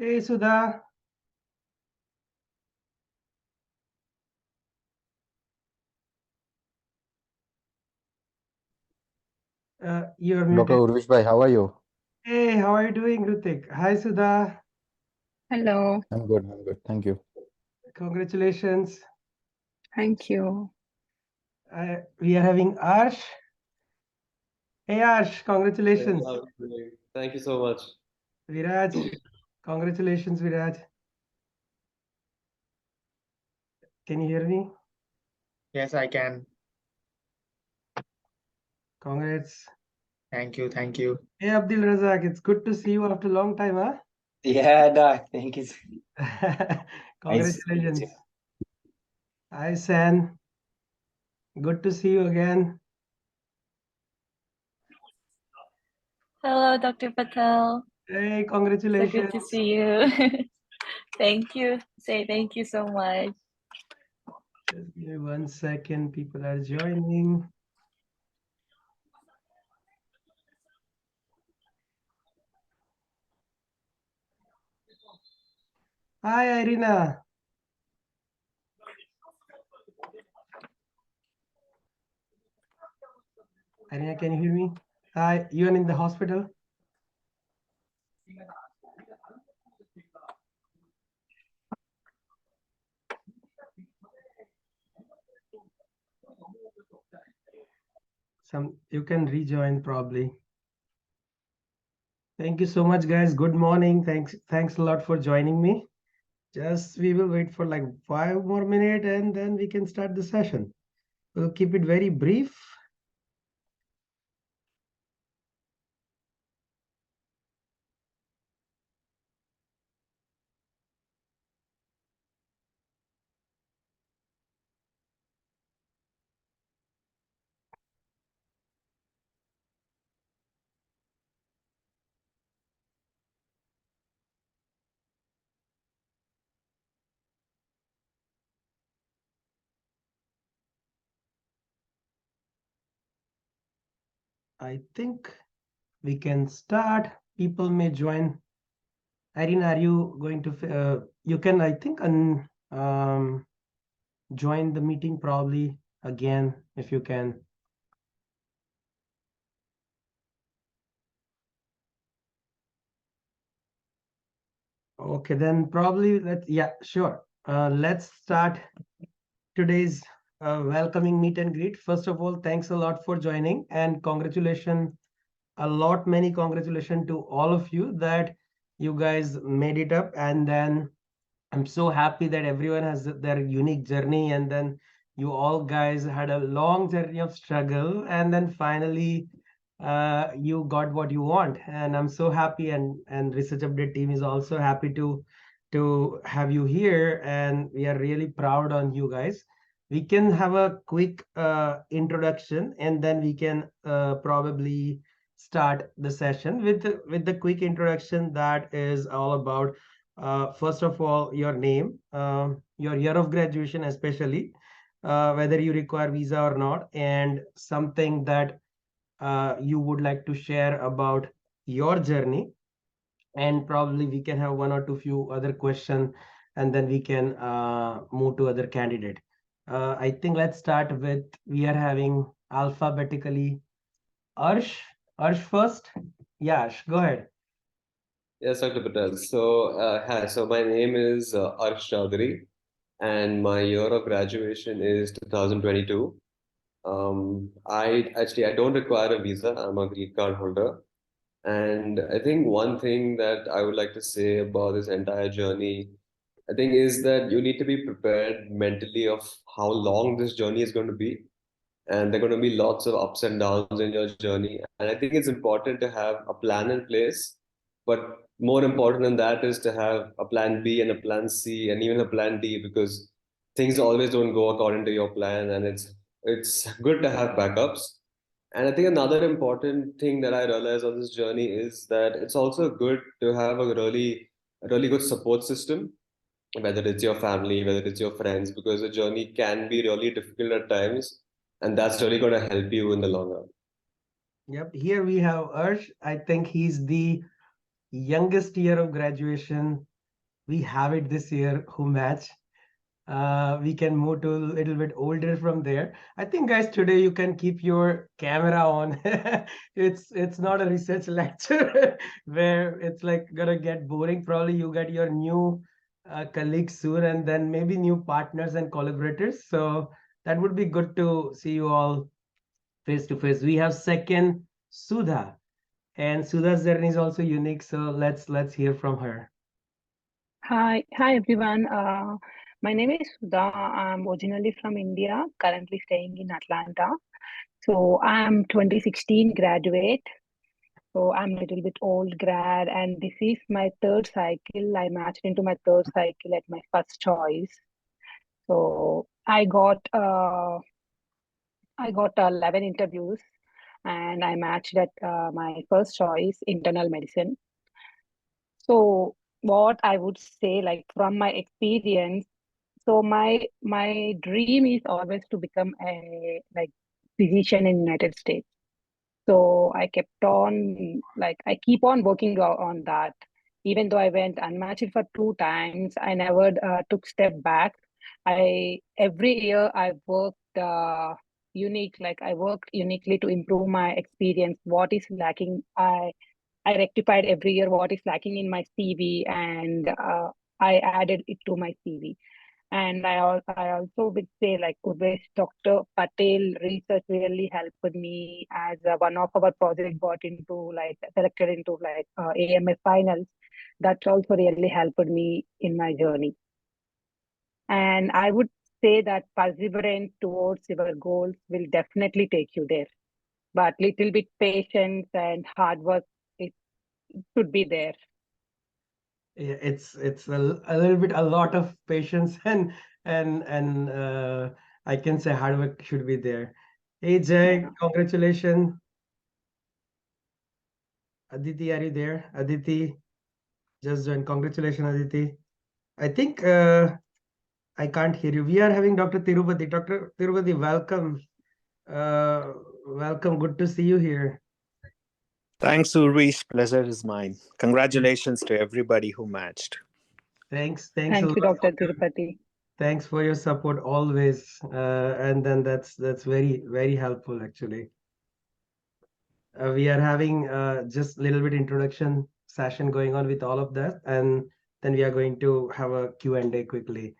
Hey Sudha, you're Dr. muted. Urvish bhai, how are you? Hey, how are you doing, Rutik? Hi Sudha, Hello, I'm good, thank you. congratulations. thank you. We are having Arsh. Hey Arsh, Hey, congratulations. how are you doing? Thank you so much. Viraj, congratulations Viraj. Can you hear me? Yes, I can. Congrats. Thank you. Thank you. Hey Abdul Razak, it's good to see you after a long time, huh? Yeah, thank you. Nice to meet Congratulations. you. Hi San, good to see you again. Hello, Dr. Patel. Hey, So congratulations. good to see you. Thank you. Say thank you so much. Just give me 1 second, people are joining. Hi Irina. Irina, can you hear me? Hi, you are in the hospital? You can rejoin probably. Thank you so much, guys. Good morning. Thanks a lot for joining me. Just we will wait for like 5 more minutes and then we can start the session. We'll keep it very brief. I think we can start. People may join. Irina, are you going to? You can, I think, join the meeting probably again if you can. Okay, then probably yeah, sure. Let's start today's welcoming meet and greet. First of all, thanks a lot for joining and congratulations, many congratulations to all of you that you guys made it up. And then I'm so happy that everyone has their unique journey. And then you all guys had a long journey of struggle. And then finally, you got what you want. And I'm so happy. And Research Update team is also happy to have you here. And we are really proud on you guys. We can have a quick introduction and then we can probably start the session with the quick introduction that is all about first of all, your name, your year of graduation, especially whether you require visa or not, and something that you would like to share about your journey. And probably we can have one or two few other questions, and then we can move to other candidate. I think let's start with we are having alphabetically Arsh. Arsh first. Yeah, Arsh, go ahead. Yes, Dr. Patel. Hi. So my name is Arsh Chaudhary, and my year of graduation is 2022. I don't require a visa. I'm a green card holder, and I think one thing that I would like to say about this entire journey, I think, is that you need to be prepared mentally of how long this journey is going to be, and there are going to be lots of ups and downs in your journey. And I think it's important to have a plan in place, but more important than that is to have a plan B and a plan C and even a plan D, because things always don't go according to your plan, and it's good to have backups. And I think another important thing that I realized on this journey is that it's also good to have a really good support system, whether it's your family, whether it's your friends, because the journey can be really difficult at times, and that's really going to help you in the long run. Yep, here we have Arsh. I think he's the youngest year of graduation. We have it this year who match. We can move to a little bit older from there. I think, guys, today you can keep your camera on. It's not a research lecture where it's like gonna get boring. Probably you get your new colleagues soon, and then maybe new partners and collaborators. So that would be good to see you all face to face. We have second Sudha, and Sudha's journey is also unique. So let's hear from her. Hi everyone. My name is Sudha. I'm originally from India, currently staying in Atlanta. So I'm 2016 graduate. So I'm a little bit old grad, and this is my third cycle. I matched into my third cycle at my first choice. So I got 11 interviews, and I matched at my first choice, internal medicine. So what I would say, like from my experience, so my dream is always to become a like physician in United States. So I kept on I keep on working on that. Even though I went unmatched for 2 times, I never took step back. I every year I worked I worked uniquely to improve my experience. What is lacking, I rectified every year what is lacking in my CV, and I added it to my CV. And I also would say like Urvesh, Dr. Patel research really helped me as one of our project got into selected into AMA finals. That also really helped me in my journey. And I would say that perseverance towards your goals will definitely take you there. But little bit patience and hard work, it should be there. Yeah, it's a little bit a lot of patience and I can say hard work should be there. Hey Jay, Yeah. congratulations. Aditi, are you there? Aditi, just joined. Congratulations, Aditi. I think I can't hear you. We are having Dr. Tirupati. Dr. Tirupati, welcome. Welcome. Good to see you here. Thanks, Urvish. Pleasure is mine. Congratulations to everybody who matched. Thanks a Thank lot. you, Dr. Tirupati. Thanks for your support always. And then that's very helpful actually. We are having just a little bit introduction session going on with all of that, and then we are going to have a Q&A quickly.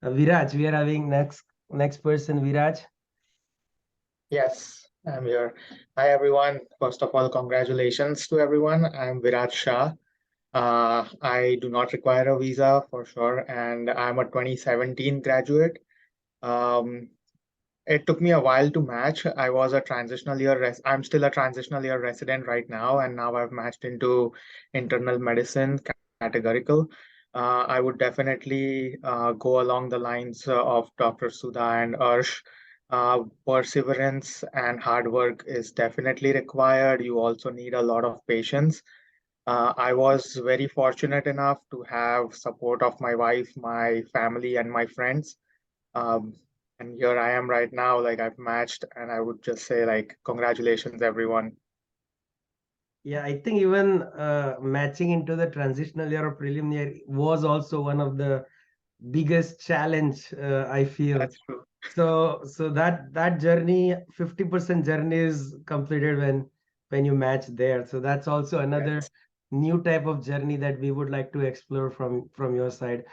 Viraj, we are having next person, Viraj. Yes, I'm here. Hi, everyone. First of all, congratulations to everyone. I'm Virat Shah. I do not require a visa for sure, and I'm a 2017 graduate. Um, it took me a while to match. I was a transitional year. I'm still a transitional year resident right now, and now I've matched into internal medicine categorical. I would definitely go along the lines of Dr. Sudha and Arsh. Perseverance and hard work is definitely required. You also need a lot of patience. I was very fortunate enough to have support of my wife, my family, and my friends. Um, and here I am right now, like I've matched, and I would just say, like, congratulations, everyone. Yeah, I think even matching into the transitional year or preliminary was also one of the biggest challenge I feel. That's true. So that journey, 50% journey is completed when you match there. So that's also another Yes. new type of journey that we would like to explore from your side.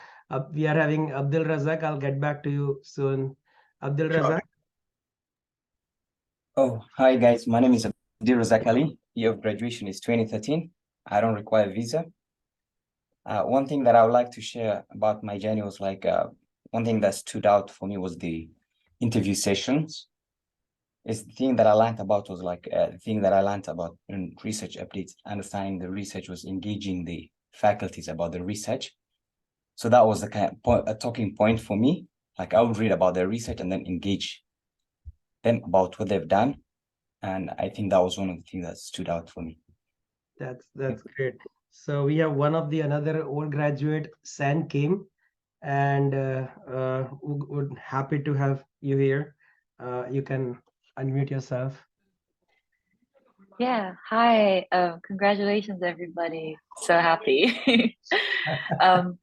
We are having Abdul Razak. I'll get back to you soon. Abdul Sure. Razak. Oh, hi guys. My name is Abdir Razak Ali. Year of graduation is 2013. I don't require a visa. One thing that I would like to share about my journey was one thing that stood out for me was the interview sessions. It's the thing that I learned about was the thing that I learned about in research updates, understanding the research was engaging the faculties about the research. So that was a talking point for me. Like I would read about their research and then engage them about what they've done. And I think that was one of the things that stood out for me. That's great. So we have one of the another old graduate, San came, and would happy to have you here. You can unmute yourself. Yeah, hi. Congratulations, everybody. So happy. um,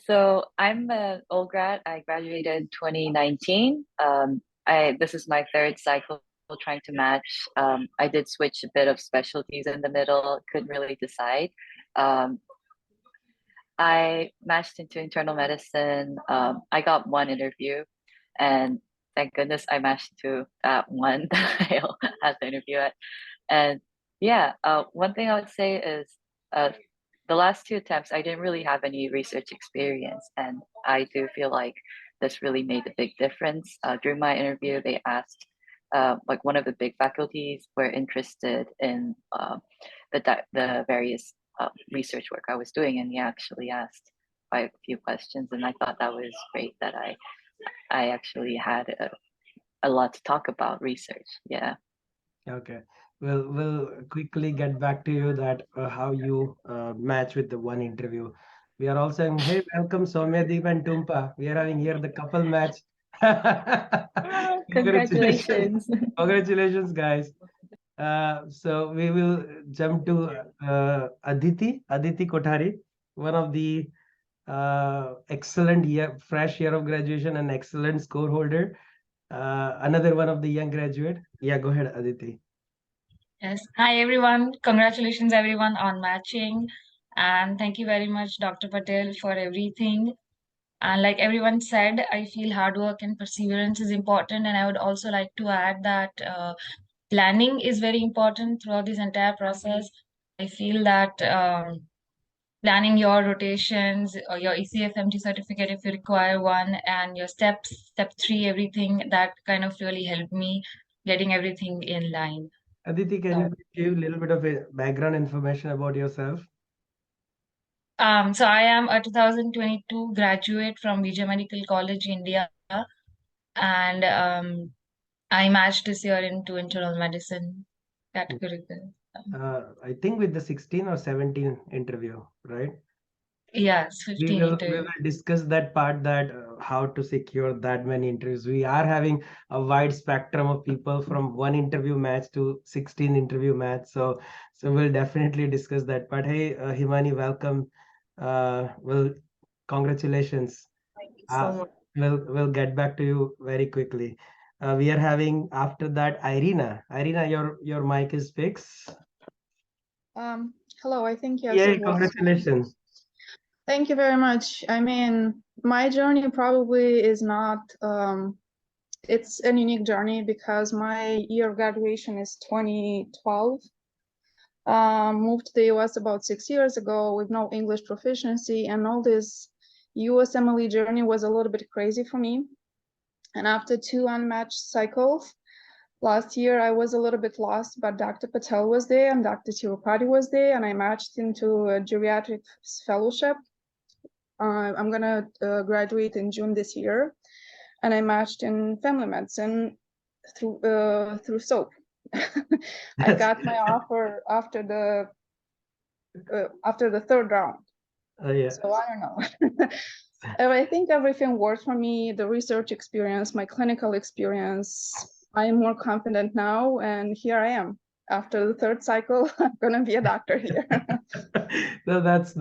so I'm an old grad. I graduated 2019. This is my third cycle trying to match. I did switch a bit of specialties in the middle, couldn't really decide. Um, I matched into internal medicine. I got one interview, and thank goodness I matched to that one that I had the interview at. And yeah, one thing I would say is the last two attempts, I didn't really have any research experience, and I do feel like this really made a big difference. During my interview, they asked, like one of the big faculties were interested in the various research work I was doing, and he actually asked quite a few questions, and I thought that was great that I actually had a lot to talk about research. Yeah. Okay. We'll quickly get back to you that how you match with the one interview. We are also saying, hey, welcome Soumyadeep and Tumpa. We are having here the couple match. Congratulations. Congratulations, guys. So we will jump to Aditi Kothari, one of the excellent fresh year of graduation and excellent score holder. Another one of the young graduate. Yeah, go ahead, Aditi. Yes. Hi, everyone. Congratulations, everyone, on matching. And thank you very much, Dr. Patel, for everything. And like everyone said, I feel hard work and perseverance is important. And I would also like to add that planning is very important throughout this entire process. I feel that planning your rotations or your ECFMT certificate if you require one, and your steps, step 3, everything that kind of really helped me getting everything in line. Aditi, can you please give a little bit of a background information about yourself? So I am a 2022 graduate from Vijay Medical College, India, and I matched this year into internal medicine categorical. I think with the 16 or 17 interview, right? Yes, We 15 will interview. discuss that part, that how to secure that many interviews. We are having a wide spectrum of people from one interview match to 16 interview match. So we'll definitely discuss that. But hey, Himani, welcome. Well, congratulations. Thank you so much. We'll get back to you very quickly. We are having after that Irina. Irina, your mic is fixed. Hello, I think yes, Yay, it was. congratulations. Thank you very much. I mean, my journey probably is not, it's a unique journey because my year of graduation is 2012. Moved to the US about 6 years ago with no English proficiency, and all this USMLE journey was a little bit crazy for me. And after 2 unmatched cycles, last year I was a little bit lost, but Dr. Patel was there and Dr. Tirupati was there, and I matched into a geriatrics fellowship. I'm gonna graduate in June this year, and I matched in family medicine through SOAP. I got my offer after the third round. Yeah. So I don't know. I think everything worked for me. The research experience, my clinical experience. I am more confident now, and here I am. After the third cycle, I'm gonna be a doctor here. No, that's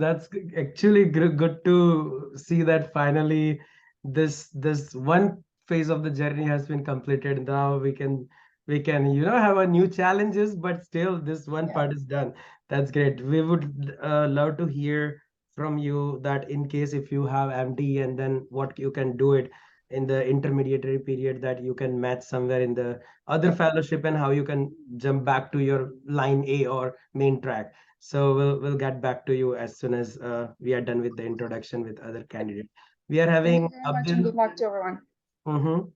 actually good to see that finally this one phase of the journey has been completed. Now we can have a new challenges, but still this one part is done. That's great. We would love to hear from you that in case if you have MD and then what you can do it in the intermediary period, that you can match somewhere in the other fellowship, and how you can jump back to your line A or main track. So we'll get back to you as soon as we are done with the introduction with other candidates. We are Thank having you very much, and good luck to everyone.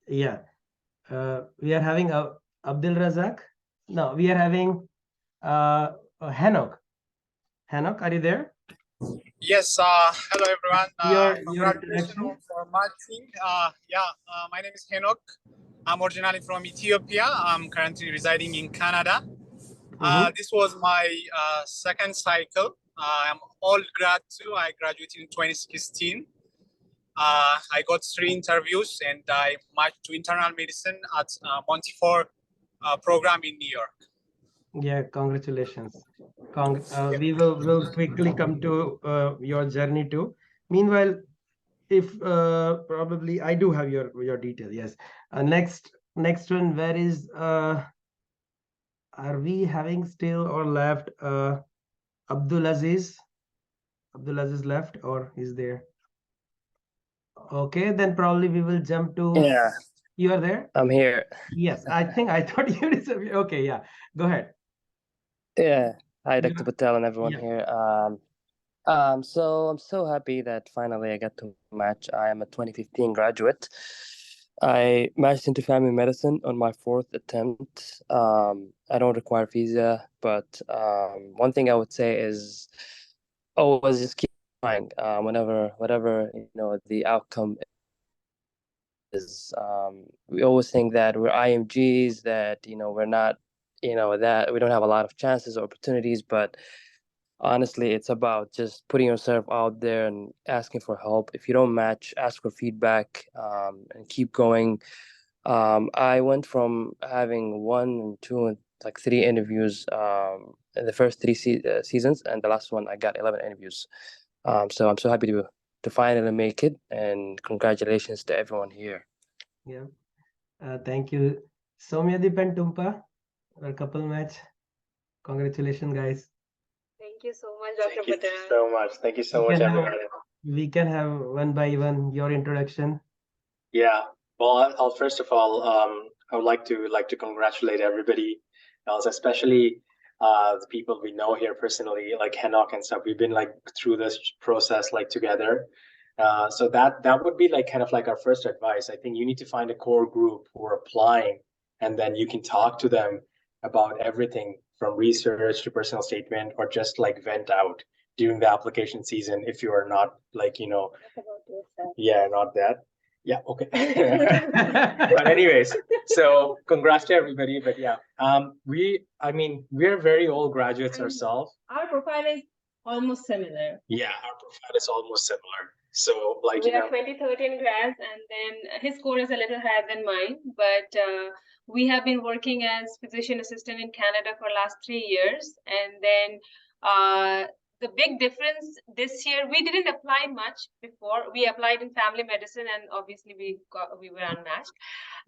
Yeah. We are having Abdul Razak. No, we are having Hanok. Hanok, are you there? Yes, hello everyone. Your Congratulations introduction. for matching. My name is Henok. I'm originally from Ethiopia. I'm currently residing in Canada. This was my second cycle. I'm old grad too. I graduated in 2016. I got 3 interviews and I matched to internal medicine at Montefiore program in New York. Yeah, congratulations. We'll quickly come to your journey too. Meanwhile, if probably I do have your detail. Yes. Next one. Where is are we having still or left Abdul Aziz? Abdul Aziz left or is there? Okay, then probably we will jump to. Yeah, You are there? I'm here. Yes, I thought you disappeared. Okay, yeah. Go ahead. Yeah. Hi, Yeah. Dr. Patel and everyone Yeah. here. So I'm so happy that finally I got to match. I am a 2015 graduate. I matched into family medicine on my 4th attempt. I don't require visa, but one thing I would say is always just keep trying. Whatever the outcome is. We always think that we're IMGs, that we're not, that we don't have a lot of chances or opportunities, but honestly, it's about just putting yourself out there and asking for help. If you don't match, ask for feedback, and keep going. I went from having 1 and 2 and like 3 interviews in the first 3 seasons, and the last one I got 11 interviews. So I'm so happy to finally make it, and congratulations to everyone here. Yeah. Thank you. Soumyadeep and Tumpa, our couple match. Congratulations, guys. Thank you so much, Dr. Thank you Patel. so much. Thank you so We much, can have- everybody. We can have one by one your introduction. Yeah. Well, I'll first of all, I would like to congratulate everybody else, especially the people we know here personally, like Henok and stuff. We've been like through this process like together. So that would be like kind of like our first advice. I think you need to find a core group who are applying, and then you can talk to them about everything from research to personal statement, or just like vent out during the application season if you are not like, yeah, not that. Yeah, okay. But anyways, so congrats to everybody. But yeah, we're very old graduates ourselves. Our profile is almost similar. Yeah, our profile is almost similar. So like, We are 2013 grads, and then his score is a little higher than mine, but we have been working as physician assistant in Canada for last 3 years. And then the big difference this year, we didn't apply much before. We applied in family medicine, and obviously we were unmatched.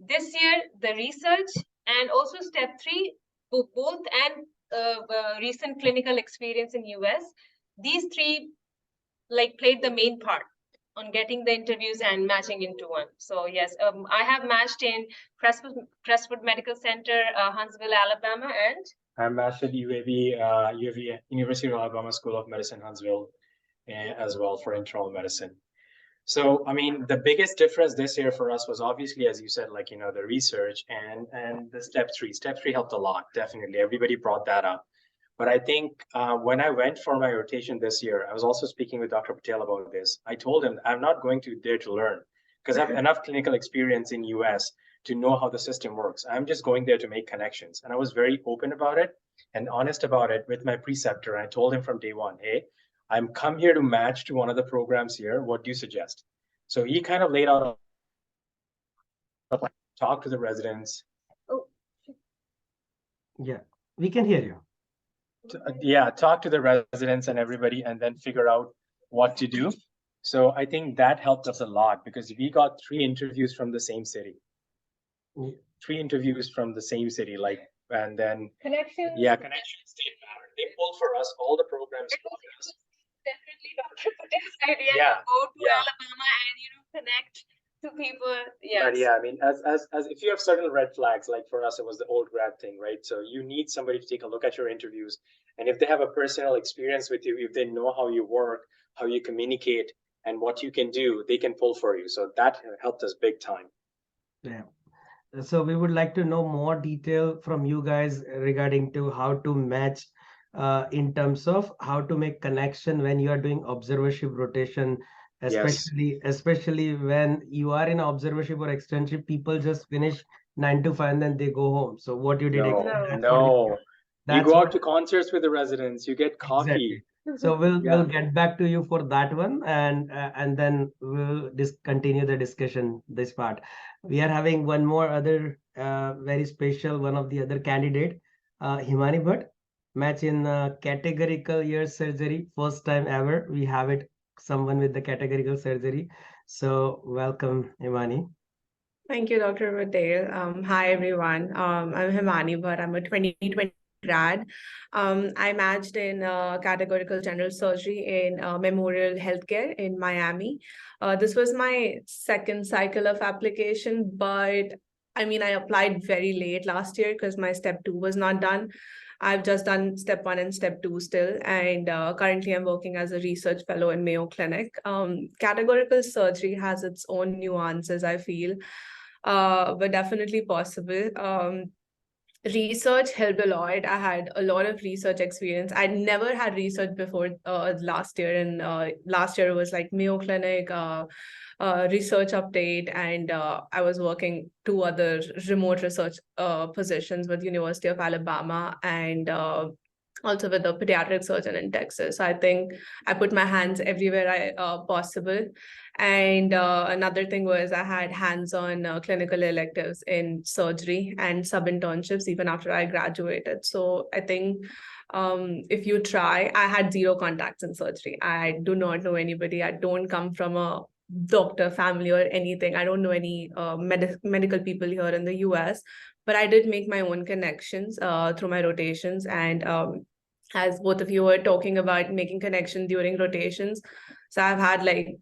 This year, the research and also step 3, both and recent clinical experience in US, these 3 like played the main part on getting the interviews and matching into one. So yes, I have matched in Crestwood Medical Center, Huntsville, Alabama, and I'm matched at UAB, University of Alabama School of Medicine, Huntsville, as well for internal medicine. So, I mean, the biggest difference this year for us was obviously, as you said, like, the research and the step 3. Step 3 helped a lot, definitely. Everybody brought that up. But I think when I went for my rotation this year, I was also speaking with Dr. Patel about this. I told him I'm not going to there to learn, because I have enough clinical experience in US to know how the system works. I'm just going there to make connections. And I was very open about it and honest about it with my preceptor. I told him from day one, hey, I'm come here to match to one of the programs here. What do you suggest? So he kind of laid out, talk to the residents. oh, Yeah, we can hear you. Yeah, talk to the residents and everybody, and then figure out what to do. So I think that helped us a lot, because we got 3 interviews from the same city. 3 interviews from the same city, like, and then connections. yeah, connections did matter. They pulled for us all the programs. Definitely Dr. Patel's idea Yeah, to go to yeah. Alabama and connect to people. Yes. But yeah, I mean, as if you have certain red flags, like for us, it was the old grad thing, right? So you need somebody to take a look at your interviews, and if they have a personal experience with you, if they know how you work, how you communicate, and what you can do, they can pull for you. So that helped us big time. Yeah. So we would like to know more detail from you guys regarding to how to match in terms of how to make connection when you are doing observership rotation, especially when you are in observership or externship. People just finish 9 to 5 and then they go home. So what you did, No, you go out to concerts with the residents, you get coffee, So we'll Yeah. get back to you for that one, and then we'll continue the discussion this part. We are having one more other very special one of the other candidate, Himani Bhatt, match in categorical ear surgery. First time ever we have it someone with the categorical surgery. So welcome, Himani. Thank you, Dr. Patel. Hi, everyone. I'm Himani Bhatt. I'm a 2020 grad. I matched in categorical general surgery in Memorial Healthcare in Miami. This was my second cycle of application, but I mean, I applied very late last year because my step 2 was not done. I've just done step 1 and step 2 still, and currently I'm working as a research fellow in Mayo Clinic. Categorical surgery has its own nuances, I feel, but definitely possible. Research helped a lot. I had a lot of research experience. I never had research before last year, and last year was like Mayo Clinic, research update, and I was working 2 other remote research positions with University of Alabama and also with the pediatric surgeon in Texas. So I think I put my hands everywhere I possible. And another thing was I had hands-on clinical electives in surgery and sub-internships even after I graduated. So I think if you try, I had 0 contacts in surgery. I do not know anybody. I don't come from a doctor family or anything. I don't know any medical people here in the US, but I did make my own connections through my rotations. And as both of you were talking about making connection during rotations, so I've had like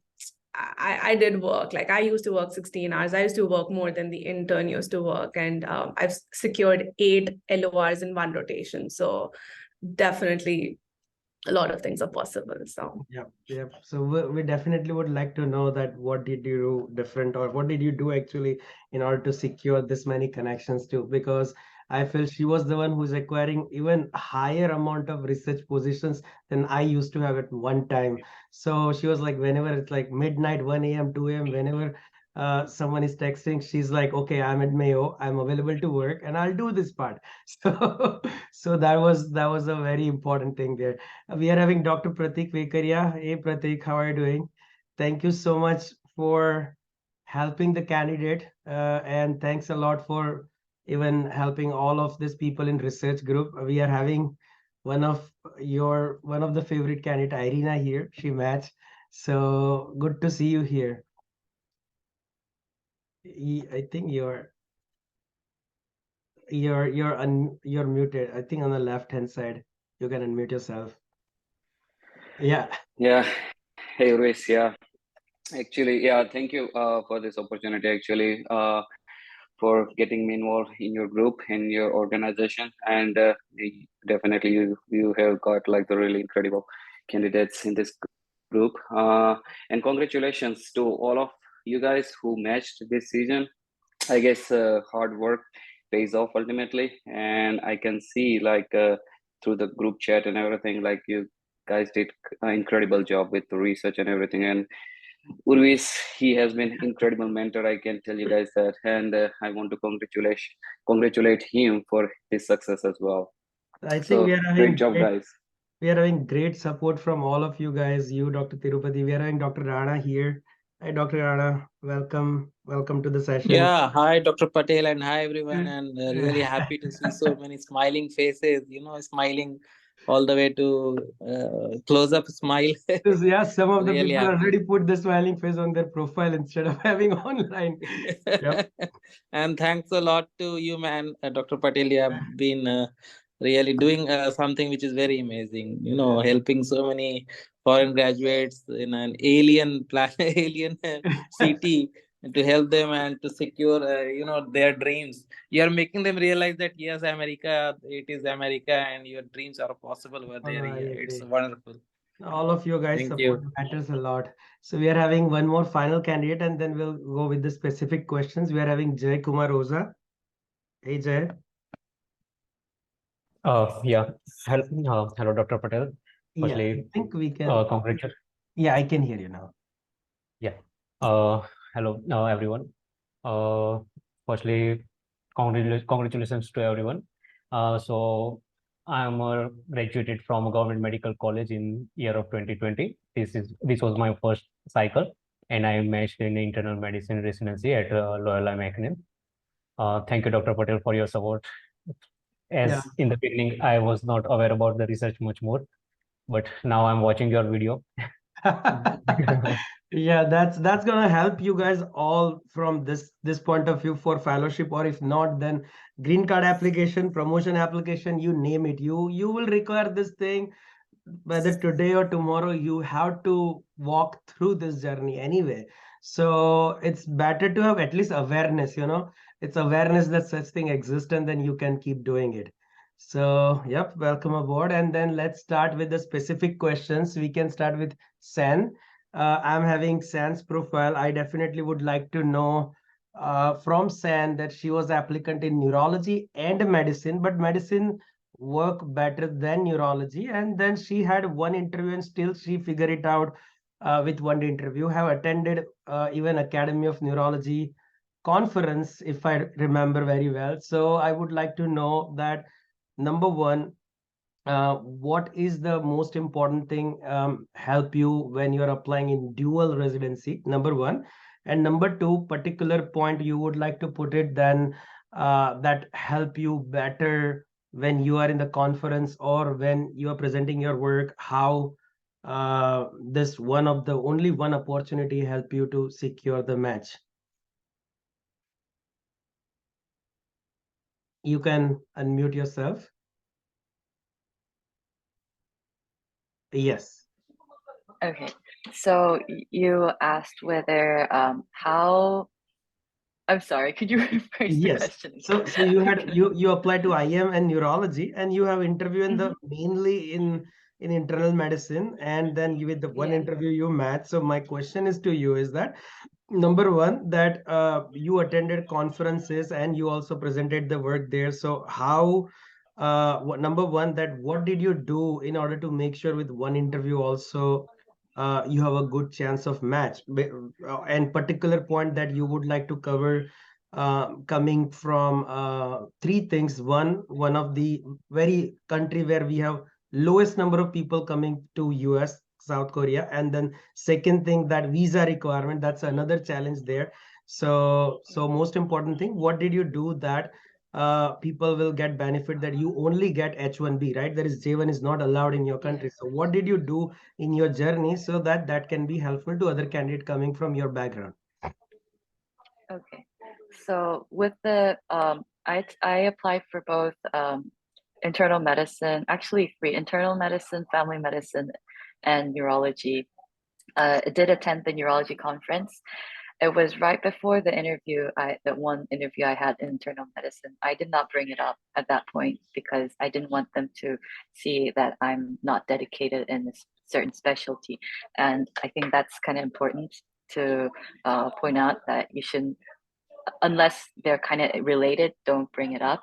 I did work, like I used to work 16 hours. I used to work more than the intern used to work. And I've secured 8 LORs in one rotation. So definitely a lot of things are possible. So Yeah. So we definitely would like to know that what did you do different, or what did you do actually in order to secure this many connections too? Because I feel she was the one who's acquiring even higher amount of research positions than I used to have at one time. So she was like, whenever it's like midnight, 1 a.m., 2 a.m., whenever someone is texting, she's like, okay, I'm at Mayo, I'm available to work, and I'll do this part. So so that was a very important thing there. We are having Dr. Pratik Vekaria. Hey, Pratik, how are you doing? Thank you so much for helping the candidate, and thanks a lot for even helping all of these people in research group. We are having one of the favorite candidate, Irina, here. She matched. So good to see you here. I think you're muted. I think on the left hand side you can unmute yourself. Yeah. Yeah. Hey, Luis. Yeah. Actually, yeah. Thank you for this opportunity. Actually, for getting me involved in your group, in your organization, and definitely you have got like the really incredible candidates in this group. And congratulations to all of you guys who matched this season. I guess hard work pays off ultimately, and I can see like through the group chat and everything, like you guys did an incredible job with the research and everything. And Urvis, he has been incredible mentor. I can tell you guys that, and I want to congratulate him for his success as well. I think So we are great having job, guys. we are having great support from all of you guys. You, Dr. Tirupati. We are having Dr. Rana here. Hi, Dr. Rana. Welcome to the session. Yeah, hi, Dr. Patel, and hi, everyone. And really happy to see so many smiling faces, smiling all the way to close up smile. Yeah, some of the Really people happy. already put the smiling face on their profile instead of having online. Yep. And thanks a lot to you, man. Dr. Patel, you have been really doing something which is very amazing, helping so many foreign graduates in an alien planet, alien city, to help them and to secure, their dreams. You are making them realize that yes, America, it is America, and your dreams are possible over there. I It's agree. wonderful. All of you guys Thank support you. matters a lot. So we are having one more final candidate, and then we'll go with the specific questions. We are having Jay Kumar Oza. Hey, Jay. Yeah. Hello, Dr. Patel. Yeah, I Firstly, think we can. congratulations. Yeah, I can hear you now. Yeah. Hello, everyone. Firstly, congratulations to everyone. So I'm graduated from a government medical college in year of 2020. This was my first cycle, and I matched in internal medicine residency at Loyola Macmillan. Thank you, Dr. Patel, for your support. Yeah. As in the beginning, I was not aware about the research much more, but now I'm watching your video. Yeah, that's gonna help you guys all from this point of view for fellowship, or if not, then green card application, promotion application, you name it. You will require this thing whether today or tomorrow. You have to walk through this journey anyway. So it's better to have at least awareness, it's awareness that such thing exists, and then you can keep doing it. So, yep, welcome aboard. And then let's start with the specific questions. We can start with Sen. I'm having Sen's profile. I definitely would like to know from Sen that she was applicant in neurology and medicine, but medicine work better than neurology. And then she had one interview and still she figured it out with one interview. Have attended even Academy of Neurology conference, if I remember very well. So I would like to know that number one, what is the most important thing help you when you're applying in dual residency, number one, and number two, particular point you would like to put it then that help you better when you are in the conference or when you are presenting your work, how this one of the only one opportunity help you to secure the match. You can unmute yourself. Yes. Okay, so you asked whether how. I'm sorry, could you rephrase the Yes. question So again? you had Okay. you applied to IM and neurology, and you have interview in the mainly in internal medicine, and then you with the one Yeah. interview you match. So my question is to you is that number one, that you attended conferences and you also presented the work there. So how number one, that what did you do in order to make sure with one interview also you have a good chance of match? And particular point that you would like to cover coming from three things. One of the very country where we have lowest number of people coming to US, South Korea, and then second thing, that visa requirement, that's another challenge there. So most important thing, what did you do that people will get benefit, that you only get H1B, right? There is J1 is not allowed in your country. So what did you do in your journey so that that can be helpful to other candidate coming from your background? Okay, so with the I applied for both internal medicine, actually three: internal medicine, family medicine, and neurology. I did attend the neurology conference. It was right before the interview, the one interview I had in internal medicine. I did not bring it up at that point because I didn't want them to see that I'm not dedicated in a certain specialty. And I think that's kind of important to point out, that you shouldn't, unless they're kind of related, don't bring it up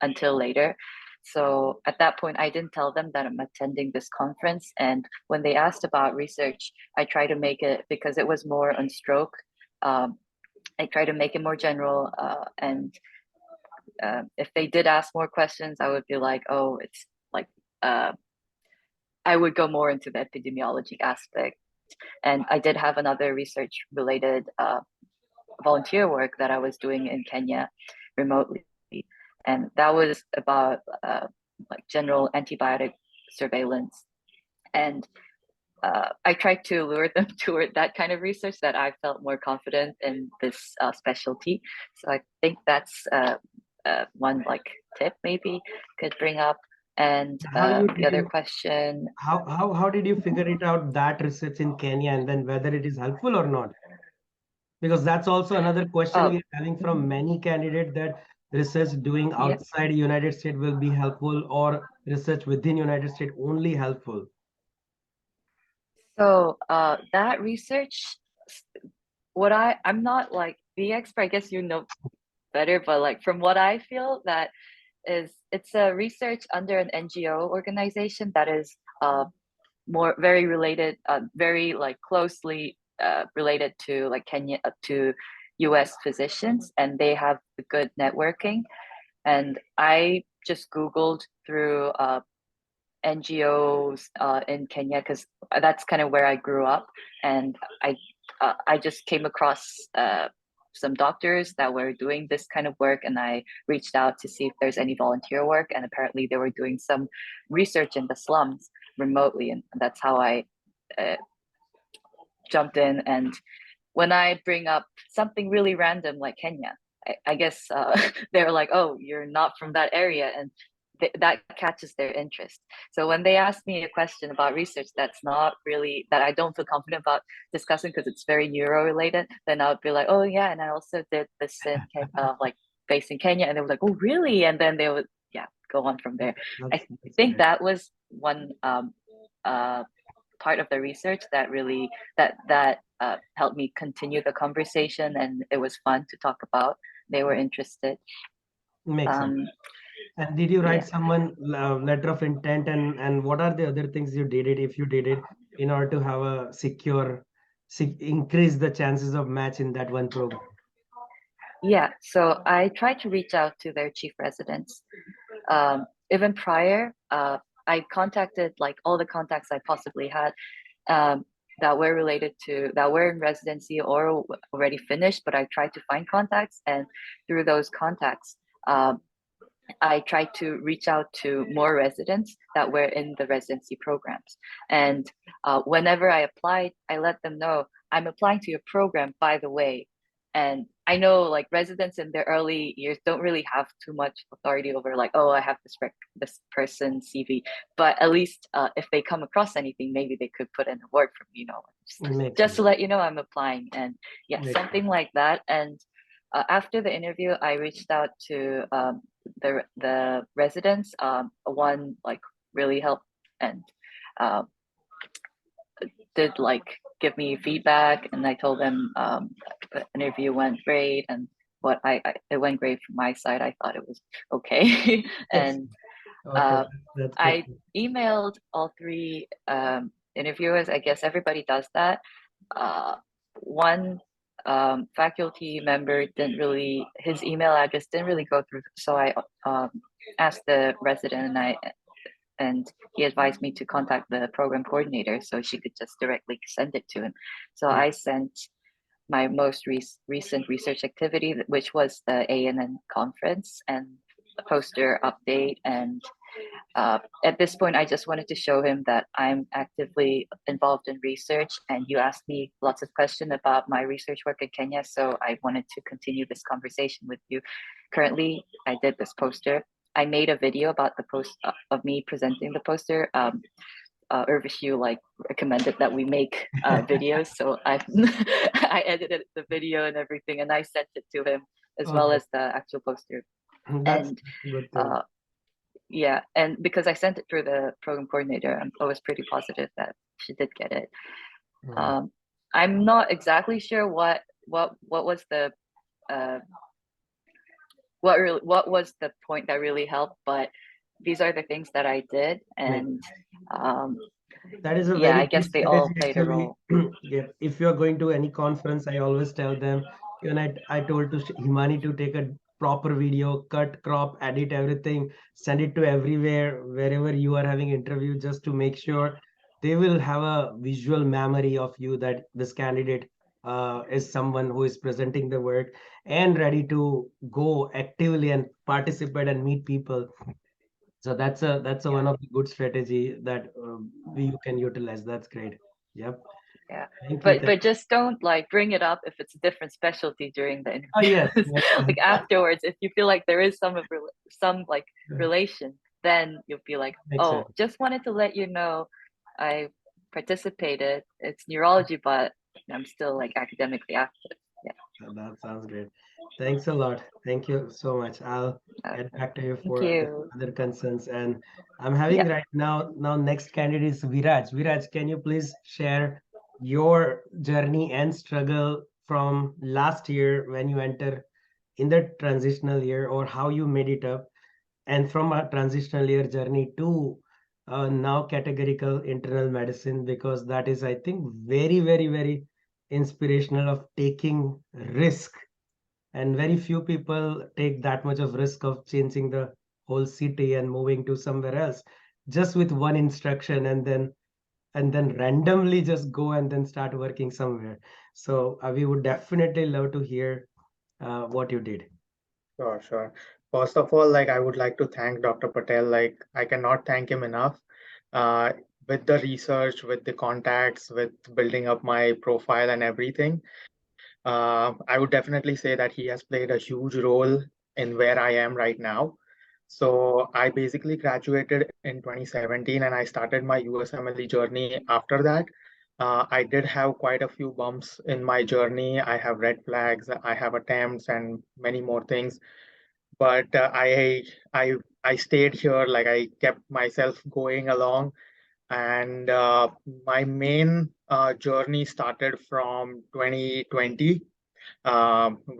until later. So at that point, I didn't tell them that I'm attending this conference. And when they asked about research, I tried to make it, because it was more on stroke, I tried to make it more general. And if they did ask more questions, I would be like, oh, it's like, I would go more into the epidemiology aspect. And I did have another research related volunteer work that I was doing in Kenya remotely. And that was about like general antibiotic surveillance. And I tried to lure them toward that kind of research, that I felt more confident in this specialty. So I think that's one like tip maybe could bring up. And the other question. How did you figure it out, that research in Kenya, and then whether it is helpful or not? Because that's also another question we are having from many candidates, that research doing outside United States will be helpful, or research within United States only helpful. So that research, I'm not like the expert, I guess you know better, but like from what I feel, that is, it's a research under an NGO organization that is more very related, very like closely related to like Kenya, to US physicians, and they have good networking. And I just Googled through NGOs in Kenya, because that's kind of where I grew up, and I just came across some doctors that were doing this kind of work, and I reached out to see if there's any volunteer work, and apparently they were doing some research in the slums remotely, and that's how I jumped in. And when I bring up something really random like Kenya, I guess they're like, oh, you're not from that area, and that catches their interest. So when they ask me a question about research that's not really, that I don't feel confident about discussing because it's very neuro related, then I would be like, oh yeah, and I also did this in like based in Kenya, and they were like, oh really? And then they would go on from there. I think that was one part of the research that really that helped me continue the conversation, and it was fun to talk about. They were interested. Makes sense. And did you write someone letter of intent, and what are the other things you did it, if you did it, in order to have a increase the chances of match in that one program? Yeah, so I tried to reach out to their chief residents. Even prior, I contacted like all the contacts I possibly had that were related to, that were in residency or already finished, but I tried to find contacts, and through those contacts, I tried to reach out to more residents that were in the residency programs. And whenever I applied, I let them know, I'm applying to your program, by the way. And I know like residents in their early years don't really have too much authority over like, oh, I have this person's CV, but at least if they come across anything, maybe they could put in a word for me, you know, just to let you know I'm applying. And yeah, something like that. And after the interview, I reached out to the residents. One like really helped and did like give me feedback, and I told them the interview went great, and it went great from my side. I thought it was okay. And I emailed all three interviewers. I guess everybody does that. One faculty member didn't really, his email address didn't really go through, so I asked the resident, and he advised me to contact the program coordinator so she could just directly send it to him. So I sent my most recent research activity, which was the ANN conference and a poster update. And at this point, I just wanted to show him that I'm actively involved in research, and you asked me lots of questions about my research work in Kenya, so I wanted to continue this conversation with you. Currently, I did this poster. I made a video about the post of me presenting the poster. Urvishu like recommended that we make videos, so I I edited the video and everything, and I sent it to him as well as the actual poster. That's and good thing. yeah, and because I sent it through the program coordinator, I was pretty positive that she did get it. I'm not exactly sure what was the what was the point that really helped, but these are the things that I did, and that is a yeah, very I guess good they all strategy, played a actually. role. Yeah, if you are going to any conference, I always tell them, even I told to Himani to take a proper video, cut, crop, edit everything, send it to everywhere, wherever you are having interview, just to make sure they will have a visual memory of you, that this candidate is someone who is presenting the work and ready to go actively and participate and meet people. So that's a one of the good strategy that you can utilize. That's great. Yep. Yeah, Thank you. but just don't like bring it up if it's a different specialty during the interview. Oh yes. Like afterwards, if you feel like there is some like relation, then you'll be like, Makes oh, sense. just wanted to let you know I participated. It's neurology, but I'm still like academically active. Yeah. That sounds great. Thanks a lot. Thank you so much. I'll get back to you for other concerns. And I'm having right now next candidate is Viraj. Viraj, can you please share your journey and struggle from last year when you enter in the transitional year, or how you made it up, and from a transitional year journey to now categorical internal medicine, because that is, I think, very, very, very inspirational of taking risk, and very few people take that much of risk of changing the whole city and moving to somewhere else just with one instruction, and then randomly just go and then start working somewhere. So we would definitely love to hear what you did. Sure, sure. First of all, like I would like to thank Dr. Patel. Like I cannot thank him enough. Uh, with the research, with the contacts, with building up my profile and everything. I would definitely say that he has played a huge role in where I am right now. So I basically graduated in 2017 and I started my USMLE journey after that. I did have quite a few bumps in my journey. I have red flags, I have attempts, and many more things. But I stayed here, like I kept myself going along. And my main journey started from 2020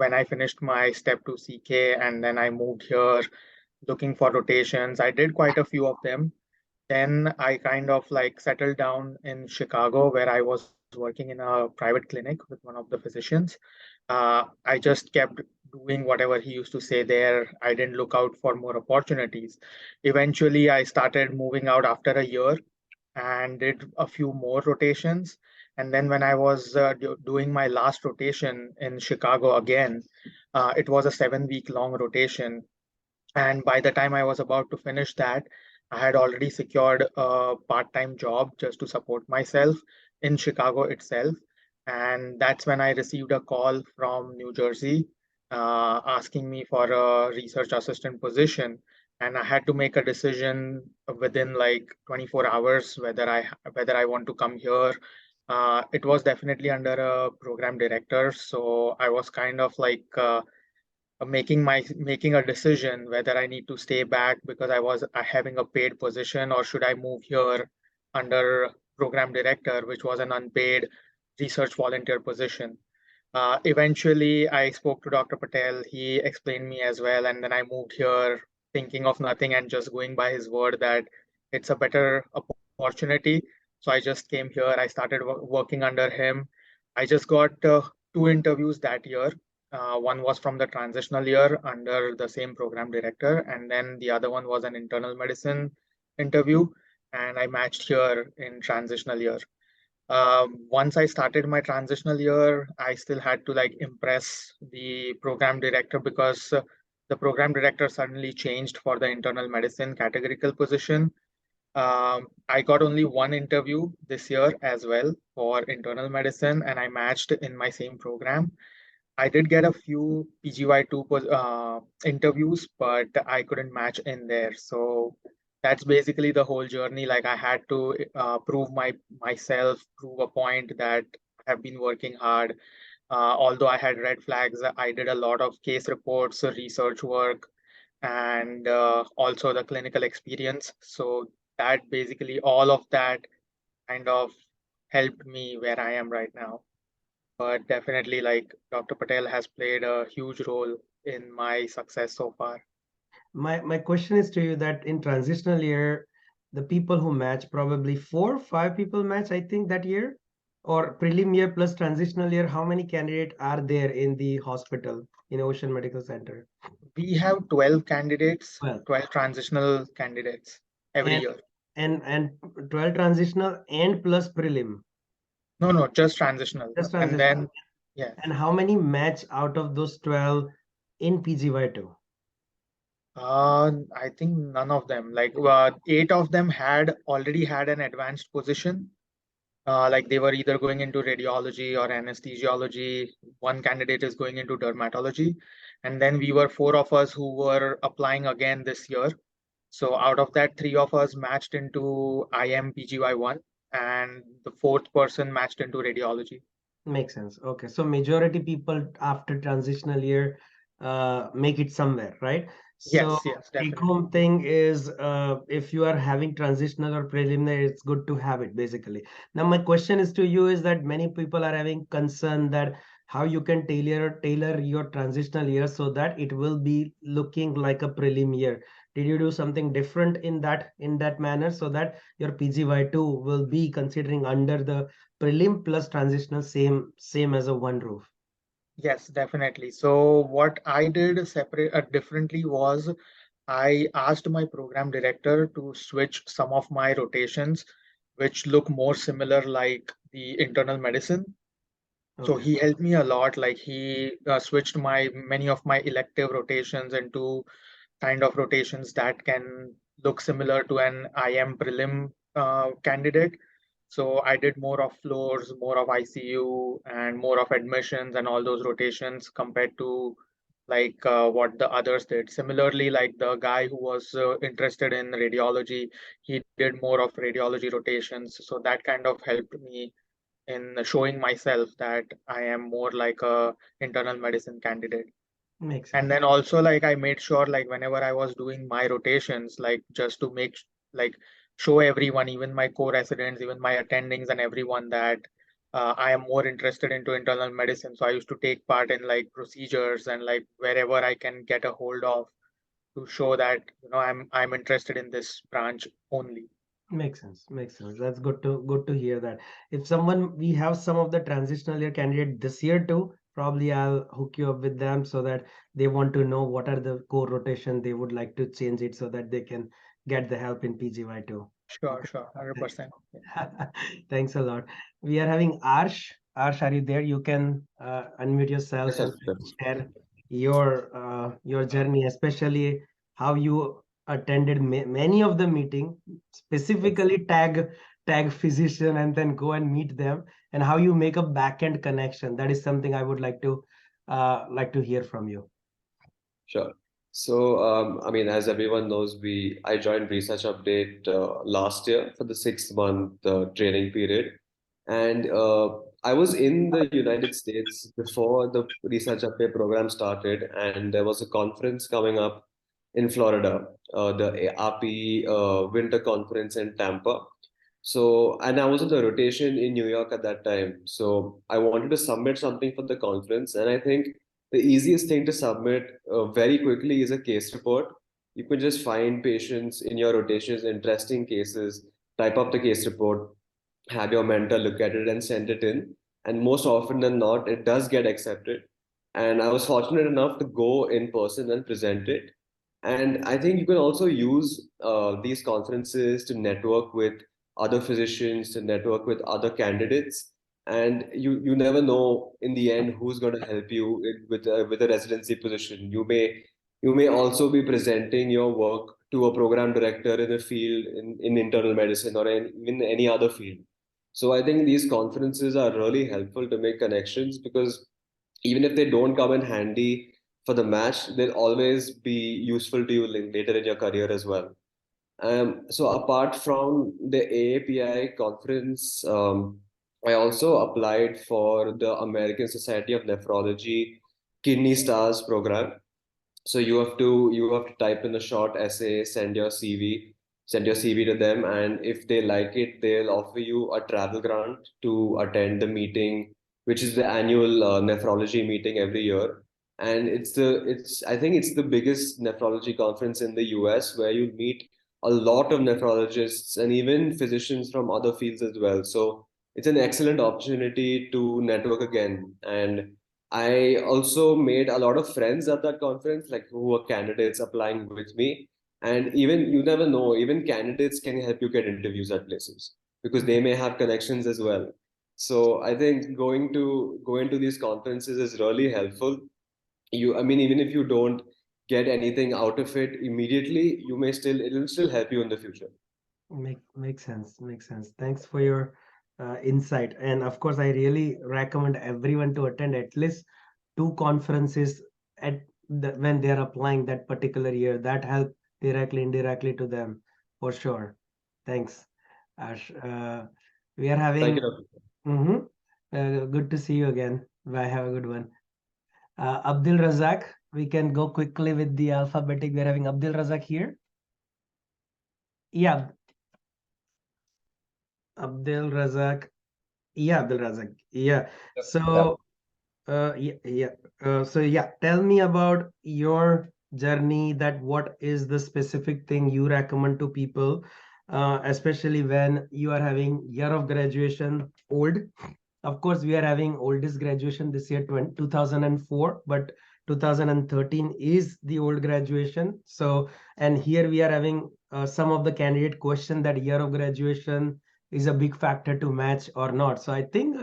when I finished my step 2 CK, and then I moved here looking for rotations. I did quite a few of them. Then I kind of like settled down in Chicago where I was working in a private clinic with one of the physicians. I just kept doing whatever he used to say there. I didn't look out for more opportunities. Eventually, I started moving out after a year and did a few more rotations. And then when I was doing my last rotation in Chicago again, it was a 7 week long rotation. And by the time I was about to finish that, I had already secured a part-time job just to support myself in Chicago itself. And that's when I received a call from New Jersey asking me for a research assistant position. And I had to make a decision within like 24 hours whether I want to come here. It was definitely under a program director, so I was kind of like making a decision whether I need to stay back because I was having a paid position, or should I move here under program director, which was an unpaid research volunteer position. Eventually, I spoke to Dr. Patel. He explained me as well, and then I moved here thinking of nothing and just going by his word that it's a better opportunity. So I just came here. I started working under him. I just got 2 interviews that year. One was from the transitional year under the same program director, and then the other one was an internal medicine interview, and I matched here in transitional year. Once I started my transitional year, I still had to like impress the program director because the program director suddenly changed for the internal medicine categorical position. I got only one interview this year as well for internal medicine, and I matched in my same program. I did get a few PGY2 interviews, but I couldn't match in there. So that's basically the whole journey. Like I had to prove myself, prove a point that I have been working hard. Although I had red flags, I did a lot of case reports, research work, and also the clinical experience. So that basically all of that kind of helped me where I am right now. But definitely, like Dr. Patel has played a huge role in my success so far. My question is to you that in transitional year, the people who match, probably 4 5 people match, I think, that year, or prelim year plus transitional year, how many candidates are there in the hospital in Ocean Medical Center? We have 12 candidates, 12. 12 transitional candidates every And year. and 12 transitional and plus prelim. No, just transitional. Just And transitional. then, yeah. And how many match out of those 12 in PGY2? I think none of them. Like 8 of them had already had an advanced position. Like they were either going into radiology or anesthesiology. One candidate is going into dermatology. And then we were 4 of us who were applying again this year. So out of that, 3 of us matched into IMPGY1, and the 4th person matched into radiology. Makes sense. Okay. So majority people after transitional year make it somewhere, right? So Yes, take definitely. home thing is if you are having transitional or preliminary, it's good to have it basically. Now my question is to you is that many people are having concern that how you can tailor your transitional year so that it will be looking like a prelim year. Did you do something different in that manner so that your PGY2 will be considering under the prelim plus transitional same as a one roof? Yes, definitely. So what I did differently was I asked my program director to switch some of my rotations, which look more similar like the internal medicine. So Okay. he helped me a lot. Like he switched many of my elective rotations into kind of rotations that can look similar to an IM prelim candidate. So I did more of floors, more of ICU, and more of admissions and all those rotations compared to like what the others did. Similarly, like the guy who was interested in radiology, he did more of radiology rotations. So that kind of helped me in showing myself that I am more like a internal medicine candidate. Makes And sense. then also like I made sure like whenever I was doing my rotations, like just to like show everyone, even my co-residents, even my attendings and everyone that I am more interested into internal medicine. So I used to take part in like procedures and like wherever I can get a hold of to show that, I'm interested in this branch only. Makes sense. Makes sense. That's good to hear that. If someone we have some of the transitional year candidate this year too, probably I'll hook you up with them so that they want to know what are the core rotation they would like to change it so that they can get the help in PGY too. Sure, 100%. Thanks a lot. We are having Arsh. Arsh, are you there? You can unmute yourself Yes, and sir. share your journey, especially how you attended many of the meeting, specifically tag physician and then go and meet them, and how you make a back-end connection. That is something I would like to hear from you. Sure. So, I mean, as everyone knows, I joined Research Update last year for the 6 month training period, and I was in the United States before the Research Update program started, and there was a conference coming up in Florida, the RP Winter Conference in Tampa. So, and I was on the rotation in New York at that time. So, I wanted to submit something for the conference, and I think the easiest thing to submit very quickly is a case report. You can just find patients in your rotations, interesting cases, type up the case report, have your mentor look at it and send it in. And most often than not, it does get accepted. And I was fortunate enough to go in person and present it. And I think you can also use these conferences to network with other physicians, to network with other candidates. And you never know in the end who's going to help you with a residency position. You may also be presenting your work to a program director in a field in internal medicine or in any other field. So I think these conferences are really helpful to make connections because even if they don't come in handy for the match, they'll always be useful to you later in your career as well. So apart from the AAPI conference, I also applied for the American Society of Nephrology Kidney Stars program. So you have to type in a short essay, send your CV to them, and if they like it, they'll offer you a travel grant to attend the meeting, which is the annual nephrology meeting every year. And it's I think it's the biggest nephrology conference in the US where you meet a lot of nephrologists and even physicians from other fields as well. So it's an excellent opportunity to network again. And I also made a lot of friends at that conference, like who were candidates applying with me. And even you never know, even candidates can help you get interviews at places because they may have connections as well. So I think going to these conferences is really helpful. I mean, even if you don't get anything out of it immediately, it'll still help you in the future. Makes sense. Makes sense. Thanks for your insight. And of course, I really recommend everyone to attend at least 2 conferences when they are applying that particular year. That help directly, indirectly to them for sure. Thanks, Ash. We are Thank having. you, Dr. Good to see you again. Bye. Have a good one. Abdul Razak, we can go quickly with the alphabetic. We're having Abdul Razak here. Yeah, Abdul Razak. Yeah, Abdul Razak. Yeah. So, tell me about your journey. That what is the specific thing you recommend to people, especially when you are having year of graduation old. Of course, we are having oldest graduation this year, 2004, but 2013 is the old graduation. So, and here we are having some of the candidate question that year of graduation is a big factor to match or not. So I think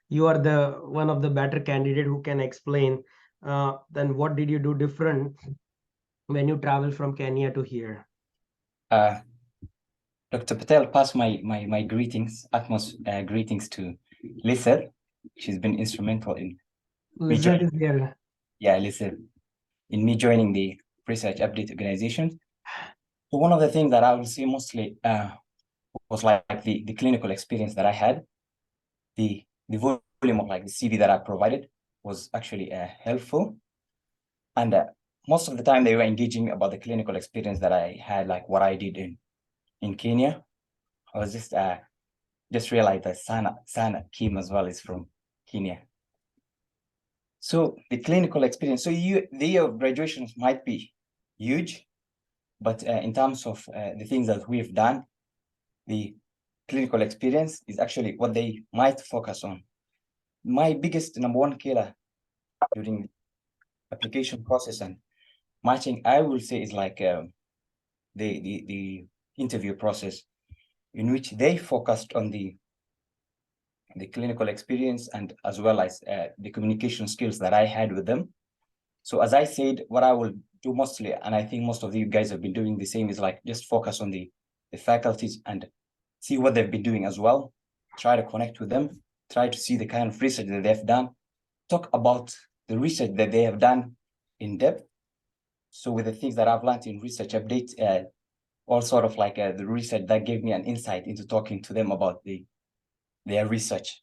you are the one of the better candidate who can explain then what did you do different when you travel from Kenya to here. Dr. Patel, pass my greetings, utmost greetings to Lisa. She's been instrumental in Lisa is here. Yeah, Lisa, in me joining the research update organization. So one of the things that I will say mostly was like the clinical experience that I had. The volume of like the CV that I provided was actually helpful. And most of the time they were engaging about the clinical experience that I had, like what I did in Kenya. I was just realized that Sana Kim as well is from Kenya. So the clinical experience, so the year of graduation might be huge, but in terms of the things that we've done, the clinical experience is actually what they might focus on. My biggest number one killer during the application process and matching, I will say, is like the interview process, in which they focused on the clinical experience and as well as the communication skills that I had with them. So as I said, what I will do mostly, and I think most of you guys have been doing the same, is like just focus on the faculties and see what they've been doing as well. Try to connect with them, try to see the kind of research that they've done, talk about the research that they have done in depth. So with the things that I've learned in research updates, all sort of like the research that gave me an insight into talking to them about their research.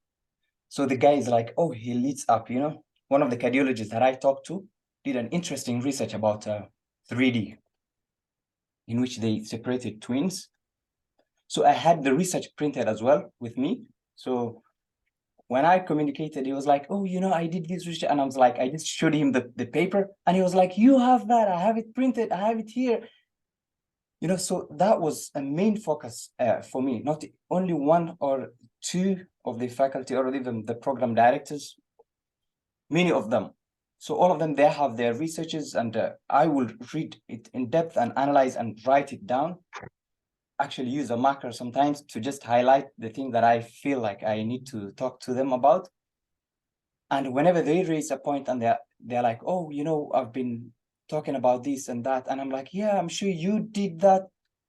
So the guy is like, oh, he leads up, you know. One of the cardiologists that I talked to did an interesting research about 3D, in which they separated twins. So I had the research printed as well with me. So when I communicated, he was like, oh, you know, I did this research. And I was like, I just showed him the paper. And he was like, you have that. I have it printed. I have it here. You know, so that was a main focus for me, not only one or two of the faculty or even the program directors, many of them. So all of them, they have their researches, and I will read it in depth and analyze and write it down. Actually use a marker sometimes to just highlight the thing that I feel like I need to talk to them about. And whenever they raise a point and they're like, oh, you know, I've been talking about this and that. And I'm like, yeah, I'm sure you did that.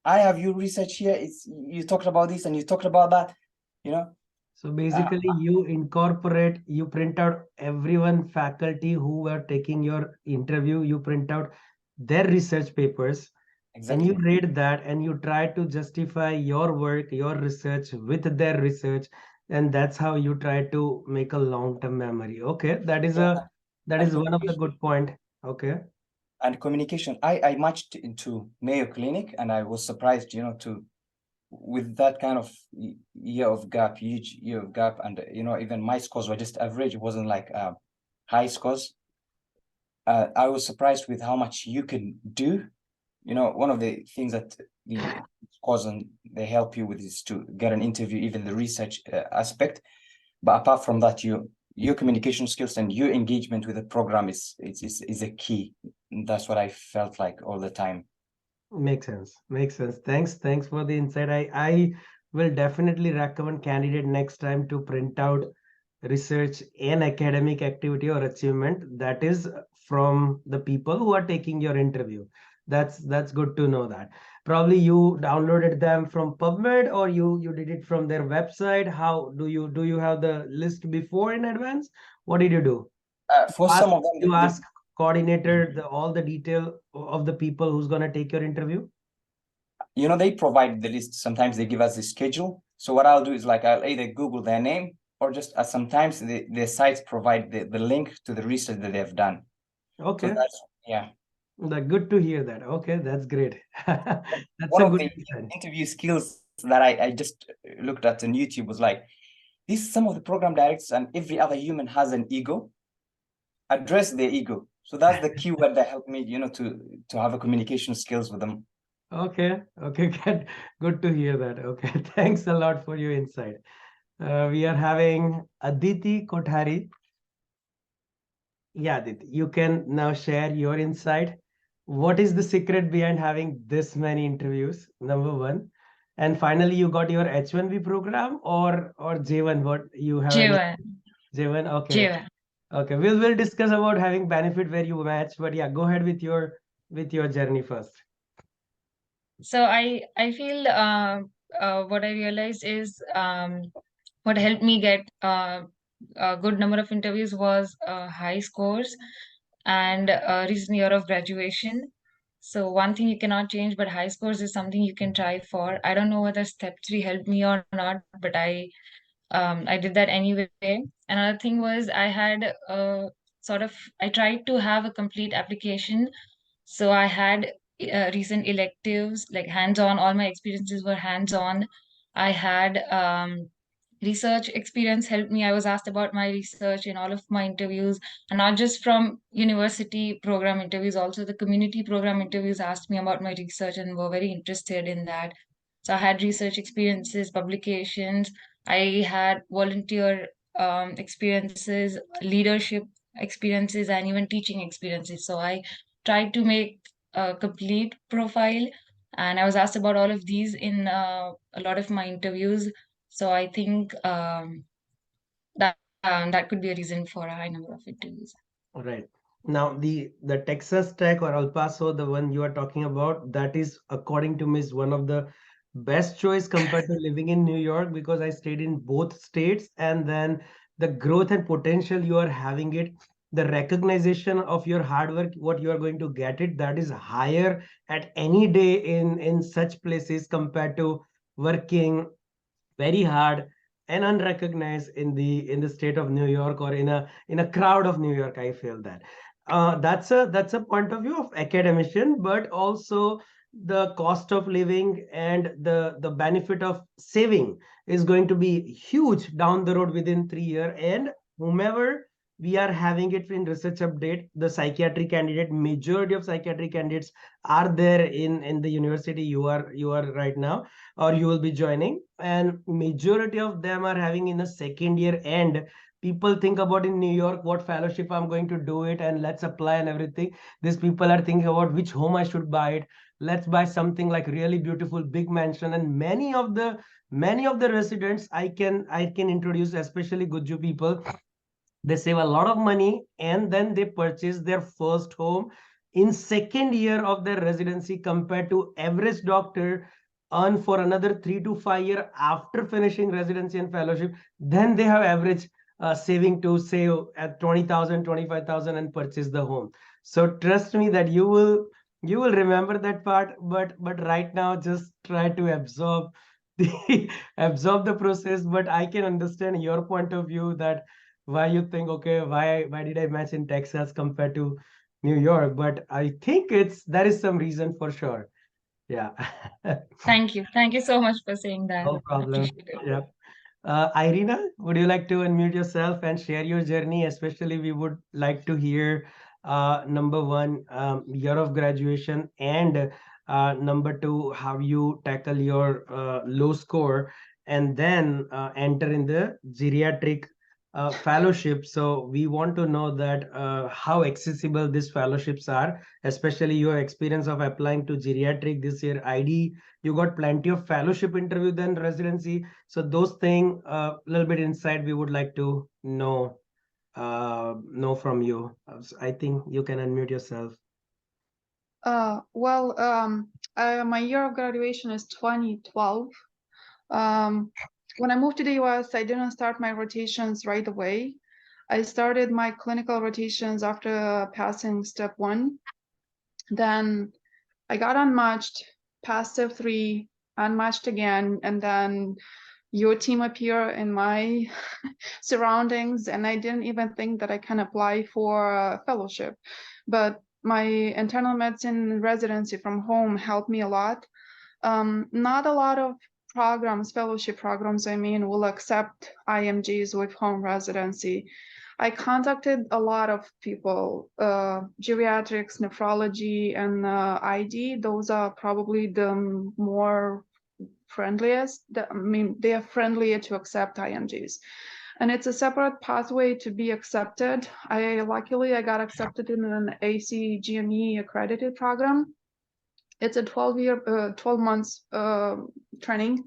I have your research here. You talked about this and you talked about that, you know. So basically you print out everyone faculty who were taking your interview, you print out their research papers. Exactly. And you read that and you try to justify your work, your research with their research. And that's how you try to make a long-term memory. Okay, that is one of the good point. Okay. And communication, I matched into Mayo Clinic, and I was surprised, you know, with that kind of year of gap, huge year of gap, and you know, even my scores were just average. It wasn't like high scores. I was surprised with how much you can do. You know, one of the things that the scores and they help you with is to get an interview, even the research aspect. But apart from that, your communication skills and your engagement with the program is a key. That's what I felt like all the time. Makes sense. Makes sense. Thanks for the insight. I will definitely recommend candidate next time to print out research and academic activity or achievement that is from the people who are taking your interview. That's good to know that. Probably you downloaded them from PubMed or you did it from their website. How do you have the list before in advance? What did you do? For some of them, you ask coordinator all the detail of the people who's going to take your interview? You know, they provide the list. Sometimes they give us the schedule. So what I'll do is like I'll either Google their name or just sometimes the sites provide the link to the research that they've done. Okay. So yeah. Good to hear that. Okay, that's great. That's One a of good the insight. interview skills that I just looked at on YouTube was like, some of the program directors and every other human has an ego. Address their ego. So that's the keyword that helped me, you know, to have a communication skills with them. Okay, good to hear that. Okay, thanks a lot for your insight. We are having Aditi Kothari. Yeah, Aditi, you can now share your insight. What is the secret behind having this many interviews? Number one. And finally, you got your H1B program or J1? What you have any J1. J1? Okay. J1. Okay. We'll discuss about having benefit where you match. But yeah, go ahead with your journey first. So I feel what I realized is what helped me get a good number of interviews was high scores and a recent year of graduation. So one thing you cannot change, but high scores is something you can try for. I don't know whether step 3 helped me or not, but I did that anyway. Another thing was I had I tried to have a complete application. So I had recent electives, like hands-on. All my experiences were hands-on. I had research experience helped me. I was asked about my research in all of my interviews, and not just from university program interviews, also the community program interviews asked me about my research and were very interested in that. So I had research experiences, publications. I had volunteer experiences, leadership experiences, and even teaching experiences. So I tried to make a complete profile, and I was asked about all of these in a lot of my interviews. So I think that could be a reason for a high number of interviews. All right. Now the Texas Tech or El Paso, the one you are talking about, that is according to me is one of the best choice compared to living in New York, because I stayed in both states, and then the growth and potential you are having it, the recognition of your hard work, what you are going to get it, that is higher at any day in such places compared to working very hard and unrecognized in the state of New York or in a crowd of New York. I feel that that's a point of view of academician, but also the cost of living and the benefit of saving is going to be huge down the road within 3 years. And whomever we are having it in research update, the psychiatry candidate, majority of psychiatry candidates are there in the university you are right now, or you will be joining, and majority of them are having in a second year. And people think about in New York what fellowship I'm going to do it, and let's apply and everything. These people are thinking about which home I should buy it. Let's buy something like really beautiful big mansion. And many of the residents I can introduce, especially Guju people, they save a lot of money and then they purchase their first home in second year of their residency, compared to average doctor earn for another 3 to 5 years after finishing residency and fellowship. Then they have average saving to save at 20,000, 25,000 and purchase the home. So trust me that you will remember that part. But right now just try to absorb the absorb the process. But I can understand your point of view, that why you think, okay, why did I match in Texas compared to New York? But I think there is some reason for sure. Yeah. Thank you. Thank you so much for saying that. No problem. Appreciate it. Yeah. Irina, would you like to unmute yourself and share your journey? Especially, we would like to hear number one, year of graduation, and number two, how you tackle your low score, and then enter in the geriatric fellowship. So we want to know that how accessible these fellowships are, especially your experience of applying to geriatric this year. ID, you got plenty of fellowship interview than residency. So those things, a little bit inside, we would like to know from you. I think you can unmute yourself. My year of graduation is 2012. When I moved to the US, I didn't start my rotations right away. I started my clinical rotations after passing step 1. Then I got unmatched, passed step 3, unmatched again, and then your team appeared in my surroundings, and I didn't even think that I can apply for a fellowship. But my internal medicine residency from home helped me a lot. Not a lot of fellowship programs, will accept IMGs with home residency. I contacted a lot of people, geriatrics, nephrology, and ID. Those are probably the more friendliest. They are friendlier to accept IMGs. and it's a separate pathway to be accepted. Luckily I got accepted in an ACGME accredited program. It's a 12 months training.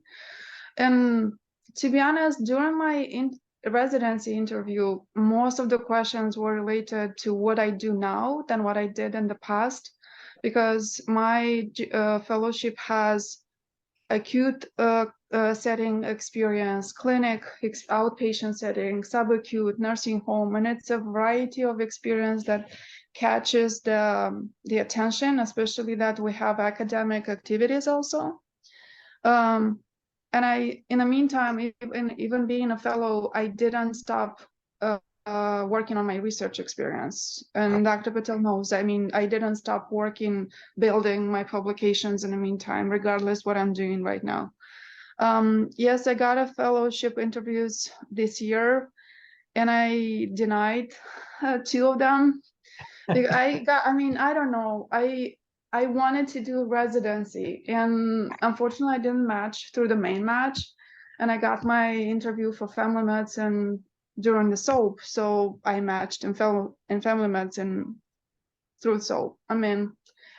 And to be honest, during my residency interview, most of the questions were related to what I do now than what I did in the past, because my fellowship has acute setting experience, clinic, outpatient setting, subacute, nursing home, and it's a variety of experience that catches the attention, especially that we have academic activities also. And in the meantime, even being a fellow, I didn't stop working on my research experience. And Dr. Patel knows, I mean, I didn't stop working, building my publications in the meantime, regardless what I'm doing right now. Yes, I got a fellowship interviews this year, and I denied 2 of them. I don't know. I wanted to do residency, and unfortunately I didn't match through the main match, and I got my interview for family medicine during the SOAP, so I matched in family medicine through SOAP. I mean,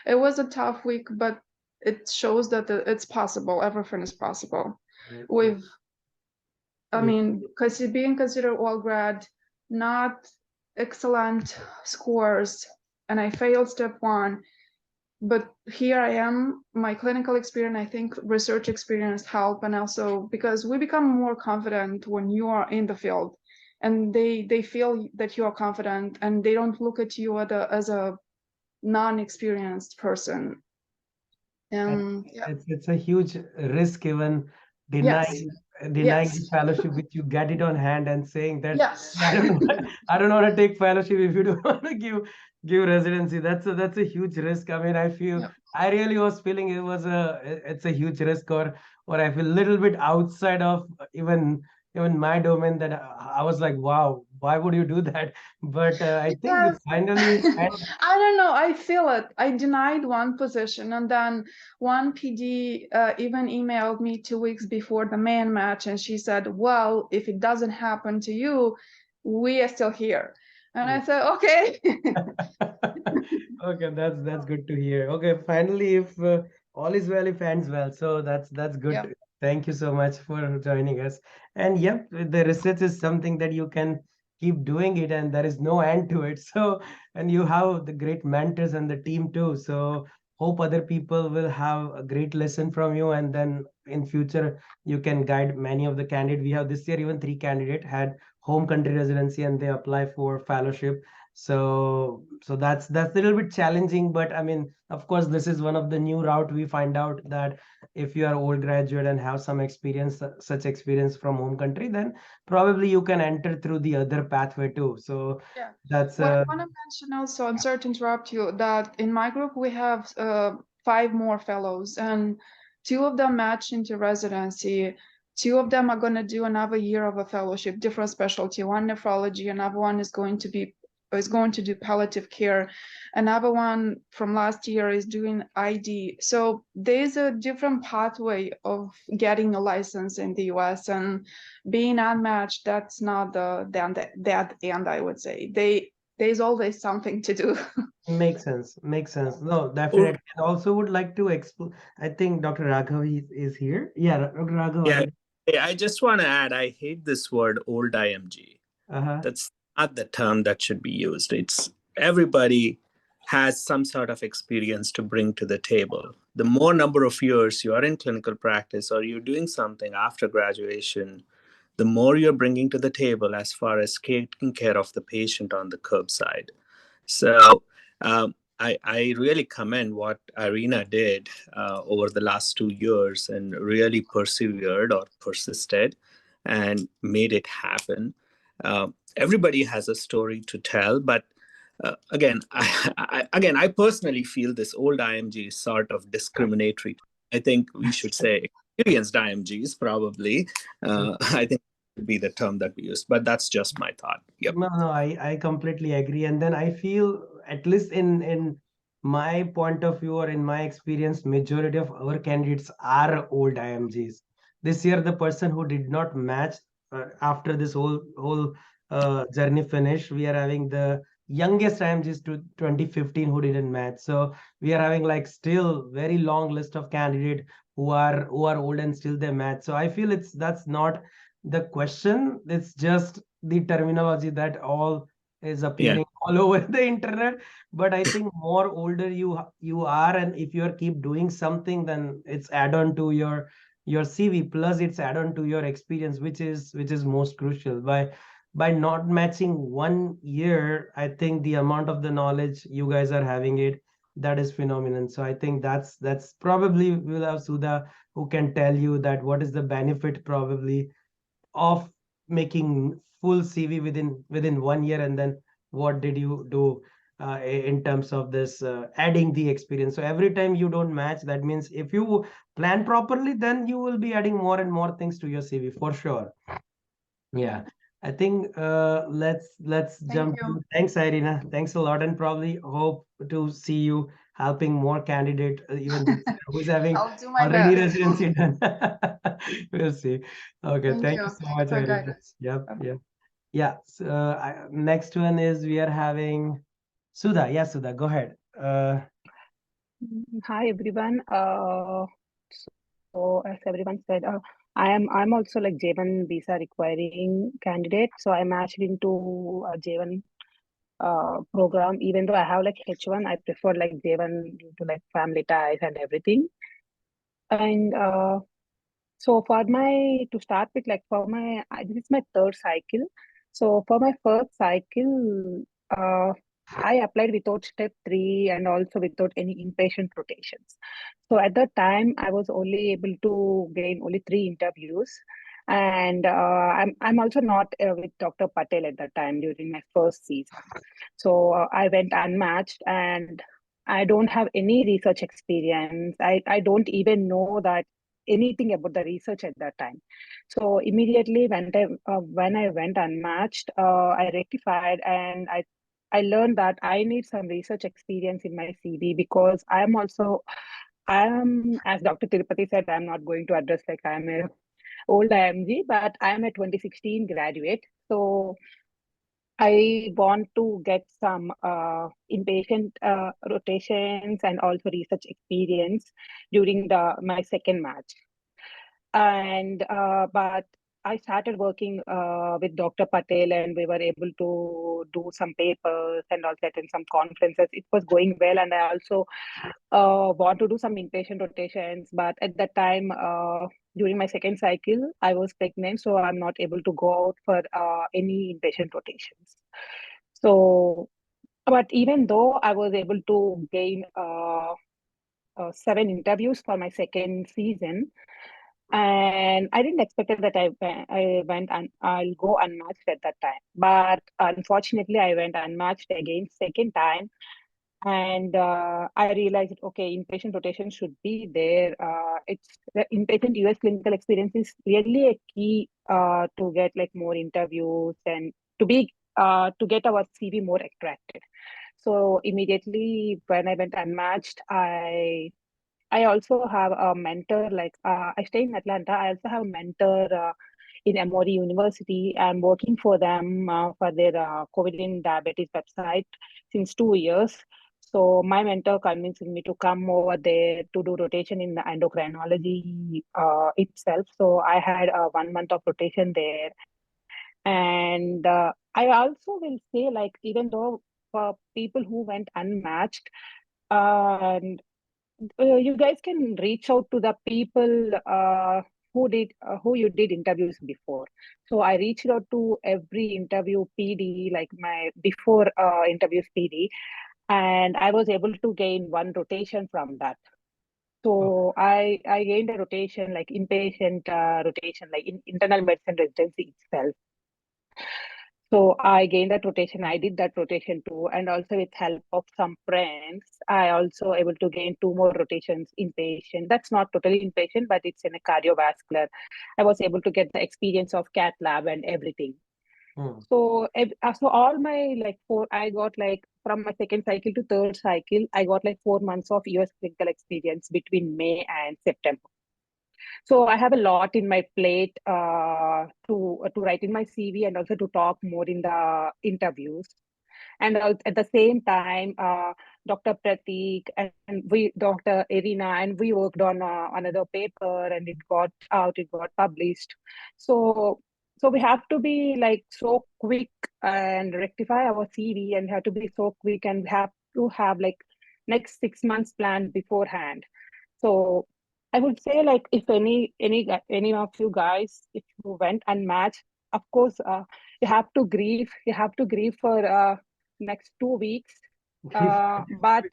it was a tough week, but it shows that it's possible. Everything is possible. Because being considered all grad, not excellent scores, and I failed step 1. But here I am, my clinical experience, I think research experience help, and also because we become more confident when you are in the field, and they feel that you are confident, and they don't look at you as a non-experienced person. It's a huge risk even denying the fellowship which you get it on hand and saying that I don't want to take fellowship if you don't want to give residency. That's a huge risk. I mean, I feel I really was feeling it's a huge risk, or I feel a little bit outside of even my domain, that I was like, wow, why would you do that? But I think it's finally I don't know, I feel it. I denied one position, and then one PD even emailed me 2 weeks before the main match, and she said, well, if it doesn't happen to you, we are still here. And I said, okay. Okay, that's good to hear. Okay, finally, if all is well, if ends well, so that's good. Yeah. Thank you so much for joining us. And yep, the research is something that you can keep doing it, and there is no end to it. So, and you have the great mentors and the team too. So, hope other people will have a great lesson from you, and then in future you can guide many of the candidates. We have this year even 3 candidates had home country residency, and they apply for fellowship. So that's a little bit challenging, but I mean, of course, this is one of the new route. We find out that if you are old graduate and have some experience, such experience from home country, then probably you can enter through the other pathway too. So that's What I want to mention also, I'm sorry to interrupt you, that in my group we have 5 more fellows, and 2 of them match into residency. 2 of them are going to do another year of a fellowship, different specialty. One nephrology, another one is going to do palliative care. Another one from last year is doing ID. So there's a different pathway of getting a license in the US, and being unmatched, that's not that end, I would say. There's always something to do. Makes sense. No, definitely. I also would like to explain. I think Dr. Raghav is here. Yeah, Dr. Raghav. Yeah, hey, I just want to add, I hate this word old IMG. That's not the term that should be used. It's everybody has some sort of experience to bring to the table. The more number of years you are in clinical practice or you're doing something after graduation, the more you're bringing to the table as far as taking care of the patient on the curbside. So I really commend what Irina did over the last 2 years and really persevered or persisted and made it happen. Everybody has a story to tell, but again, I personally feel this old IMG is sort of discriminatory. I think we should say experienced IMGs probably. I think would be the term that we use, but that's just my thought. Yep. No, I completely agree. And then I feel, at least in my point of view or in my experience, majority of our candidates are old IMGs. This year, the person who did not match after this whole journey finish, we are having the youngest IMGs to 2015 who didn't match. So we are having like still very long list of candidates who are old and still they match. So I feel that's not the question. It's just the terminology that all is appearing all over the internet. But I think more older you are, and if you are keep doing something, then it's add on to your CV, plus it's add on to your experience, which is most crucial. By not matching 1 year, I think the amount of the knowledge you guys are having that is phenomenal. So I think that's probably we'll have Sudha who can tell you that what is the benefit probably of making full CV within 1 year, and then what did you do in terms of this adding the experience. So every time you don't match, that means if you plan properly, then you will be adding more and more things to your CV for sure. Yeah, I think let's jump you. to thanks, Irina. Thanks a lot, and probably hope to see you helping more candidate even this year who's having I'll do my already best. residency done. We'll see. Okay, Thank thank you. you so Thank you much, for your Irina. guidance. Yep, Bye-bye. yep. Yeah. So, next one is we are having Sudha. Yeah, Sudha, go ahead. Hi everyone. So as everyone said, I'm also like J1 visa requiring candidate. So I matched into a J1 program. Even though I have like H1, I prefer like J1 due to like family ties and everything. And so for my to start with, like for my this is my third cycle. So for my first cycle, I applied without step 3 and also without any inpatient rotations. So at that time, I was only able to gain only 3 interviews, and I'm also not with Dr. Patel at that time during my first season. So I went unmatched, and I don't have any research experience. I don't even know that anything about the research at that time. So immediately when I went unmatched, I rectified, and I learned that I need some research experience in my CV, because as Dr. Tirupati said, I'm not going to address like I'm a old IMG, but I'm a 2016 graduate. So I want to get some inpatient rotations and also research experience during my second match. And but I started working with Dr. Patel, and we were able to do some papers and also attend some conferences. It was going well, and I also want to do some inpatient rotations. But at that time, during my second cycle, I was pregnant, so I'm not able to go out for any inpatient rotations. So, but even though I was able to gain 7 interviews for my second season, and I didn't expect that I went and I'll go unmatched at that time. But unfortunately, I went unmatched again second time, and I realized, okay, inpatient rotation should be there. It's the inpatient US clinical experience is really a key to get like more interviews and to get our CV more attractive. So immediately when I went unmatched, I also have a mentor. Like I stay in Atlanta. I also have a mentor in Emory University. I'm working for them for their COVID in diabetes website since 2 years. So my mentor convinced me to come over there to do rotation in the endocrinology itself. So I had 1 month of rotation there, and I also will say, like, even though for people who went unmatched, and you guys can reach out to the people who you did interviews before. So I reached out to every interview PD, like my before interviews PD, and I was able to gain 1 rotation from that. So I gained a rotation, like inpatient rotation, like in internal medicine residency itself. So I gained that rotation. I did that rotation too, and also with help of some friends, I also able to gain 2 more rotations inpatient. That's not totally inpatient, but it's in a cardiovascular. I was able to get the experience of cath lab and everything. So all my like I got like from my second cycle to third cycle, I got like 4 months of US clinical experience between May and September. So I have a lot in my plate to write in my CV and also to talk more in the interviews. And at the same time, Dr. Pratik and Dr. Irina, and we worked on another paper, and it got out, it got published. So we have to be like so quick and rectify our CV, and have to be so quick, and have to have like next 6 months plan beforehand. So I would say, like, if any of you guys, if you went unmatched, of course, you have to grieve. You have to grieve for next 2 weeks, but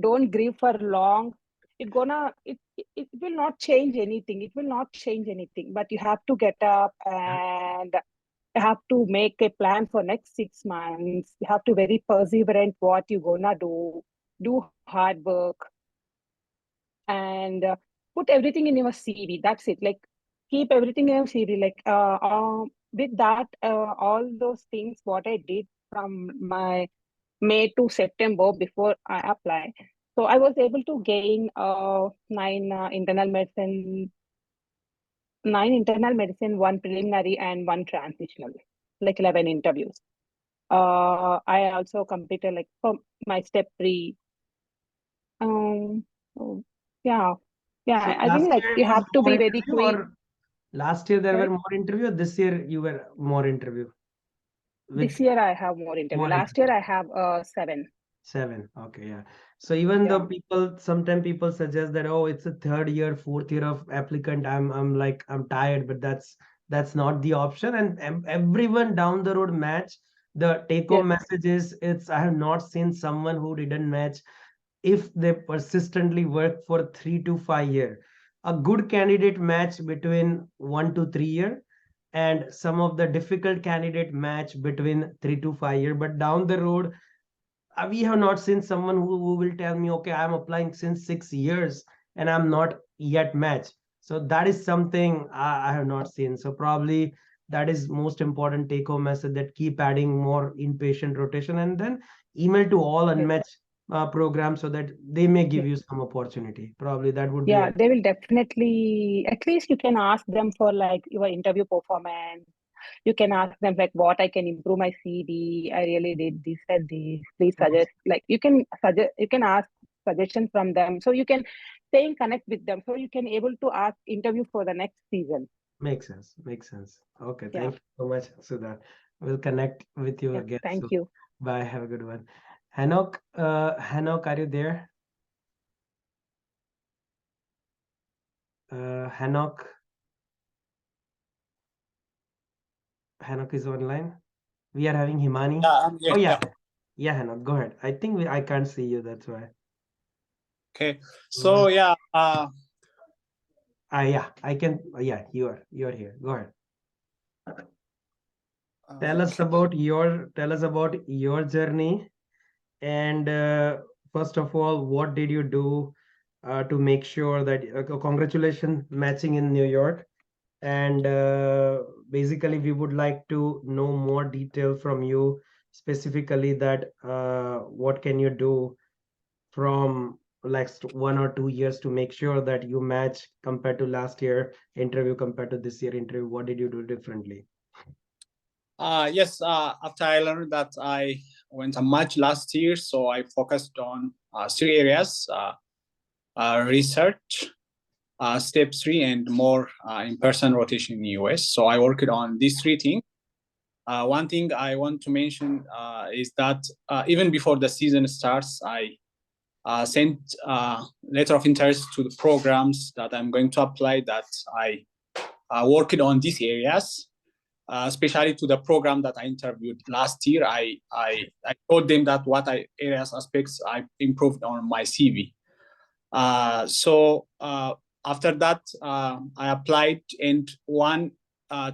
don't grieve for long. It will not change anything. It will not change anything. But you have to get up, and you have to make a plan for next 6 months. You have to very perseverant what you're gonna do hard work, and put everything in your CV. That's it. Like, keep everything in your CV. Like, with that, all those things what I did from my May to September before I apply. So I was able to gain 9 internal medicine, 1 preliminary and 1 transitional, like 11 interviews. I also completed like for my step 3. So, yeah. So I think last like year you was have to more be very interview, quick. or last year there Sorry? were more interview, or this year you were more interview? This year I have more interview. More Last interview. year I have 7. 7. Okay, yeah. So even though sometimes people suggest that, oh, it's a 3rd year, 4th year of applicant, I'm tired, but that's not the option. And everyone down the road match. The take home message is, I have not seen someone who didn't match if they persistently work for 3 to 5 years. A good candidate match between 1 to 3 years, and some of the difficult candidate match between 3 to 5 years. But down the road, we have not seen someone who will tell me, okay, I'm applying since 6 years and I'm not yet matched. So that is something I have not seen. So probably that is most important take home message, that keep adding more inpatient rotation, and then email to all unmatched programs so that they may give you some opportunity. Probably that would be Yeah, they will definitely, at least you can ask them for like your interview performance. You can ask them like what I can improve my CV. I really did this and this. Please suggest. Like, you can ask suggestions from them. So you can stay in connect with them. So you can able to ask interview for the next season. Makes sense. Okay, Yeah. thank you so much, Sudha. We'll connect with you Yeah, again thank soon. you. Bye. Have a good one. Hanok, are you there? Hanok is online. We are having Himani. Yeah, I'm here. Oh yeah, Hanok, go ahead. I think I can't see you. That's why. Okay. So yeah. Yeah, I can. Yeah, you are here. Go ahead. Tell us about your journey, and first of all, what did you do to make sure that congratulations matching in New York, and basically we would like to know more detail from you, specifically that what can you do from next 1 or 2 years to make sure that you match compared to last year interview, compared to this year interview. What did you do differently? Yes, after I learned that I went a match last year, so I focused on 3 areas: research, step 3, and more in-person rotation in the US. So I worked on these 3 things. One thing I want to mention is that even before the season starts, I sent letter of interest to the programs that I'm going to apply, that I worked on these areas. Especially to the program that I interviewed last year, I told them that what areas aspects I improved on my CV. So after that, I applied, and one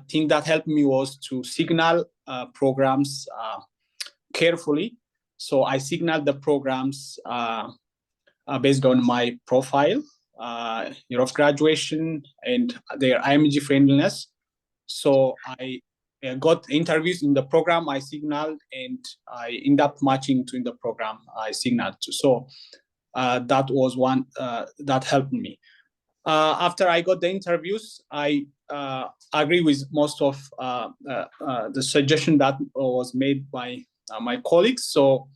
thing that helped me was to signal programs carefully. So I signaled the programs based on my profile, year of graduation, and their IMG friendliness. So I got interviews in the program I signaled, and I end up matching to in the program I signaled to. So that was one that helped me. after I got the interviews, I agree with most of the suggestion that was made by my colleagues. So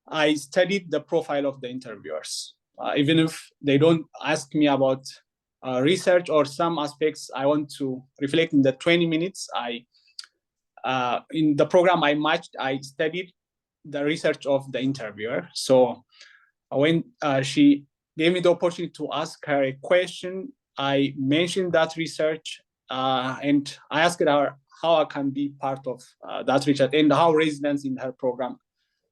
I studied the profile of the interviewers. Even if they don't ask me about research or some aspects I want to reflect in the 20 minutes, in the program I matched, I studied the research of the interviewer. So when she gave me the opportunity to ask her a question, I mentioned that research and I asked her how I can be part of that research and how residents in her program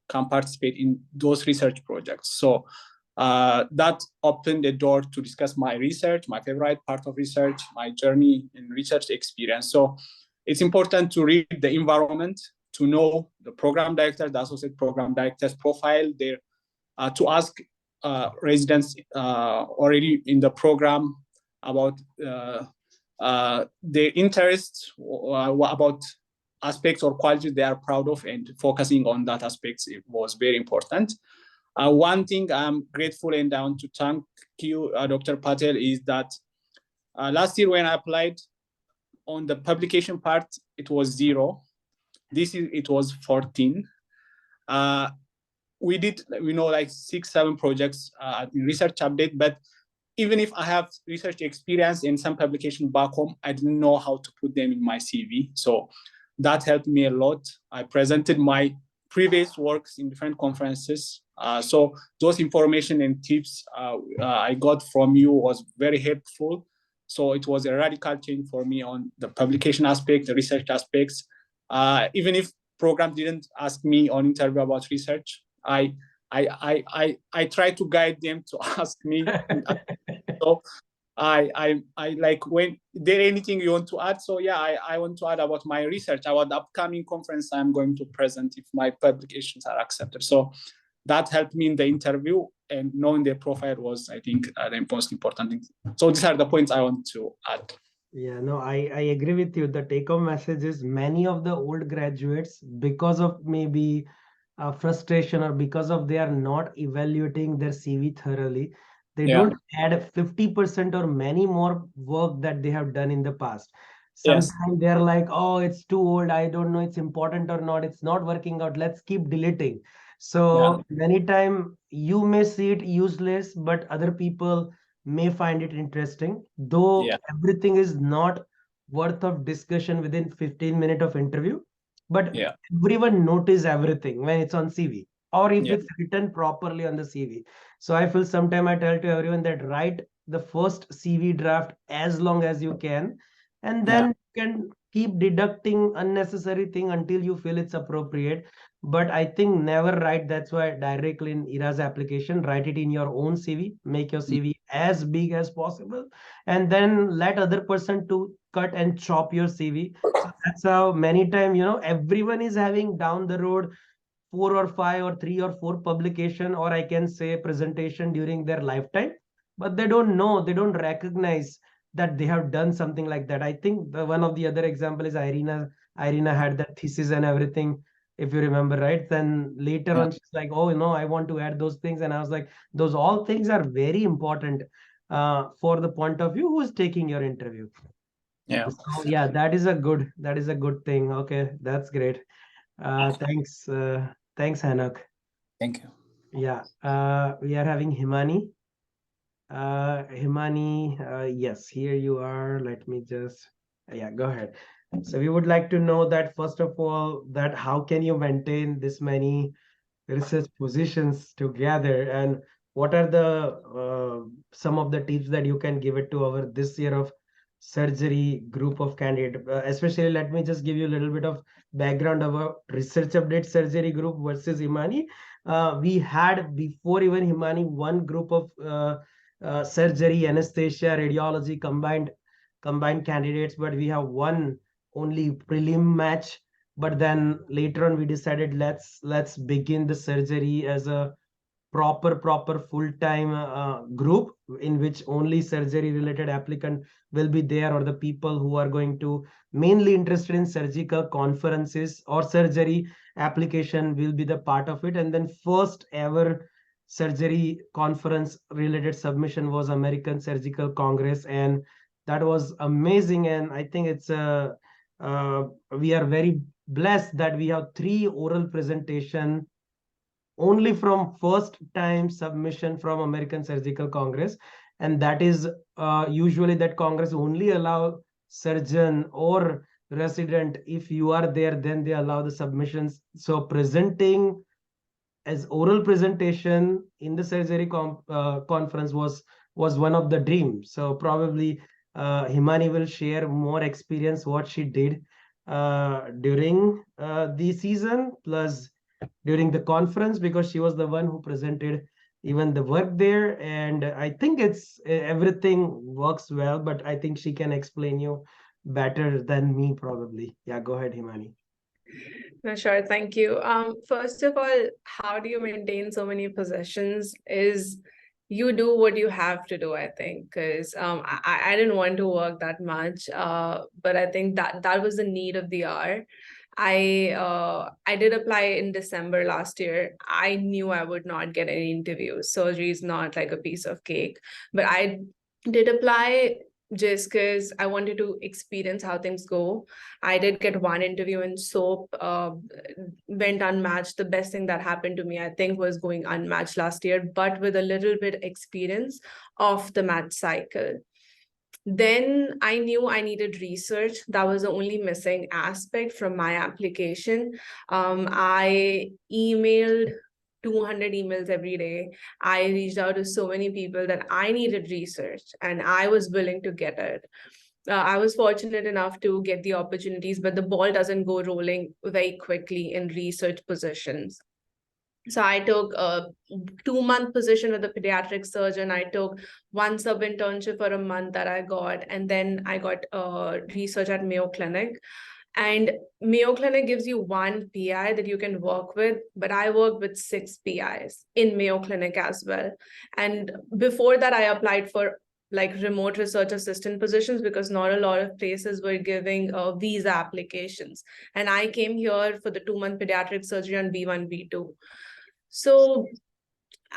can participate in those research projects. So that opened the door to discuss my research, my favorite part of research, my journey in research experience. So it's important to read the environment, to know the program director, the associate program director's profile there, to ask residents already in the program about their interests, about aspects or qualities they are proud of, and focusing on that aspects was very important. One thing I'm grateful and I want to thank you, Dr. Patel, is that last year when I applied on the publication part, it was 0. This year it was 14. We did, like 6-7 projects in research update, but even if I have research experience in some publication back home, I didn't know how to put them in my CV. So that helped me a lot. I presented my previous works in different conferences. So those information and tips I got from you was very helpful. So it was a radical change for me on the publication aspect, the research aspects. Even if programs didn't ask me on interview about research, I try to guide them to ask me. So I like, when there anything you want to add? So yeah, I want to add about my research, about the upcoming conference I'm going to present if my publications are accepted. So that helped me in the interview, and knowing their profile was, I think, the most important thing. So these are the points I want to add. Yeah, no, I agree with you. The take-home message is many of the old graduates, because of maybe frustration or because of they are not evaluating their CV thoroughly, they Yeah. don't add 50% or many more work that they have done in the past. Yes. Sometimes they're like, oh, it's too old. I don't know it's important or not. It's not working out. Let's keep deleting. So many time you may see it useless, but other people may find it interesting, though Yeah. everything is not worth of discussion within 15 minutes of interview, but Yeah. everyone notice everything when it's on CV or if Yeah. it's written properly on the CV. So I feel sometime I tell to everyone that write the first CV draft as long as you can, and then you can keep deducting unnecessary thing until you feel it's appropriate. But I think never write, that's why directly in IRA's application, write it in your own CV, make your CV as big as possible, and then let other person to cut and chop your CV. So that's how many time, everyone is having down the road 4 or 5 or 3 or 4 publication, or I can say presentation during their lifetime, but they don't know, they don't recognize that they have done something like that. I think one of the other example is Irina had that thesis and everything, if you remember, right? Then later on she's like, oh no, I want to add those things, and I was like, those all things are very important for the point of view who's taking your interview. Yeah. So yeah, that is a good thing. Okay, that's great. Thanks, Hanok. Thank you. Yeah, we are having Himani. Himani, yes, here you are. Let me just, yeah, go ahead. So we would like to know that, first of all, that how can you maintain this many research positions together, and what are the some of the tips that you can give it to our this year of surgery group of candidate, especially let me just give you a little bit of background of a research update surgery group versus Himani. We had before even Himani one group of surgery, anesthesia, radiology combined candidates, but we have one only prelim match. But then later on we decided let's begin the surgery as a proper full-time group in which only surgery related applicant will be there, or the people who are going to mainly interested in surgical conferences or surgery application will be the part of it. And then first ever surgery conference related submission was American Surgical Congress, and that was amazing. And I think it's we are very blessed that we have 3 oral presentation only from first time submission from American Surgical Congress. And that is usually that Congress only allow surgeon or resident. If you are there, then they allow the submissions. So presenting as oral presentation in the surgery conference was one of the dreams. So probably Himani will share more experience what she did during the season plus during the conference, because she was the one who presented even the work there. And I think it's everything works well, but I think she can explain you better than me probably. Yeah, go ahead, Himani. No, sure. Thank you. First of all, how do you maintain so many possessions is you do what you have to do, I think, because I didn't want to work that much, but I think that was the need of the hour. I did apply in December last year. I knew I would not get any interviews. Surgery is not like a piece of cake, but I did apply just because I wanted to experience how things go. I did get one interview in soap, went unmatched. The best thing that happened to me, I think, was going unmatched last year, but with a little bit experience of the match cycle. Then I knew I needed research. That was the only missing aspect from my application. I emailed 200 emails every day. I reached out to so many people that I needed research and I was willing to get it. I was fortunate enough to get the opportunities, but the ball doesn't go rolling very quickly in research positions. So I took a 2-month position with a pediatric surgeon. I took one sub internship for a month that I got, and then I got research at Mayo Clinic. And Mayo Clinic gives you 1 PI that you can work with, but I work with 6 PIs in Mayo Clinic as well. And before that, I applied for like remote research assistant positions because not a lot of places were giving visa applications. And I came here for the 2-month pediatric surgery on B1, B2. So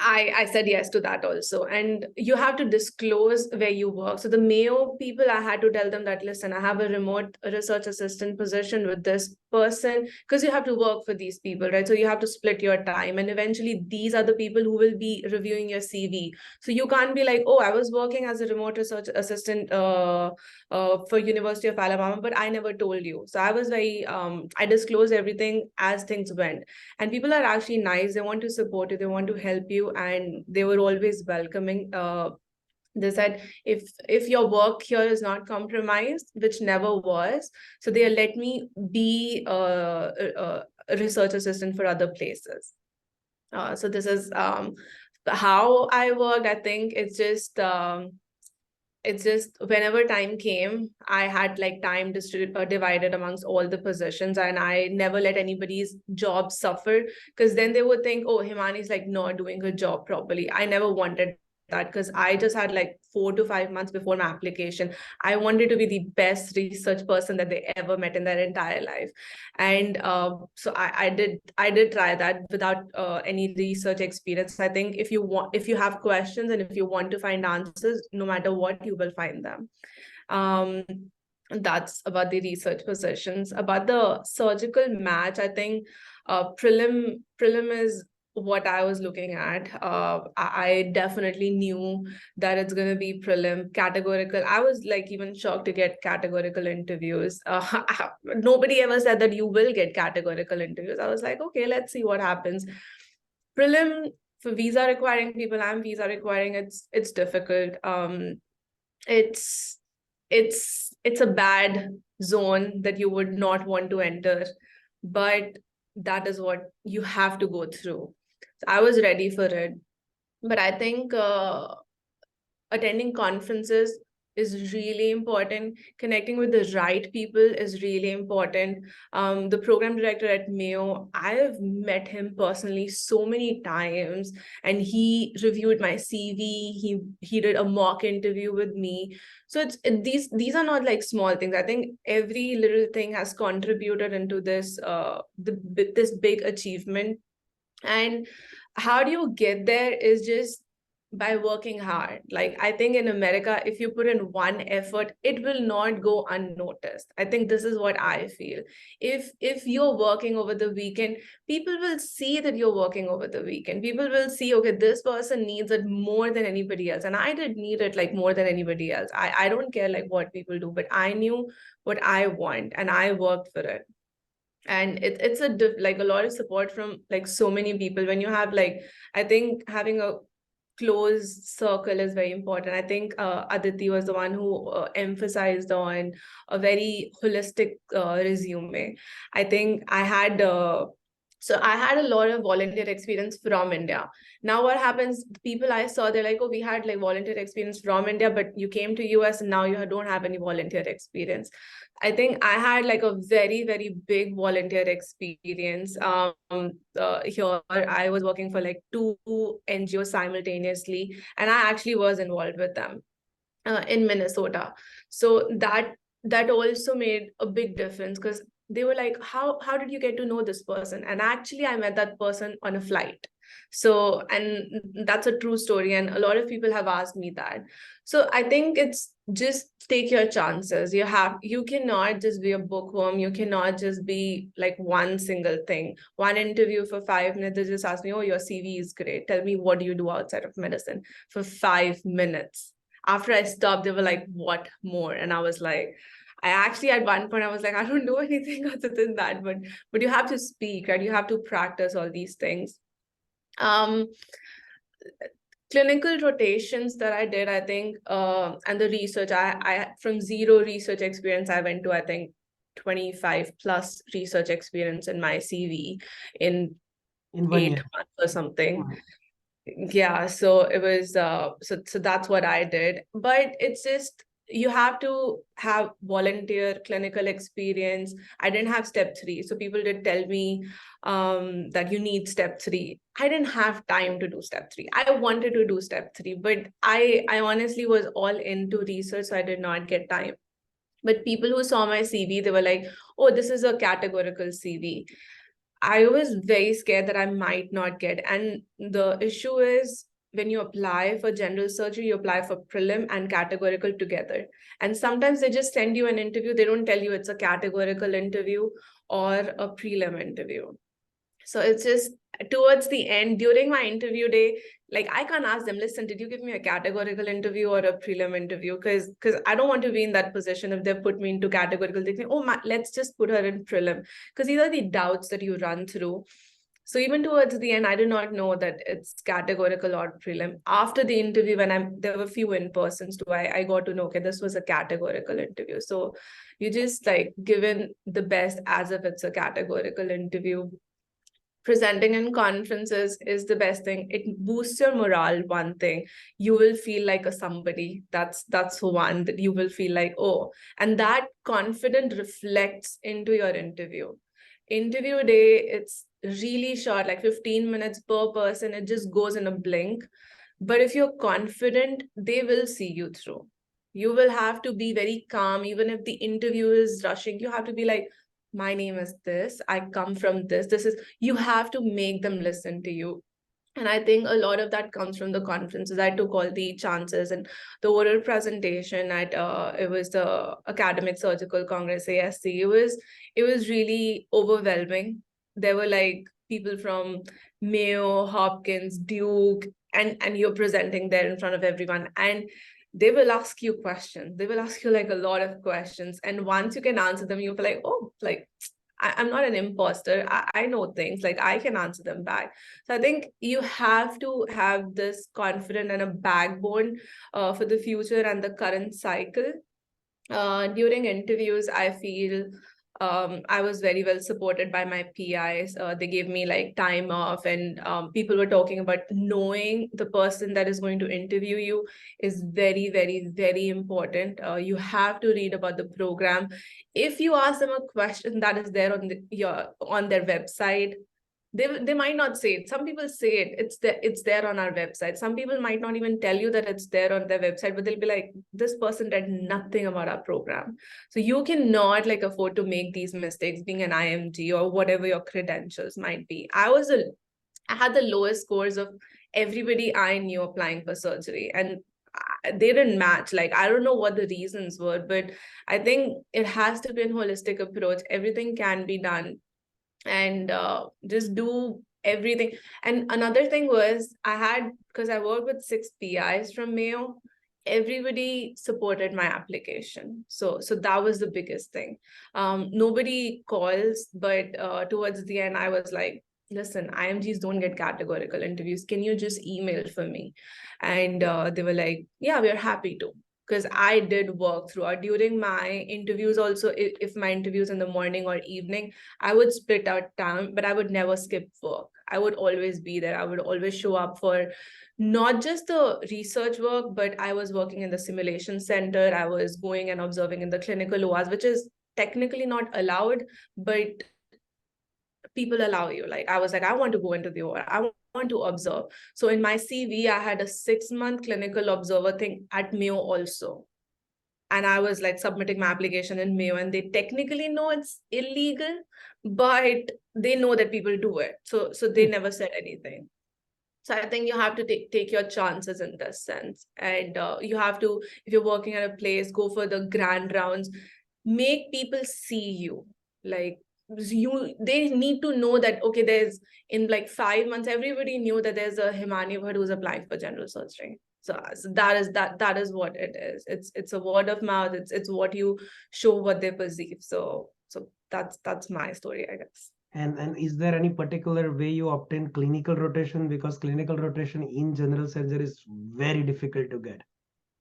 I said yes to that also. And you have to disclose where you work. So the Mayo people, I had to tell them that, listen, I have a remote research assistant position with this person, because you have to work for these people, right? So you have to split your time. And eventually these are the people who will be reviewing your CV. So you can't be like, oh, I was working as a remote research assistant for University of Alabama, but I never told you. So I was very, I disclosed everything as things went. And people are actually nice. They want to support you. They want to help you. And they were always welcoming. They said, if your work here is not compromised, which never was, so they let me be a research assistant for other places. So this is how I worked. I think it's just whenever time came, I had like time divided amongst all the positions, and I never let anybody's job suffer, because then they would think, oh, Himani's like not doing her job properly. I never wanted that, because I just had like 4 to 5 months before my application. I wanted to be the best research person that they ever met in their entire life. And so I did try that without any research experience. I think if you have questions and if you want to find answers, no matter what, you will find them. That's about the research positions. About the surgical match, I think prelim is what I was looking at. I definitely knew that it's going to be prelim. Categorical, I was like even shocked to get categorical interviews. Nobody ever said that you will get categorical interviews. I was like, okay, let's see what happens. Prelim, for visa requiring people, I'm visa requiring, it's difficult. It's a bad zone that you would not want to enter, but that is what you have to go through. So I was ready for it. But I think attending conferences is really important. Connecting with the right people is really important. The program director at Mayo, I have met him personally so many times, and he reviewed my CV. He did a mock interview with me. So these are not like small things. I think every little thing has contributed into this this big achievement. And how do you get there is just by working hard. Like, I think in America, if you put in one effort, it will not go unnoticed. I think this is what I feel. If you're working over the weekend, people will see that you're working over the weekend. People will see, okay, this person needs it more than anybody else. And I did need it like more than anybody else. I don't care like what people do, but I knew what I want and I worked for it. And it's like a lot of support from like so many people. When you have like, I think having a close circle is very important. I think Aditi was the one who emphasized on a very holistic resume. I think I had so I had a lot of volunteer experience from India. Now what happens, people I saw, they're like, oh, we had like volunteer experience from India, but you came to US and now you don't have any volunteer experience. I think I had like a very, very big volunteer experience. Here, I was working for like 2 NGOs simultaneously, and I actually was involved with them in Minnesota. So that also made a big difference, because they were like, how did you get to know this person? And actually, I met that person on a flight. So, and that's a true story. And a lot of people have asked me that. So I think it's just take your chances. You cannot just be a bookworm. You cannot just be like one single thing. One interview for 5 minutes, they just ask me, oh, your CV is great. Tell me, what do you do outside of medicine? For 5 minutes. After I stopped, they were like, what more? And I was like, I actually, at one point, I was like, I don't do anything other than that, but you have to speak, right? You have to practice all these things. Clinical rotations that I did, I think, and the research, I from zero research experience, I went to, I think, 25 plus research experience in my CV in 8 months or something. Yeah, so it was, so that's what I did. But it's just, you have to have volunteer clinical experience. I didn't have step 3. So people did tell me that you need step 3. I didn't have time to do step 3. I wanted to do step 3, but I honestly was all into research, so I did not get time. But people who saw my CV, they were like, oh, this is a categorical CV. I was very scared that I might not get. And the issue is, when you apply for general surgery, you apply for prelim and categorical together. And sometimes they just send you an interview. They don't tell you it's a categorical interview or a prelim interview. So it's just towards the end, during my interview day, like I can't ask them, listen, did you give me a categorical interview or a prelim interview? Because I don't want to be in that position. If they put me into categorical, they think, oh, let's just put her in prelim. Because these are the doubts that you run through. So even towards the end, I did not know that it's categorical or prelim. After the interview, when there were a few in-persons too, I got to know, okay, this was a categorical interview. So you just like given the best as if it's a categorical interview. Presenting in conferences is the best thing. It boosts your morale, one thing. You will feel like a somebody. That's one that you will feel like, oh, and that confidence reflects into your interview. Interview day, it's really short, like 15 minutes per person. It just goes in a blink. But if you're confident, they will see you through. You will have to be very calm. Even if the interview is rushing, you have to be like, my name is this, I come from this is, you have to make them listen to you. And I think a lot of that comes from the conferences. I took all the chances, and the oral presentation at it was the Academic Surgical Congress, ASC. It was really overwhelming. There were like people from Mayo, Hopkins, Duke, and you're presenting there in front of everyone. And they will ask you questions. They will ask you like a lot of questions. And once you can answer them, you'll be like, oh, like I'm not an imposter. I know things, like I can answer them back. So I think you have to have this confidence and a backbone for the future and the current cycle. During interviews, I feel I was very well supported by my PIs. They gave me like time off, and people were talking about knowing the person that is going to interview you is very, very, very important. You have to read about the program. If you ask them a question that is there on their website, they might not say it. Some people say it's there on our website. Some people might not even tell you that it's there on their website, but they'll be like, this person read nothing about our program. So you cannot like afford to make these mistakes being an IMG or whatever your credentials might be. I was a I had the lowest scores of everybody I knew applying for surgery, and they didn't match. Like, I don't know what the reasons were, but I think it has to be a holistic approach. Everything can be done, and just do everything. And another thing was, because I worked with 6 PIs from Mayo, everybody supported my application. So that was the biggest thing. Nobody calls, but towards the end, I was like, listen, IMGs don't get categorical interviews. Can you just email for me? And they were like, yeah, we're happy to. Because I did work throughout. During my interviews also, if my interviews in the morning or evening, I would split out time, but I would never skip work. I would always be there. I would always show up for not just the research work, but I was working in the simulation center. I was going and observing in the clinical ORs, which is technically not allowed, but people allow you. Like, I was like, I want to go into the OR. I want to observe. So in my CV, I had a 6-month clinical observer thing at Mayo also. And I was like submitting my application in Mayo, and they technically know it's illegal, but they know that people do it. So they never said anything. So I think you have to take your chances in this sense. And you have to, if you're working at a place, go for the grand rounds, make people see you. Like, they need to know that, okay, there's, in like 5 months, everybody knew that there's a Himani Bhatt who's applying for general surgery. So that is what it is. It's a word of mouth. It's what you show, what they perceive. So that's my story, I guess. And is there any particular way you obtain clinical rotation? Because clinical rotation in general surgery is very difficult to get.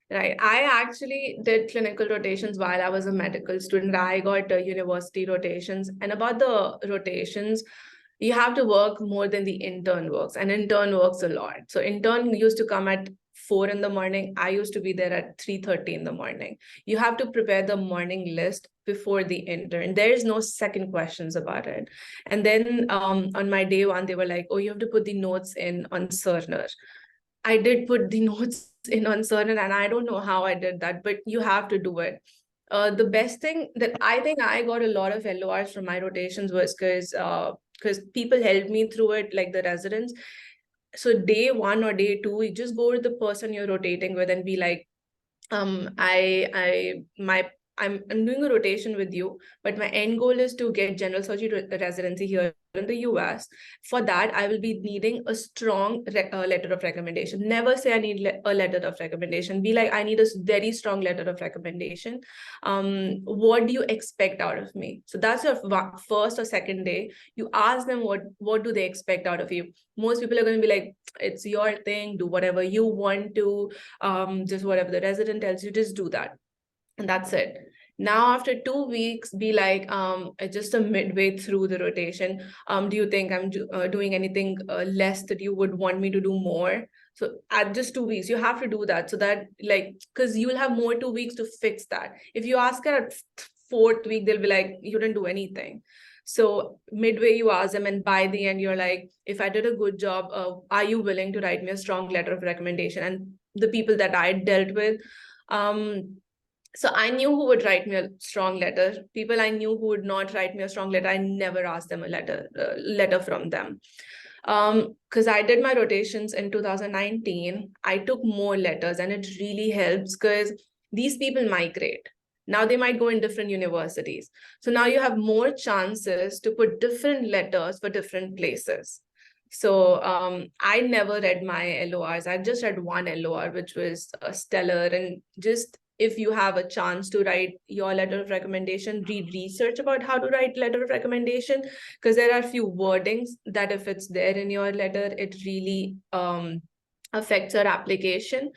Right. I actually did clinical rotations while I was a medical student. I got university rotations. And about the rotations, you have to work more than the intern works. And intern works a lot. So intern used to come at 4 in the morning. I used to be there at 3:30 in the morning. You have to prepare the morning list before the intern. There is no second questions about it. And then on my day 1, they were like, oh, you have to put the notes in on Cerner. I did put the notes in on Cerner, and I don't know how I did that, but you have to do it. The best thing that I think I got a lot of LORs from my rotations was because people helped me through it, like the residents. So day 1 or day 2, you just go to the person you're rotating with and be like, I'm doing a rotation with you, but my end goal is to get general surgery residency here in the US. For that, I will be needing a strong letter of recommendation. Never say I need a letter of recommendation. Be like, I need a very strong letter of recommendation. What do you expect out of me? So that's your first or second day. You ask them what do they expect out of you. Most people are going to be like, it's your thing, do whatever you want to, just whatever the resident tells you, just do that. And that's it. Now, after 2 weeks, be like, just a midway through the rotation, do you think I'm doing anything less that you would want me to do more? So at just 2 weeks, you have to do that, so that, like, because you will have more 2 weeks to fix that. If you ask her at 4th week, they'll be like, you didn't do anything. So midway, you ask them, and by the end, you're like, if I did a good job, are you willing to write me a strong letter of recommendation? And the people that I dealt with, so I knew who would write me a strong letter. People I knew who would not write me a strong letter, I never asked them a letter from them. Because I did my rotations in 2019, I took more letters, and it really helps because these people migrate. Now they might go in different universities. So now you have more chances to put different letters for different places. So I never read my LORs. I just read one LOR, which was stellar. And just, if you have a chance to write your letter of recommendation, read research about how to write letter of recommendation, because there are few wordings that if it's there in your letter, it really affects your application.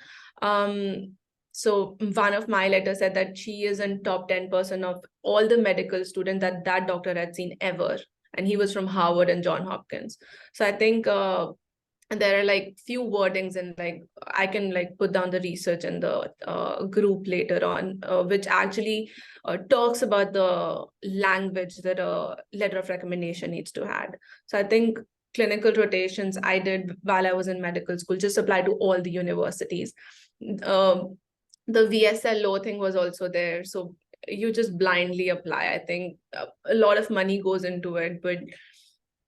So one of my letters said that she is in top 10% of all the medical students that doctor had seen ever. And he was from Harvard and Johns Hopkins. So I think there are like few wordings, and like I can like put down the research in the group later on, which actually talks about the language that a letter of recommendation needs to have. So I think clinical rotations I did while I was in medical school just apply to all the universities. The VSL law thing was also there. So you just blindly apply. I think a lot of money goes into it, but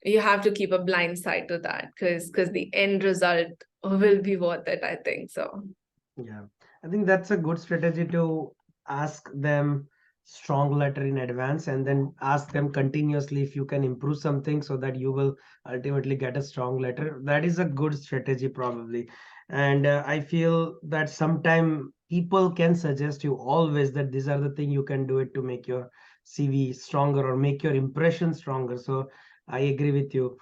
you have to keep a blind side to that because the end result will be worth it, I think so. Yeah, I think that's a good strategy to ask them strong letter in advance and then ask them continuously if you can improve something so that you will ultimately get a strong letter. That is a good strategy probably. And I feel that sometime people can suggest you always that these are the thing you can do it to make your CV stronger or make your impression stronger. So I agree with you.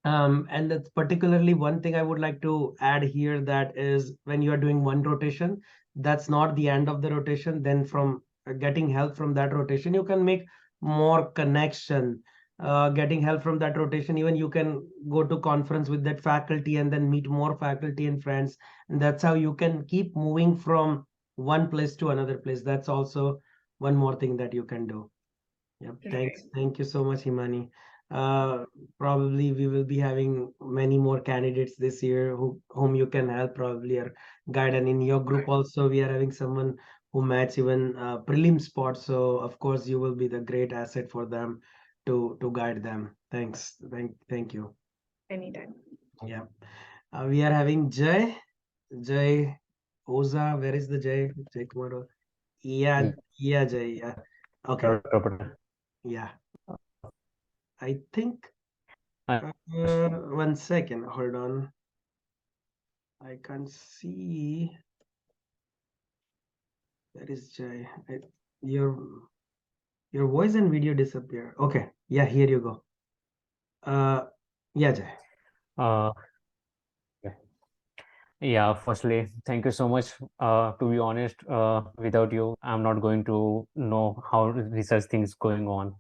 And that's particularly one thing I would like to add here, that is when you are doing one rotation, that's not the end of the rotation. Then from getting help from that rotation, you can make more connection. Getting help from that rotation, even you can go to conference with that faculty and then meet more faculty and friends. And that's how you can keep moving from one place to another place. That's also one more thing that you can do. Yep. Thanks. Thank you so much, Himani. Probably we will be having many more candidates this year whom you can help probably or guide. And in your group also, we are having someone who match even prelim spots. So of course, you will be the great asset for them to guide them. Thanks. Thank you. Anytime. Yeah. We are having Jay. Jay Oza. Where is the Jay? Jay Kumar. Yeah. Yeah, Jay. Yeah. Okay. Yeah. I think one second, hold on. I can't see. That is Jay. Your voice and video disappear. Okay, yeah, here you go. Yeah, Jay. Yeah, firstly, thank you so much. To be honest, without you, I'm not going to know how research things going on.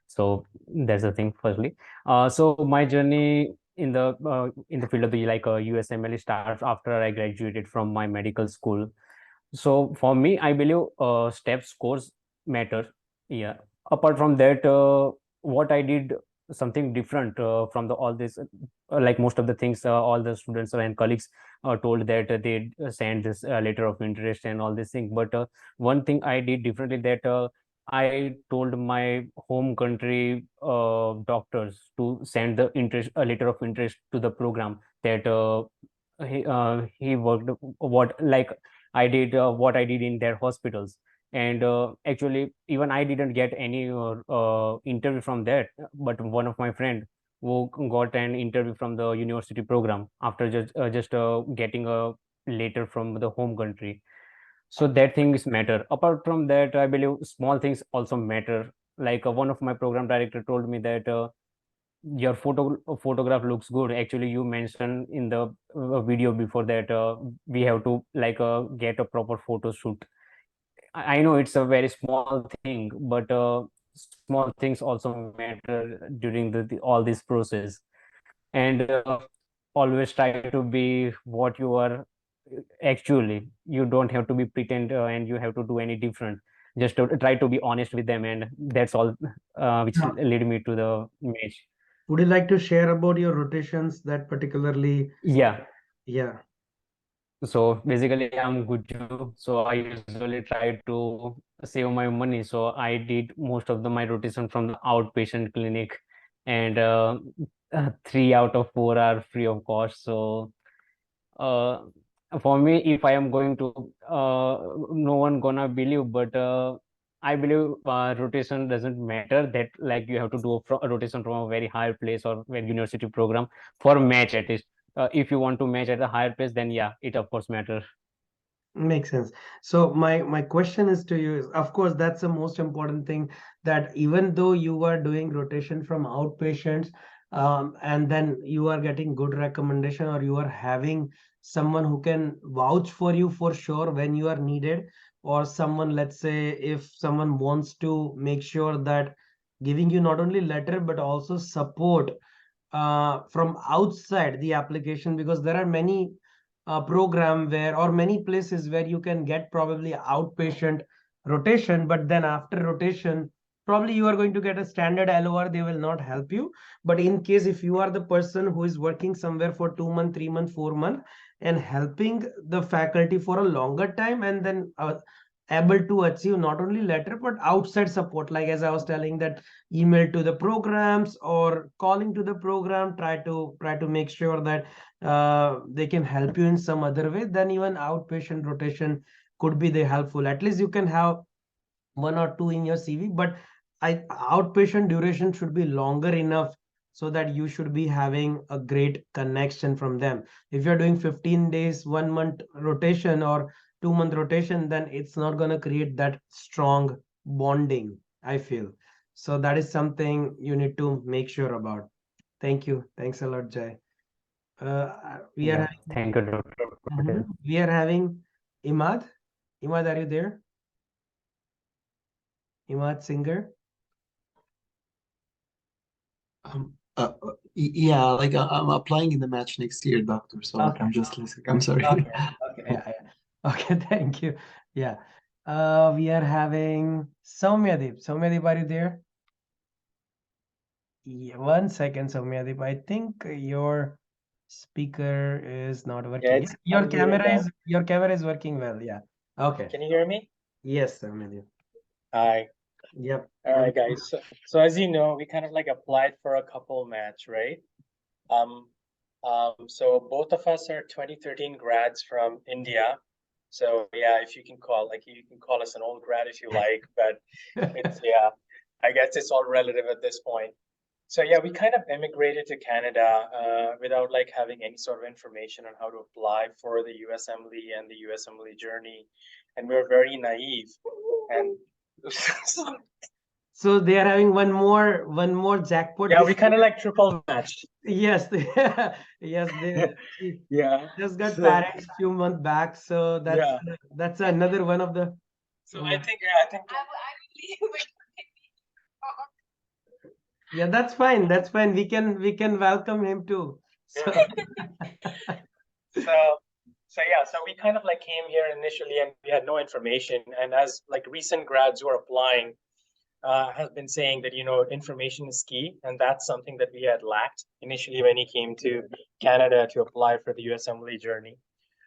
So that's the thing. Firstly, so my journey in the field of the USMLE starts after I graduated from my medical school. So for me, I believe step scores matter. Yeah. Apart from that, what I did something different from the all this like most of the things all the students and colleagues told that they send this letter of interest and all these things. But one thing I did differently, that I told my home country doctors to send the interest a letter of interest to the program that he worked what like I did what I did in their hospitals. And actually, even I didn't get any interview from that, but one of my friend who got an interview from the university program after just getting a letter from the home country. So that things matter. Apart from that, I believe small things also matter. Like one of my program director told me that your photograph looks good. Actually, you mentioned in the video before that we have to get a proper photo shoot. I know it's a very small thing, but small things also matter during all this process. And always try to be what you are actually. You don't have to be pretend and you have to do any different. Just to try to be honest with them, and that's all which Yeah. led me to the match. Would you like to share about your rotations that particularly? Yeah. Yeah. So basically, I'm good too. So I usually try to save my money. So I did most of my rotation from the outpatient clinic, and 3 out of 4 are free of cost. So uh, for me, if I am going to, no one gonna believe, but I believe rotation doesn't matter. That like you have to do a rotation from a very higher place or very university program for match at least. If you want to match at a higher place, then yeah, it of course matters. Makes sense. So my question is to you is, of course, that's the most important thing, that even though you are doing rotation from outpatients, and then you are getting good recommendation or you are having someone who can vouch for you for sure when you are needed, or someone, let's say, if someone wants to make sure that giving you not only letter but also support from outside the application, because there are many program where, or many places where you can get probably outpatient rotation, but then after rotation probably you are going to get a standard LOR, they will not help you. But in case if you are the person who is working somewhere for 2 months, 3 months, 4 months and helping the faculty for a longer time, and then able to achieve not only letter but outside support, like as I was telling, that email to the programs or calling to the program, try to make sure that they can help you in some other way, then even outpatient rotation could be the helpful. At least you can have one or two in your CV, but outpatient duration should be longer enough so that you should be having a great connection from them. If you're doing 15 days, 1 month rotation or 2 month rotation, then it's not going to create that strong bonding, I feel. So that is something you need to make sure about. Thank you. Thanks a lot, Jay. We are Yeah, having, thank you, Dr. Patel. we are having Imad. Imad, are you there? Imad Singer. Yeah, like I'm applying in the match next year, doctor. So like Okay. I'm just listening. I'm sorry. Okay. Okay. Yeah. Okay. Thank you. Yeah. We are having Soumyadeep. Soumyadeep, are you there? Yeah, 1 second, Soumyadeep. I think your speaker is not working. it's Your unmuted now. camera is working well. Yeah. Okay. Can you hear me? Yes, Soumyadeep. Hi. Yep. All right, guys. So as you know, we kind of like applied for a couple match, right? So both of us are 2013 grads from India. So yeah, if you can call, like you can call us an old grad if you like, but it's yeah, I guess it's all relative at this point. So yeah, we kind of immigrated to Canada without like having any sort of information on how to apply for the USMLE and the USMLE journey, and we were very naive. And So they are having one more jackpot. yeah, this we kind of year. like triple matched. Yes, yes, she Yeah. just got So parents few months back, so yeah. that's another one of the. So I think Yeah, that's fine. That's fine. We can welcome him too. So So yeah, so we kind of like came here initially and we had no information. And as like recent grads who are applying have been saying that, you know, information is key. And that's something that we had lacked initially when he came to Canada to apply for the USMLE journey.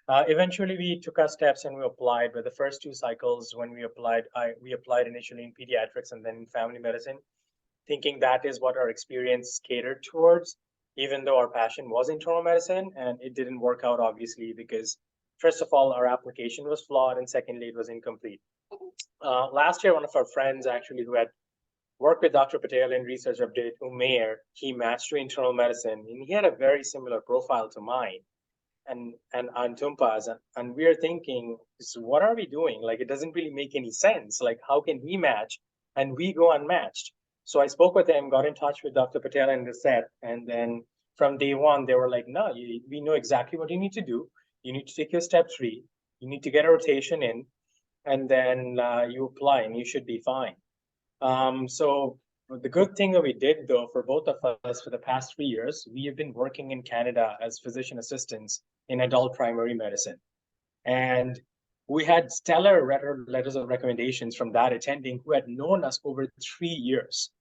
Eventually we took our steps and we applied, but the first two cycles when we applied, we applied initially in pediatrics and then in family medicine, thinking that is what our experience catered towards, even though our passion was internal medicine. And it didn't work out, obviously, because first of all, our application was flawed, and secondly, it was incomplete. Last year, one of our friends actually who had worked with Dr. Patel in Research Update, Umair, he matched to internal medicine, and he had a very similar profile to mine and Tumpa's, and we are thinking, so what are we doing? Like, it doesn't really make any sense. Like, how can he match and we go unmatched? So I spoke with him, got in touch with Dr. Patel and the set, and then from day one, they were like, no, we know exactly what you need to do. You need to take your step 3. You need to get a rotation in, and then you apply, and you should be fine. So the good thing that we did, though, for both of us for the past 3 years, we have been working in Canada as physician assistants in adult primary medicine. And we had stellar letters of recommendations from that attending who had known us over 3 years.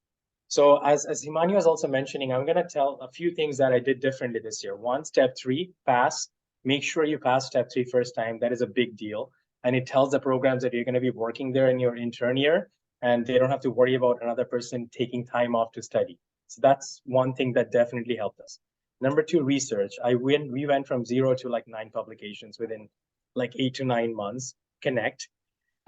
So as Himani was also mentioning, I'm going to tell a few things that I did differently this year. One, step 3, pass. Make sure you pass step 3 first time. That is a big deal. And it tells the programs that you're going to be working there in your intern year, and they don't have to worry about another person taking time off to study. So that's one thing that definitely helped us. Number 2, research. We went from 0 to like 9 publications within like 8 to 9 months, connect.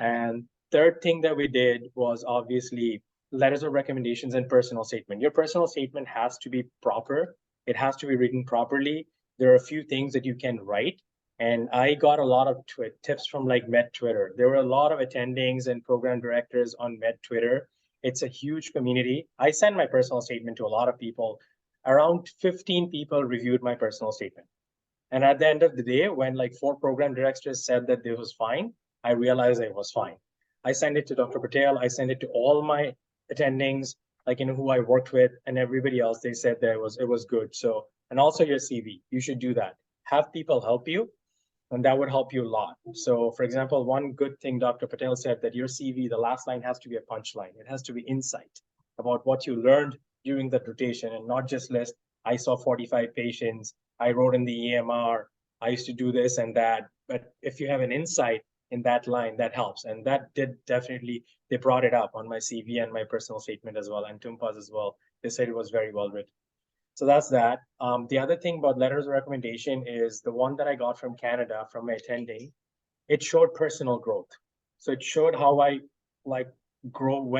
And third thing that we did was obviously letters of recommendations and personal statement. Your personal statement has to be proper. It has to be written properly. There are a few things that you can write. And I got a lot of tips from like Med Twitter. There were a lot of attendings and program directors on Med Twitter. It's a huge community. I sent my personal statement to a lot of people. Around 15 people reviewed my personal statement. And at the end of the day, when like 4 program directors said that it was fine, I realized it was fine. I sent it to Dr. Patel. I sent it to all my attendings, like, you know, who I worked with, and everybody else. They said that it was good. So, and also your CV, you should do that. Have people help you, and that would help you a lot. So, for example, one good thing Dr. Patel said, that your CV, the last line has to be a punchline. It has to be insight about what you learned during the rotation, and not just list, I saw 45 patients, I wrote in the EMR, I used to do this and that. But if you have an insight, in that line, that helps. And that did definitely, they brought it up on my CV and my personal statement as well, and Tumpa's as well. They said it was very well written. So that's that. The other thing about letters of recommendation is the one that I got from Canada from my attending. It showed personal growth. So it showed how I grew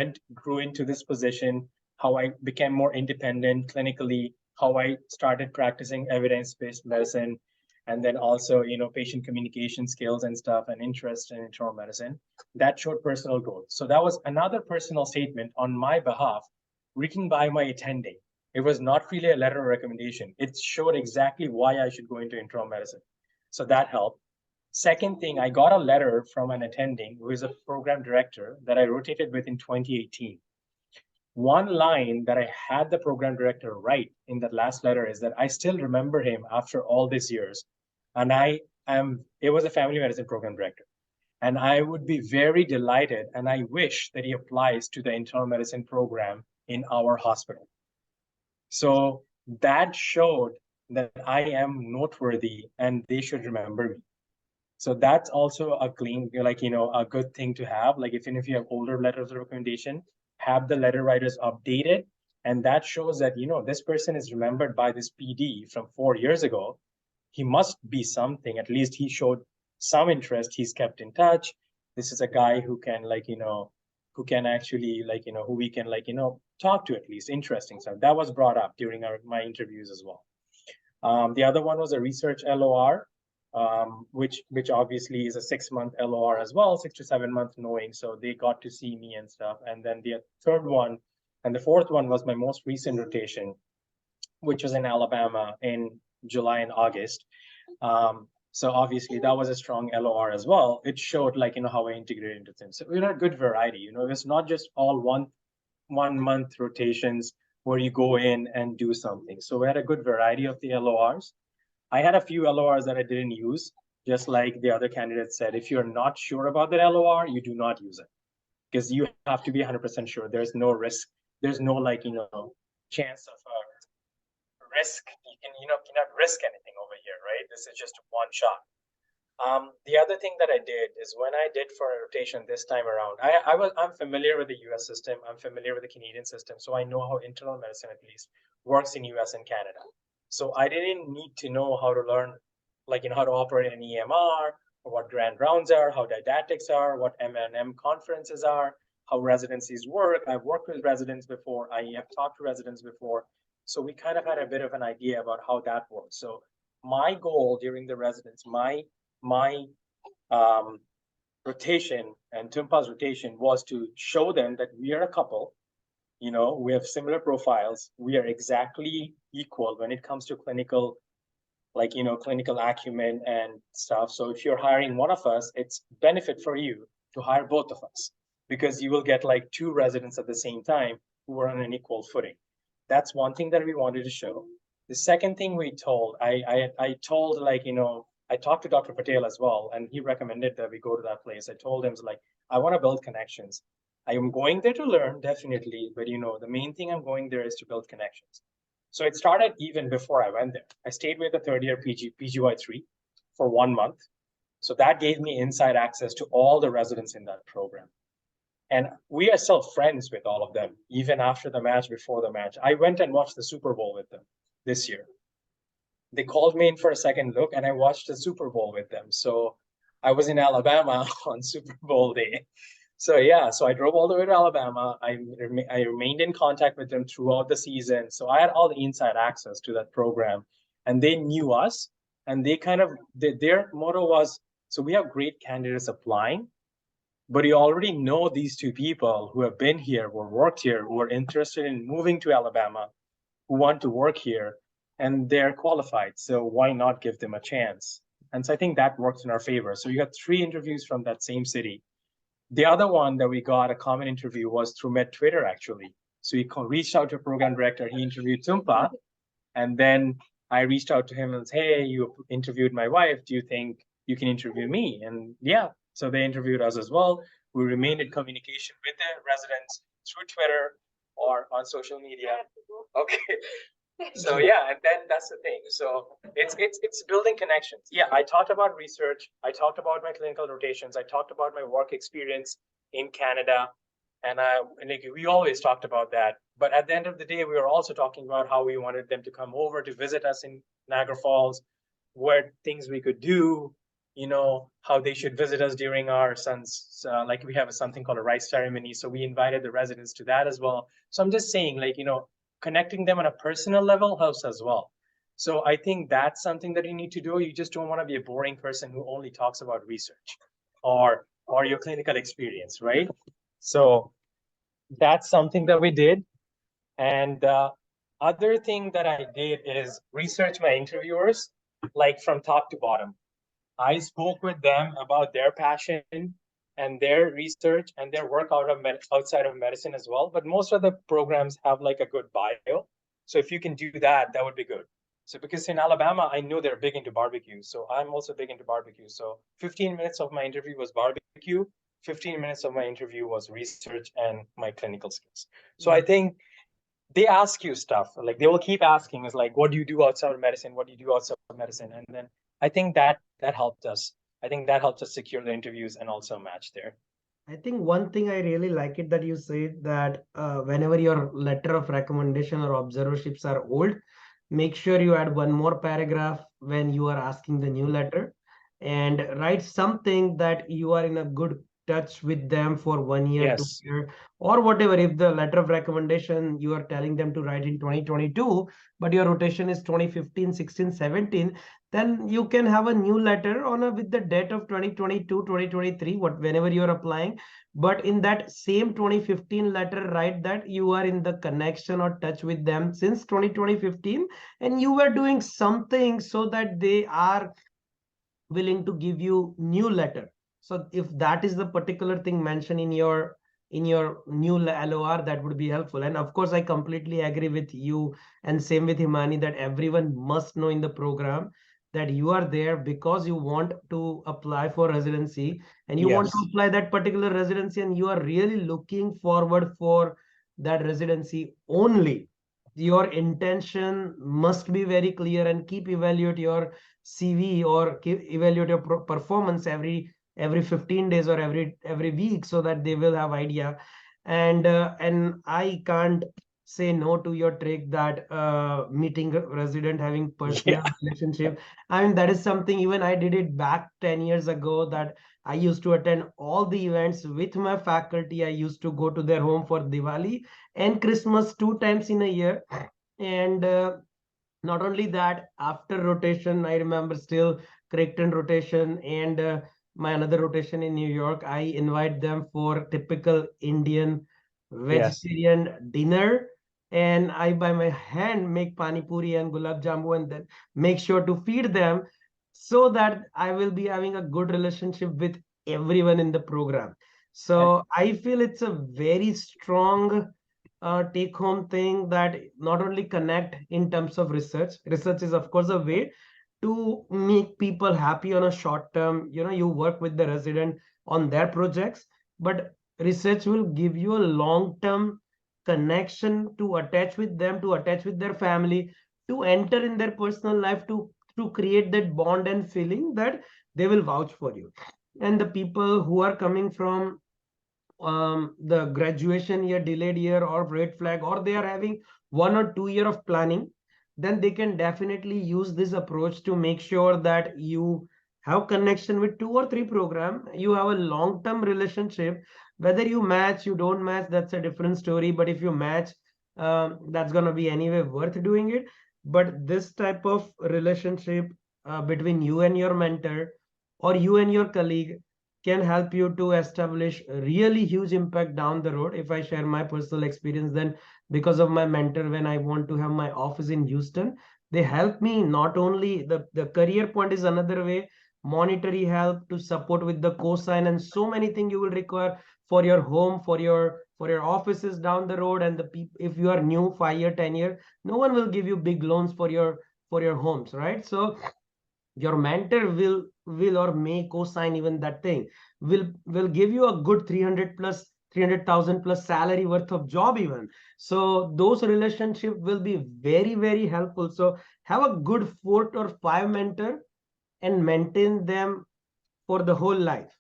into this position, how I became more independent clinically, how I started practicing evidence-based medicine, and then also, patient communication skills and stuff, and interest in internal medicine. That showed personal growth. So that was another personal statement on my behalf, written by my attending. It was not really a letter of recommendation. It showed exactly why I should go into internal medicine. So that helped. Second thing, I got a letter from an attending who is a program director that I rotated with in 2018. One line that I had the program director write in that last letter is that I still remember him after all these years. And it was a family medicine program director. And I would be very delighted, and I wish that he applies to the internal medicine program in our hospital. So that showed that I am noteworthy and they should remember me. So that's also a clean, a good thing to have. Like if you have older letters of recommendation, have the letter writers updated. And that shows that, this person is remembered by this PD from 4 years ago. He must be something. At least he showed some interest. He's kept in touch. This is a guy who can who can actually who we can talk to, at least interesting stuff. That was brought up during my interviews as well. The other one was a research LOR, which obviously is a 6-month LOR as well, 6 to 7 month knowing. So they got to see me and stuff. And then the third one and the fourth one was my most recent rotation, which was in Alabama in July and August. So obviously that was a strong LOR as well. It showed how I integrated into things. So we had a good variety. It's not just all one month rotations where you go in and do something. So we had a good variety of the LORs. I had a few LORs that I didn't use, just like the other candidates said. If you're not sure about that LOR, you do not use it, because you have to be 100% sure. There's no risk. There's no chance of risk. You cannot risk anything over here, right? This is just one shot. The other thing that I did is when I did for a rotation this time around, I'm familiar with the US system. I'm familiar with the Canadian system. So I know how internal medicine at least works in US and Canada. So I didn't need to know how to learn, how to operate an EMR, or what grand rounds are, how didactics are, what M&M conferences are, how residencies work. I've worked with residents before. I have talked to residents before. So we kind of had a bit of an idea about how that works. So my goal during the residence, my rotation and Tumpa's rotation was to show them that we are a couple. We have similar profiles. We are exactly equal when it comes to clinical, clinical acumen and stuff. So if you're hiring one of us, it's benefit for you to hire both of us, because you will get 2 residents at the same time who are on an equal footing. That's one thing that we wanted to show. The second thing we told, I told I talked to Dr. Patel as well, and he recommended that we go to that place. I told him, I want to build connections. I am going there to learn, definitely, but the main thing I'm going there is to build connections. So it started even before I went there. I stayed with the third year PGY3 for 1 month. So that gave me inside access to all the residents in that program. And we are still friends with all of them, even after the match, before the match. I went and watched the Super Bowl with them this year. They called me in for a second look, and I watched the Super Bowl with them. So I was in Alabama on Super Bowl day. So yeah, so I drove all the way to Alabama. I remained in contact with them throughout the season. So I had all the inside access to that program, and they knew us. And they their motto was, so we have great candidates applying, but you already know these 2 people who have been here, who worked here, who are interested in moving to Alabama, who want to work here, and they're qualified. So why not give them a chance? And so I think that works in our favor. So you got 3 interviews from that same city. The other one that we got a common interview was through Med Twitter, actually. So he reached out to a program director. He interviewed Tumpa. And then I reached out to him and said, hey, you interviewed my wife. Do you think you can interview me? And yeah, so they interviewed us as well. We remained in communication with the residents through Twitter or on social media. Okay. So yeah, and then that's the thing. So it's building connections. Yeah, I talked about research. I talked about my clinical rotations. I talked about my work experience in Canada, and like we always talked about that. But at the end of the day, we were also talking about how we wanted them to come over to visit us in Niagara Falls, what things we could do, how they should visit us during our son's, like we have something called a rice ceremony. So we invited the residents to that as well. So I'm just saying, like, connecting them on a personal level helps as well. So I think that's something that you need to do. You just don't want to be a boring person who only talks about research or your clinical experience, right? So that's something that we did. And other thing that I did is research my interviewers, like from top to bottom. I spoke with them about their passion and their research and their work outside of medicine as well. But most of the programs have like a good bio. So if you can do that, that would be good. So because in Alabama, I know they're big into barbecue. So I'm also big into barbecue. So 15 minutes of my interview was barbecue. 15 minutes of my interview was research and my clinical skills. So I think they ask you stuff, like they will keep asking is like, what do you do outside of medicine? What do you do outside of medicine? And then I think that helped us. I think that helps us secure the interviews and also match there. I think one thing I really like it that you said that whenever your letter of recommendation or observerships are old, make sure you add one more paragraph when you are asking the new letter and write something that you are in a good touch with them for 1 year, Yes. 2 year, or whatever. If the letter of recommendation you are telling them to write in 2022, but your rotation is 2015, 16, 17, then you can have a new letter on with the date of 2022, 2023, whenever you are applying. But in that same 2015 letter, write that you are in the connection or touch with them since 2015, and you were doing something so that they are willing to give you new letter. So if that is the particular thing mentioned in your new LOR, that would be helpful. And of course, I completely agree with you, and same with Himani, that everyone must know in the program that you are there because you want to apply for residency, and you want to Yes. apply that particular residency, and you are really looking forward for that residency only. Your intention must be very clear, and keep evaluate your CV or evaluate your performance every 15 days or every week, so that they will have idea. And I can't say no to your trick that meeting a resident, having personal relationship. I mean, that is something even I did it back 10 years ago, that I used to attend all the events with my faculty. I used to go to their home for Diwali and Christmas 2 times in a year. And not only that, after rotation, I remember still Creighton rotation and my another rotation in New York, I invite them for typical Indian vegetarian dinner. And I by my hand make pani puri and gulab jambu and then make sure to feed them, so that I will be having a good relationship with everyone in the program. So I feel it's a very strong take home thing, that not only connect in terms of research. Research is of course a way to make people happy on a short term. You work with the resident on their projects, but research will give you a long term connection to attach with them, to attach with their family, to enter in their personal life, to create that bond and feeling that they will vouch for you. And the people who are coming from the graduation year, delayed year, or red flag, or they are having 1 or 2 year of planning, then they can definitely use this approach to make sure that you have connection with 2 or 3 program. You have a long-term relationship. Whether you match, you don't match, that's a different story. But if you match, that's gonna be anyway worth doing it. But this type of relationship between you and your mentor, or you and your colleague, can help you to establish a really huge impact down the road. If I share my personal experience, then because of my mentor, when I want to have my office in Houston, they help me. Not only the career point is another way, monetary help to support with the cosign, and so many things you will require for your home, for your offices down the road. And if you are new 5 year, 10 year, no one will give you big loans for your homes, right? So your mentor will or may co-sign even that thing, will give you a good 300 plus 300,000 plus salary worth of job even. So those relationship will be very, very helpful. So have a good 4 or 5 mentor and maintain them for the whole life.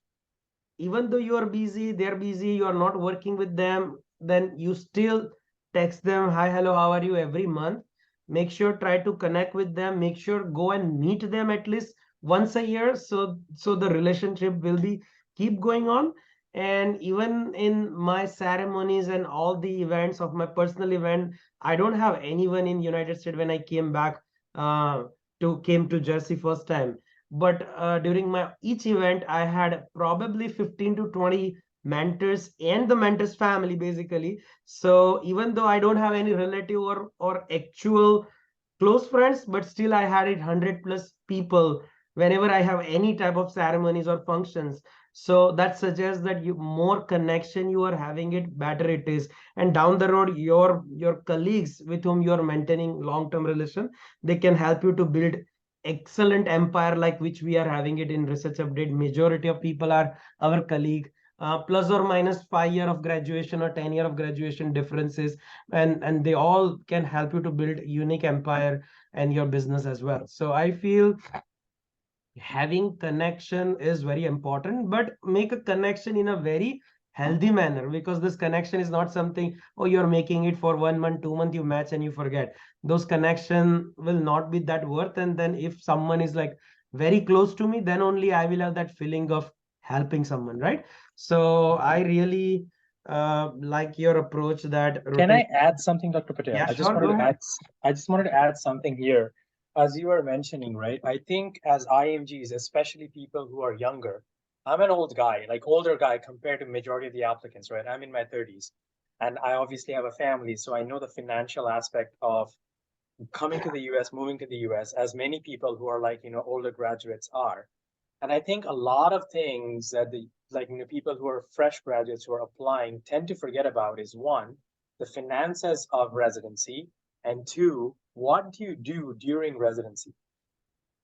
Even though you are busy, they're busy, you are not working with them, then you still text them, hi, hello, how are you, every month. Make sure try to connect with them, make sure go and meet them at least once a year, so the relationship will be keep going on. And even in my ceremonies and all the events of my personal event, I don't have anyone in United States when I came back to came to Jersey first time. But during my each event, I had probably 15 to 20 mentors and the mentors family basically. So even though I don't have any relative or actual close friends, but still I had it 100 plus people whenever I have any type of ceremonies or functions. So that suggests that you more connection you are having, it better it is. And down the road, your colleagues with whom you are maintaining long-term relation, they can help you to build excellent empire like which we are having it in research update. Majority of people are our colleague, plus or minus 5 year of graduation or 10 year of graduation differences, and they all can help you to build unique empire and your business as well. So I feel having connection is very important, but make a connection in a very healthy manner, because this connection is not something, oh, you're making it for 1 month 2 month, you match and you forget. Those connection will not be that worth. And then if someone is like very close to me, then only I will have that feeling of helping someone, right? So I really like your approach that Can I add something, Dr. Patel? Yeah, I just sure, wanted go to ahead. I just wanted to add something here. As you were mentioning, right? I think as IMGs, especially people who are younger, I'm an old guy, like older guy compared to majority of the applicants, right? I'm in my 30s, and I obviously have a family, so I know the financial aspect of coming to the US, moving to the US, as many people who are like, older graduates are. And I think a lot of things that people who are fresh graduates who are applying tend to forget about is one, the finances of residency, and two, what do you do during residency?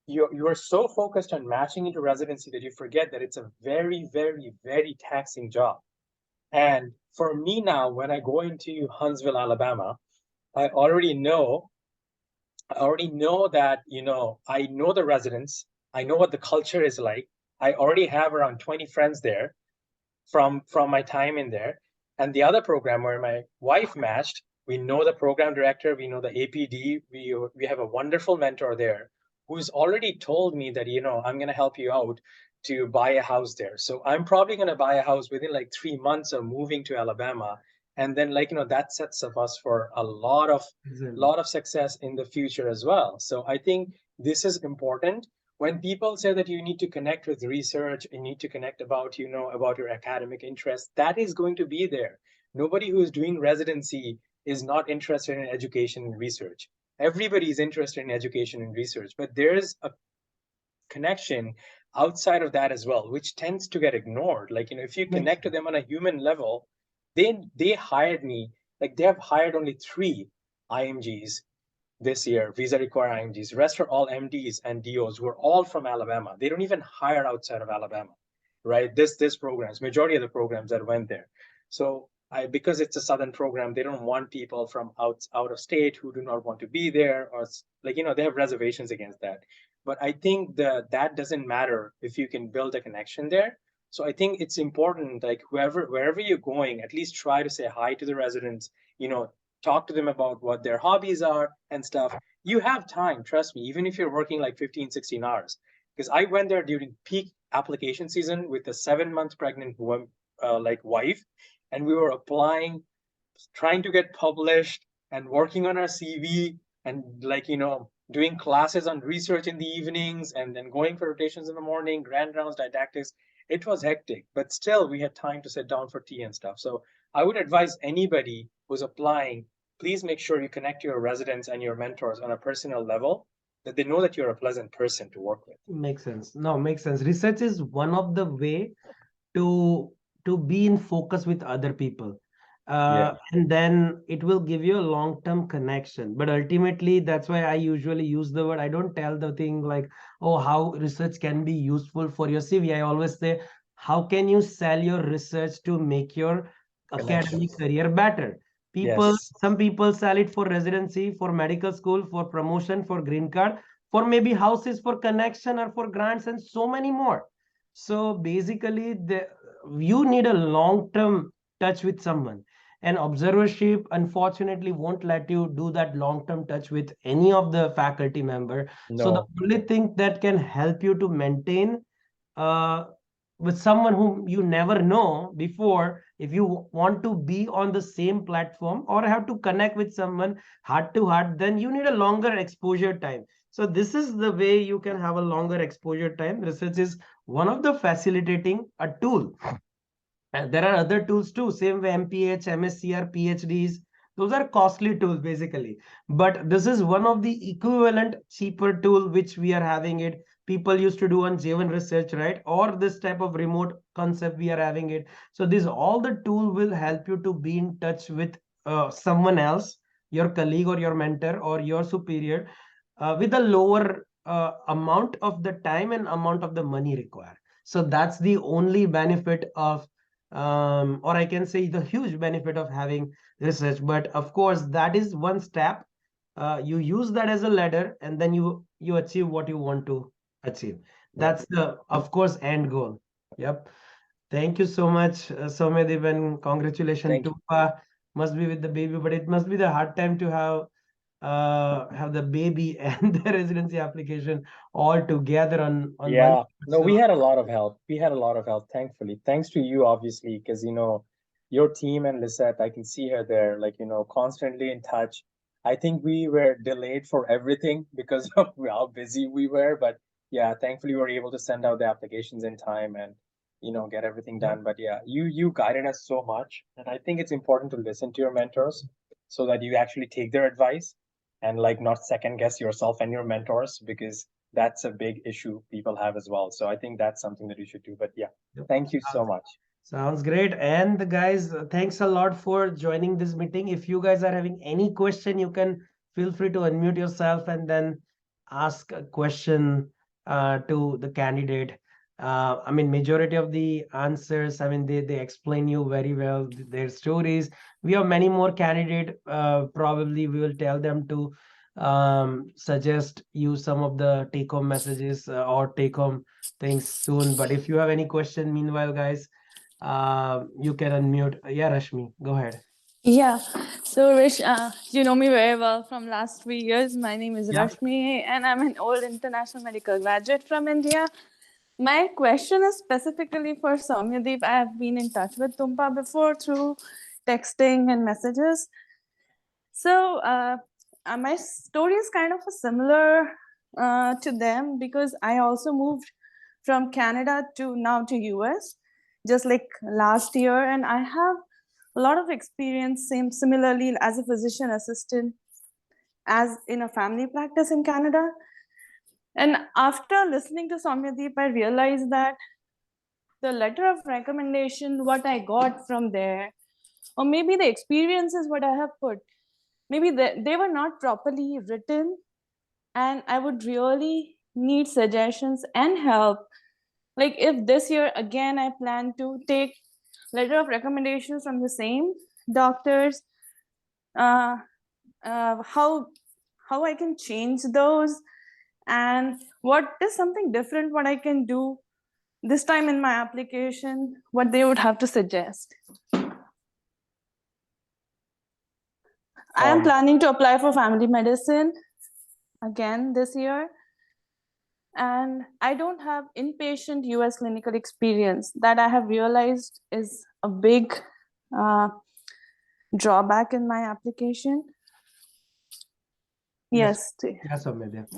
You are so focused on matching into residency that you forget that it's a very, very, very taxing job. And for me now, when I go into Huntsville, Alabama, I already know that, I know the residents, I know what the culture is like. I already have around 20 friends there from my time in there. And the other program where my wife matched, we know the program director, we know the APD, we have a wonderful mentor there who's already told me that, I'm going to help you out to buy a house there. So I'm probably going to buy a house within like 3 months of moving to Alabama. And then that sets up us for a lot of success in the future as well. So I think this is important. When people say that you need to connect with research, you need to connect about your academic interests, that is going to be there. Nobody who is doing residency is not interested in education and research. Everybody is interested in education and research, but there's a connection outside of that as well, which tends to get ignored. Like, if you connect to them on a human level, they hired me. Like, they have hired only 3 IMGs this year, visa require IMGs. The rest are all MDs and DOs who are all from Alabama. They don't even hire outside of Alabama, right? This programs, majority of the programs that went there. So because it's a Southern program, they don't want people from out of state who do not want to be there, or they have reservations against that. But I think that doesn't matter if you can build a connection there. So I think it's important, like wherever you're going, at least try to say hi to the residents, talk to them about what their hobbies are and stuff. You have time, trust me, even if you're working like 15, 16 hours. Because I went there during peak application season with a 7-month pregnant wife, and we were applying, trying to get published and working on our CV, and doing classes on research in the evenings, and then going for rotations in the morning, grand rounds, didactics. It was hectic, but still we had time to sit down for tea and stuff. So I would advise anybody who's applying, please make sure you connect to your residents and your mentors on a personal level, that they know that you're a pleasant person to work with. Makes sense. No, makes sense. Research is one of the way to be in focus with other people. And then it will give you a long-term connection. But ultimately, that's why I usually use the word. I don't tell the thing like, oh, how research can be useful for your CV. I always say, how can you sell your research to make your academic career better. People, Yes. some people sell it for residency, for medical school, for promotion, for green card, for maybe houses, for connection, or for grants, and so many more. So basically, you need a long-term touch with someone. And observership, unfortunately, won't let you do that long-term touch with any of the faculty member. So the No. only thing that can help you to maintain uh, with someone whom you never know before, if you want to be on the same platform or have to connect with someone heart to heart, then you need a longer exposure time. So this is the way you can have a longer exposure time. Research is one of the facilitating a tool. And there are other tools too, same way MPH, MSCR, PhDs. Those are costly tools basically. But this is one of the equivalent cheaper tool which we are having it. People used to do on J1 research, right? Or this type of remote concept we are having it. So this all the tool will help you to be in touch with someone else, your colleague or your mentor or your superior, with a lower amount of the time and amount of the money required. So that's the only benefit of or I can say the huge benefit of having research. But of course, that is one step. You use that as a ladder, and then you achieve what you want to achieve. That's the, of course, end goal. Yep. Thank you so much, Soumyadeep, and congratulations Thank to you. must be with the baby, but it must be the hard time to have the baby and the residency application all together on one. Yeah, no, So we had a lot of help. We had a lot of help, thankfully. Thanks to you, obviously, because your team and Lisette, I can see her there, like, constantly in touch. I think we were delayed for everything because of how busy we were. But yeah, thankfully we were able to send out the applications in time and get everything done. But yeah, you guided us so much. And I think it's important to listen to your mentors so that you actually take their advice and like not second guess yourself and your mentors, because that's a big issue people have as well. So I think that's something that you should do. But yeah, thank you so much. sounds great. And the guys, thanks a lot for joining this meeting. If you guys are having any question, you can feel free to unmute yourself and then ask a question to the candidate. I mean, majority of the answers, I mean, they explain you very well their stories. We have many more candidate. Probably we will tell them to suggest you some of the take-home messages or take-home things soon. But if you have any question, meanwhile, guys, you can unmute. Yeah, Rashmi, go ahead. Yeah, so Rish, you know me very well from last 3 years. My name is Yeah. Rashmi, and I'm an old international medical graduate from India. My question is specifically for Soumyadeep. I have been in touch with Tumpa before through texting and messages. So my story is kind of similar to them because I also moved from Canada to now to US just like last year, and I have a lot of experience similarly as a physician assistant as in a family practice in Canada. And after listening to Soumyadeep, I realized that the letter of recommendation, what I got from there, or maybe the experiences what I have put, maybe they were not properly written, and I would really need suggestions and help. Like if this year again I plan to take letter of recommendations from the same doctors, how I can change those, and what is something different what I can do this time in my application, what they would have to suggest. I am planning to apply for family medicine again this year, and I don't have inpatient US clinical experience. That I have realized is a big drawback in my application. Yes. Yes, Soumyadeep.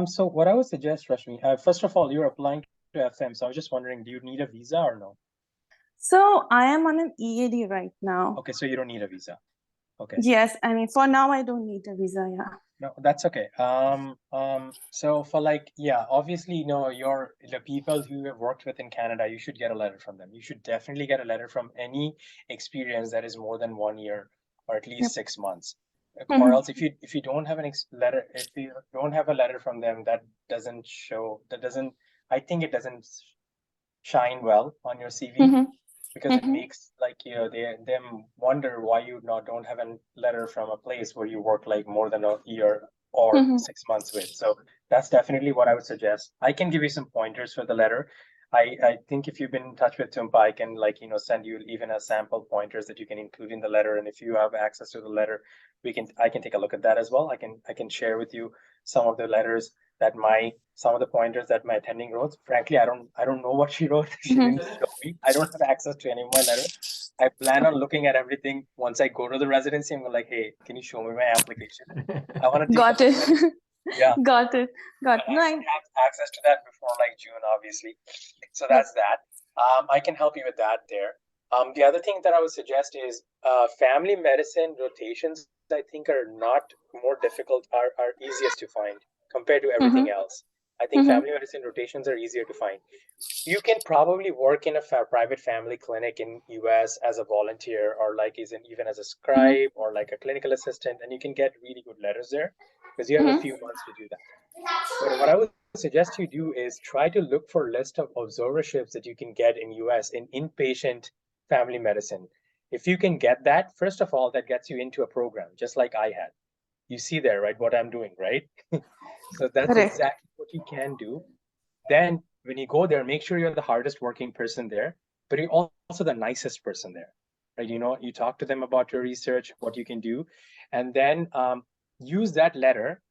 So what I would suggest, Rashmi, first of all, you're applying to FM. So I was just wondering, do you need a visa or no? So I am on an EAD right now. Okay, so you don't need a visa. Okay. Yes, I mean, for now, I don't need a visa, yeah. No, that's okay. So for like, yeah, obviously, the people who have worked with in Canada, you should get a letter from them. You should definitely get a letter from any experience that is more than 1 year or at least 6 months. Or else if you don't have letter, if you don't have a letter from them, that doesn't show, I think it doesn't shine well on your CV. because it Mhm. makes like them wonder why you don't have a letter from a place where you work like more than a year or Mhm. 6 months with. So that's definitely what I would suggest. I can give you some pointers for the letter. I think if you've been in touch with Tumpa, I can send you even a sample pointers that you can include in the letter. And if you have access to the letter, I can take a look at that as well. I can share with you some of the letters that some of the pointers that my attending wrote. Frankly, I don't know what she wrote. She Mhm. didn't show me. I don't have access to any of my letters. I plan on looking at everything once I go to the residency. I'm like, hey, can you show me my application? I want to take Got a it. look at it. Yeah. Got it. Got But I no. should have access to that before like June, obviously. So Yep. that's that. I can help you with that there. The other thing that I would suggest is family medicine rotations, I think, are not more difficult, are easiest to find compared to everything Mhm. else. I think Mhm. family medicine rotations are easier to find. You can probably work in a private family clinic in US as a volunteer, or like even as a scribe or like a clinical assistant, and you can get really good letters there because you have a Mhm. few months to do that. But what I would suggest you do is try to look for a list of observerships that you can get in US in inpatient family medicine. If you can get that, first of all, that gets you into a program, just like I had. You see there, right, what I'm doing, right? So that's Correct. exactly what you can do. Then when you go there, make sure you're the hardest working person there, but you're also the nicest person there, right? You talk to them about your research, what you can do, and then use that letter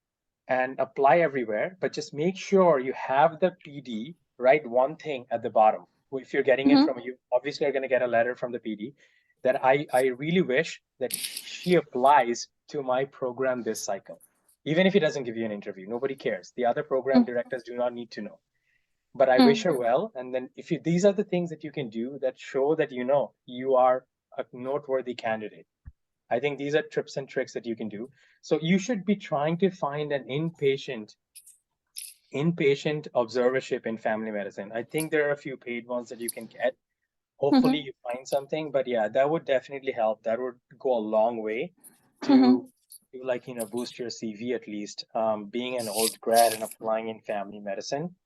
and apply everywhere, but just make sure you have the PD write one thing at the bottom. If you're getting it Mhm. from you, obviously are going to get a letter from the PD that I really wish that she applies to my program this cycle. Even if he doesn't give you an interview, nobody cares. The other program directors do not need to know. But I wish her well. And then these are the things that you can do that show that you are a noteworthy candidate. I think these are tips and tricks that you can do. So you should be trying to find an inpatient observership in family medicine. I think there are a few paid ones that you can get. Hopefully Mhm. you find something, but yeah, that would definitely help. That would go a long way Mhm. to boost your CV at least. Being an old grad and applying in family medicine.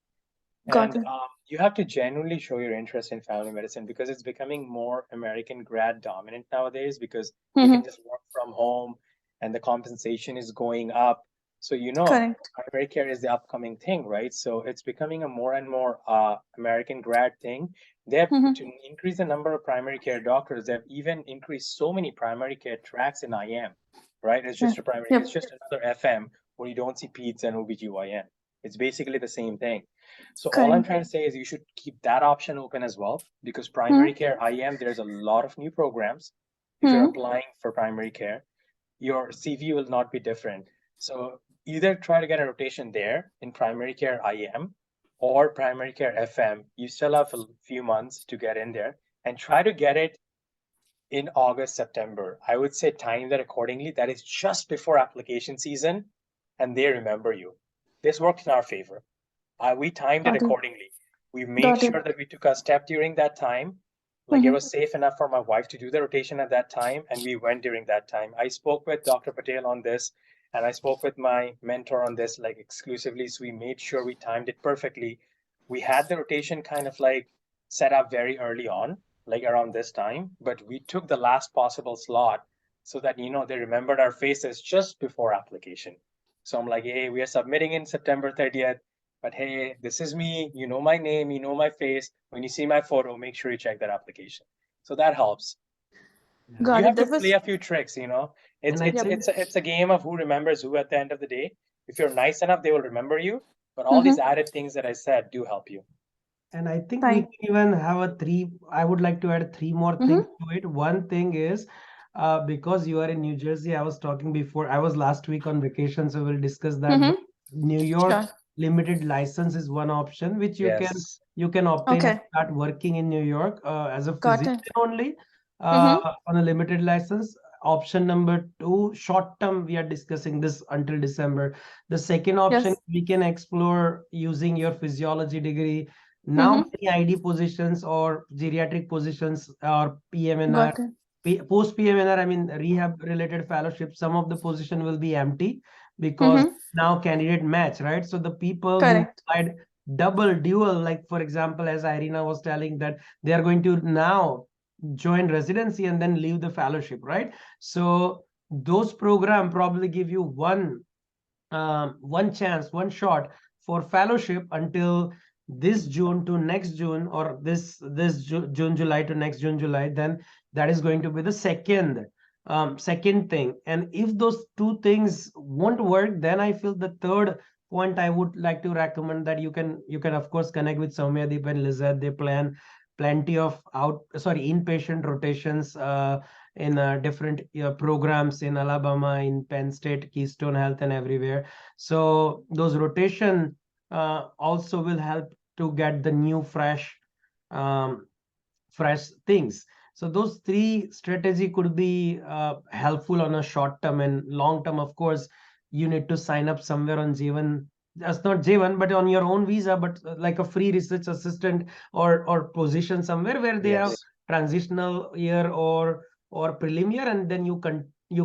Got And it. you have to genuinely show your interest in family medicine because it's becoming more American grad dominant nowadays because they can Mhm. just work from home and the compensation is going up. So, Correct. primary care is the upcoming thing, right? So it's becoming a more and more American grad thing. They have Mhm. to increase the number of primary care doctors. They have even increased so many primary care tracks in IM, right? It's Yeah. just a primary, Yep. it's just another FM where you don't see peds and OBGYN. It's basically the same thing. So all I'm Correct. trying to say is you should keep that option open as well because Mhm. primary care IM, there's a lot of new programs. If you're Mhm. applying for primary care, your CV will not be different. So either try to get a rotation there in primary care IM or primary care FM. You still have a few months to get in there and try to get it in August, September. I would say time that accordingly. That is just before application season and they remember you. This worked in our favor. We timed it Got it. accordingly. We made Got it. sure that we took a step during that time. Like it Mhm. was safe enough for my wife to do the rotation at that time, and we went during that time. I spoke with Dr. Patel on this, and I spoke with my mentor on this, like exclusively. So we made sure we timed it perfectly. We had the rotation kind of like set up very early on, like around this time, but we took the last possible slot so that they remembered our faces just before application. So I'm like, hey, we are submitting in September 30th. But hey, this is me. You know my name. You know my face. When you see my photo, make sure you check that application. So that helps. Got You it. have to That was. play a few tricks. It's And I it's think, it's a game of who remembers who at the end of the day. If you're nice enough, they will remember you. But all these Mhm. added things that I said do help you. and I think we Fine. can even have I would like to add three more things Mhm. to it. One thing is, because you are in New Jersey, I was talking before, I was last week on vacation, so we'll discuss that. Mhm. But New York Sure. limited license is one option which Yes. you can obtain and Okay. start working in New York as a Got physician it. only Mhm. on a limited license. Option number two, short term, we are discussing this until December. The second option, Yes. we can explore using your physiology degree. Now Mhm. many ID positions or geriatric positions or PMNR, Got it. post PMNR, I mean rehab related fellowship, some of the position will be empty because Mhm. now candidate match, right? So the people who Correct. applied dual, like for example, as Irina was telling that they are going to now join residency and then leave the fellowship, right? So those program probably give you one chance, one shot for fellowship until this June to next June, or this June July to next June July. Then that is going to be the second thing. And if those two things won't work, then I feel the third point I would like to recommend that you can of course connect with Soumyadeep and Lizette. They plan plenty of inpatient rotations in different programs in Alabama, in Penn State, Keystone Health, and everywhere. So those rotation also will help to get the new fresh things. So those three strategy could be helpful on a short term. And long term, of course, you need to sign up somewhere on Jeevan. That's not Jeevan, but on your own visa, but like a free research assistant or position somewhere where they have Yes. transitional year or prelim year, and then you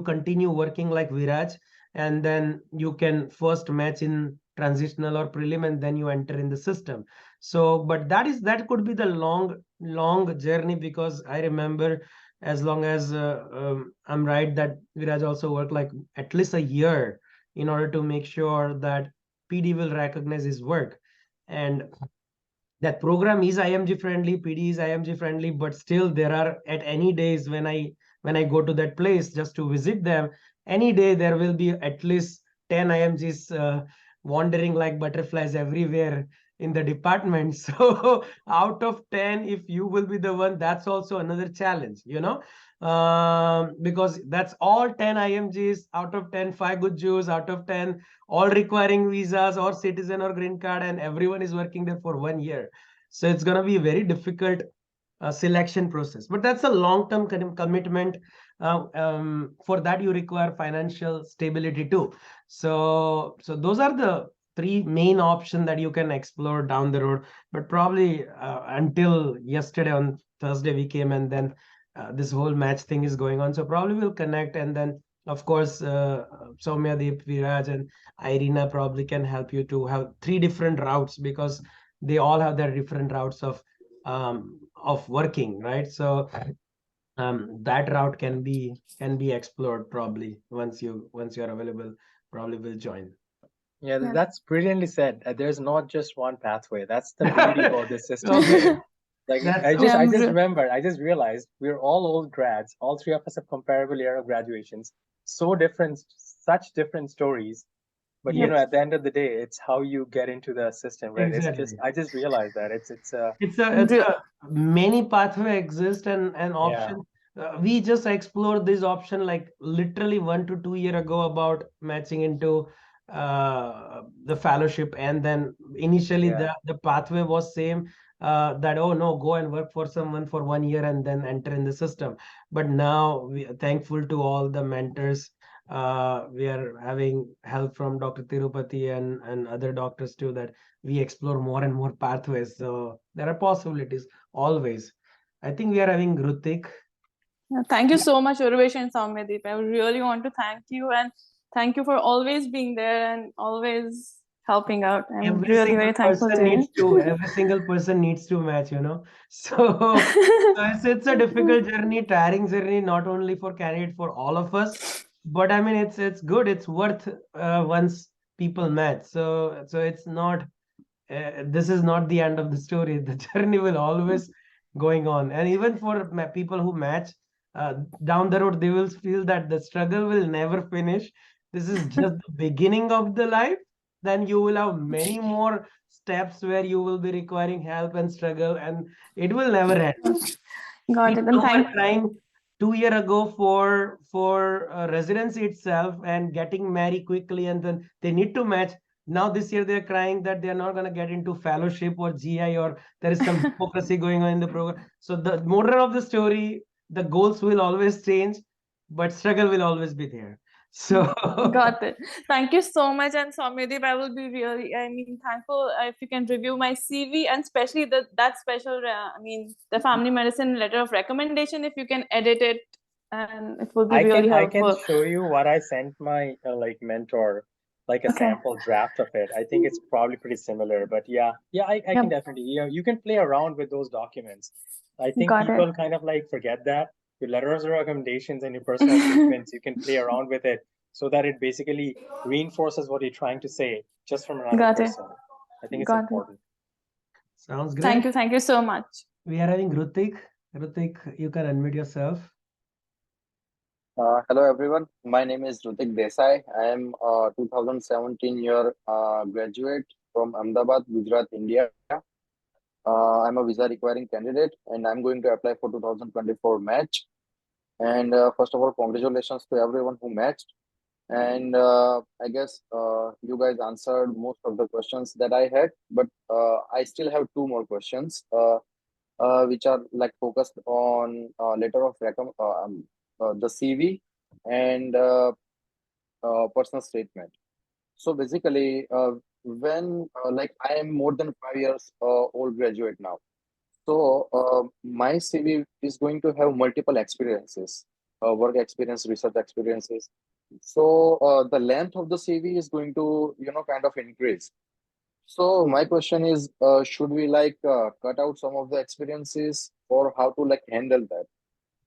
continue working like Viraj, and then you can first match in transitional or prelim, and then you enter in the system. So but that could be the long journey, because I remember, as long as I'm right, that Viraj also worked like at least a year in order to make sure that PD will recognize his work. And that program is IMG friendly, PD is IMG friendly, but still there are, at any days when I go to that place just to visit them, any day there will be at least 10 IMGs wandering like butterflies everywhere in the department. So out of 10, if you will be the one, that's also another challenge, because that's all 10 IMGs out of 10, 5 good Jews out of 10, all requiring visas or citizen or green card, and everyone is working there for 1 year. So it's going to be a very difficult selection process, but that's a long-term commitment. For that you require financial stability too. So those are the three main options that you can explore down the road. But probably until yesterday on Thursday we came, and then this whole match thing is going on. So probably we'll connect, and then of course Soumyadeep, Viraj, and Irina probably can help you to have 3 different routes, because they all have their different routes of working, right? So that route can be explored probably once you're available. Probably will join. Yeah, Yeah. that's brilliantly said. There's not just one pathway. That's the beauty about this system. Okay. Like That's I so- just remembered, I just realized we're all old grads. All three of us have comparable year of graduations. So different, such different stories. But Yes. at the end of the day, it's how you get into the system, right? Exactly. I just realized that it's many pathway exist, and option. We just explored this option like literally 1 to 2 year ago about matching into the fellowship, and then initially the pathway was same, that oh no, go and work for someone for 1 year and then enter in the system. But now we are thankful to all the mentors. We are having help from Dr. Tirupati and other doctors too, that we explore more and more pathways. So there are possibilities always. I think we are having Rutik. Thank you so much, Urvesh and Soumyadeep. I really want to thank you, and thank you for always being there and always helping out. I'm really very thankful to you. Every single person needs to match, So it's a difficult journey, tiring journey, not only for candidate, for all of us. But I mean, it's good. It's worth once people match. So it's not. This is not the end of the story. The journey will always going on, and even for people who match down the road, they will feel that the struggle will never finish. This is just the beginning of the life. Then you will have many more steps where you will be requiring help and struggle, and it will never end. Got it. And People were trying 2 years ago for residency itself and getting married quickly, and then they need to match. Now this year they're crying that they're not going to get into fellowship or GI, or there is some hypocrisy going on in the program. So the moral of the story, the goals will always change, but struggle will always be there. So Got it. Thank you so much. And Soumyadeep, I will be really, thankful if you can review my CV, and especially that special, the family medicine letter of recommendation, if you can edit it, and it will be really helpful. I can show you what I sent my mentor. like a sample draft of it. I think it's probably pretty similar, but yeah, I can definitely, you can play around with those documents. I think Got people it. kind of like forget that your letters of recommendations and your personal statements, you can play around with it so that it basically reinforces what you're trying to say just from another Got it. person. I think it's Got it. important. Sounds great. Thank you so much. We are having Rutik. Rutik, you can unmute yourself. Hello everyone. My name is Rutik Desai. I am a 2017 year graduate from Ahmedabad, Gujarat, India. I'm a visa requiring candidate and I'm going to apply for 2024 match. And first of all, congratulations to everyone who matched. And I guess you guys answered most of the questions that I had, but I still have two more questions, which are like focused on letter of the CV and personal statement. So basically, when like I am more than 5 years old graduate now, so my CV is going to have multiple experiences, work experience, research experiences. So the length of the CV is going to, kind of increase. So my question is, should we like cut out some of the experiences or how to like handle that?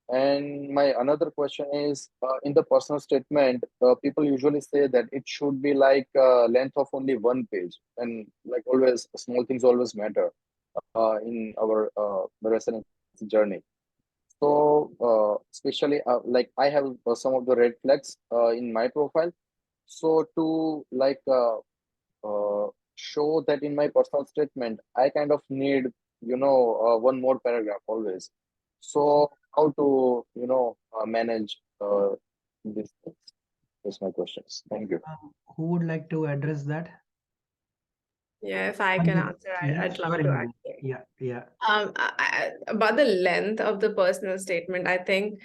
And my another question is, in the personal statement, people usually say that it should be like length of only 1 page, and like always, small things always matter in our residency journey. So, especially like I have some of the red flags in my profile. So to like show that in my personal statement, I kind of need, one more paragraph always. So how to, manage these things? That's my questions. Thank you. Who would like to address that? Yeah, if I can answer, I'd love to actually. Yeah. About the length of the personal statement, I think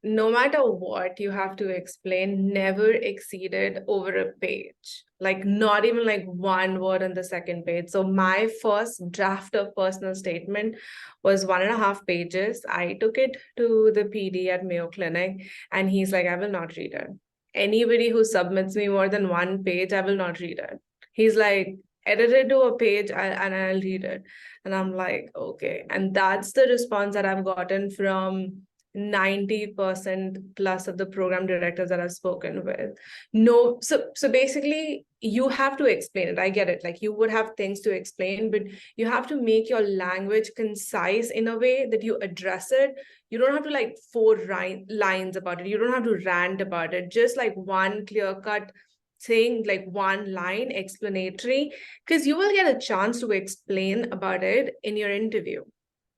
no matter what you have to explain, never exceeded over a page. Like not even like one word on the second page. So my first draft of personal statement was 1.5 pages. I took it to the PD at Mayo Clinic and he's like, I will not read it. Anybody who submits me more than 1 page, I will not read it. He's like, edit it to a page and I'll read it. And I'm like, okay. And that's the response that I've gotten from 90% plus of the program directors that I've spoken with. No, so basically you have to explain it. I get it. Like you would have things to explain, but you have to make your language concise in a way that you address it. You don't have to like 4 lines about it. You don't have to rant about it. Just like one clear cut saying, like one line explanatory, because you will get a chance to explain about it in your interview.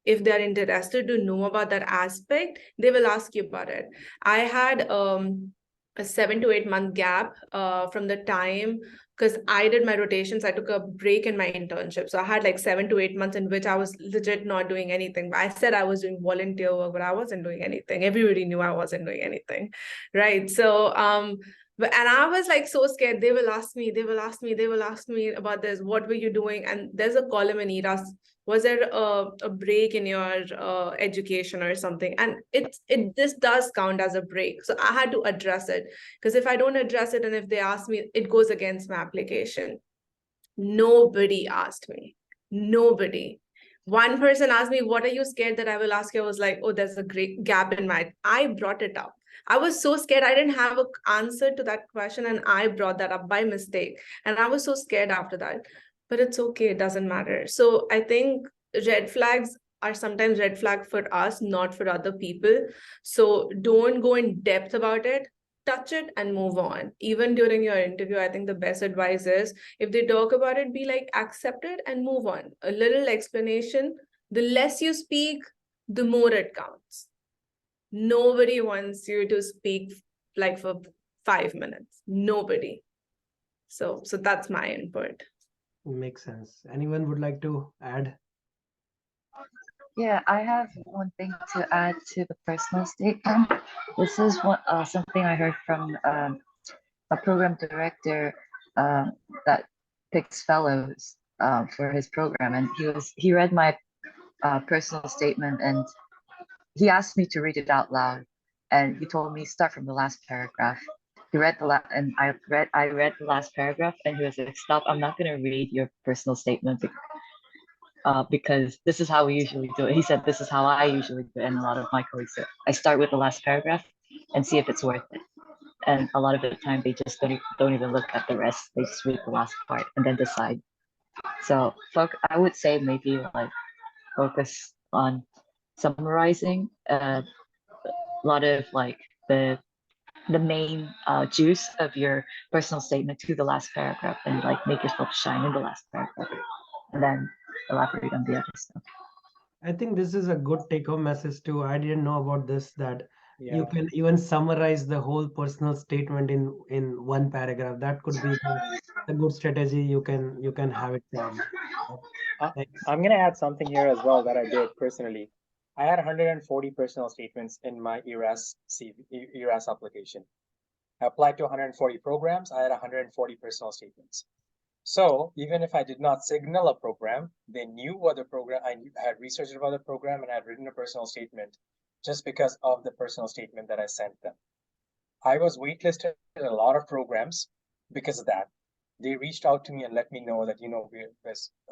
If they're interested to know about that aspect, they will ask you about it. I had a 7 to 8 month gap from the time, because I did my rotations. I took a break in my internship. So I had like 7 to 8 months in which I was legit not doing anything. But I said I was doing volunteer work, but I wasn't doing anything. Everybody knew I wasn't doing anything, right? So and I was like so scared. They will ask me about this. What were you doing? And there's a column in ERAS. Was there a break in your education or something? And this does count as a break. So I had to address it, because if I don't address it and if they ask me, it goes against my application. Nobody asked me. Nobody. One person asked me, what are you scared that I will ask you? I was like, oh, there's a great gap in my, I brought it up. I was so scared. I didn't have an answer to that question and I brought that up by mistake. And I was so scared after that. But it's okay. It doesn't matter. So I think red flags are sometimes red flag for us, not for other people. So don't go in depth about it. Touch it and move on. Even during your interview, I think the best advice is, if they talk about it, be like, accept it and move on. A little explanation. The less you speak, the more it counts. Nobody wants you to speak like for 5 minutes. Nobody. So that's my input. Makes sense. Anyone would like to add? Yeah, I have one thing to add to the personal statement. This is something I heard from a program director that picks fellows for his program, and he read my personal statement, and he asked me to read it out loud, and he told me start from the last paragraph. he read and I read the last paragraph, and he was like, "Stop! I'm not gonna read your personal statement because this is how we usually do it." He said, "This is how I usually do it," and a lot of my colleagues said, "I start with the last paragraph and see if it's worth it." And a lot of the time, they just don't even look at the rest. They just read the last part and then decide. So I would say maybe like focus on summarizing a lot of like the main juice of your personal statement to the last paragraph, and like make yourself shine in the last paragraph, and then elaborate on the other stuff. I think this is a good take-home message too. I didn't know about this, that you Yeah. can even summarize the whole personal statement in one paragraph. That could be a good strategy. You can have it down. Thanks. I'm going to add something here as well that I did personally. I had 140 personal statements in my ERAS application. I applied to 140 programs. I had 140 personal statements. So even if I did not signal a program, they knew what the program, I had researched about the program and I had written a personal statement just because of the personal statement that I sent them. I was waitlisted in a lot of programs because of that. They reached out to me and let me know that,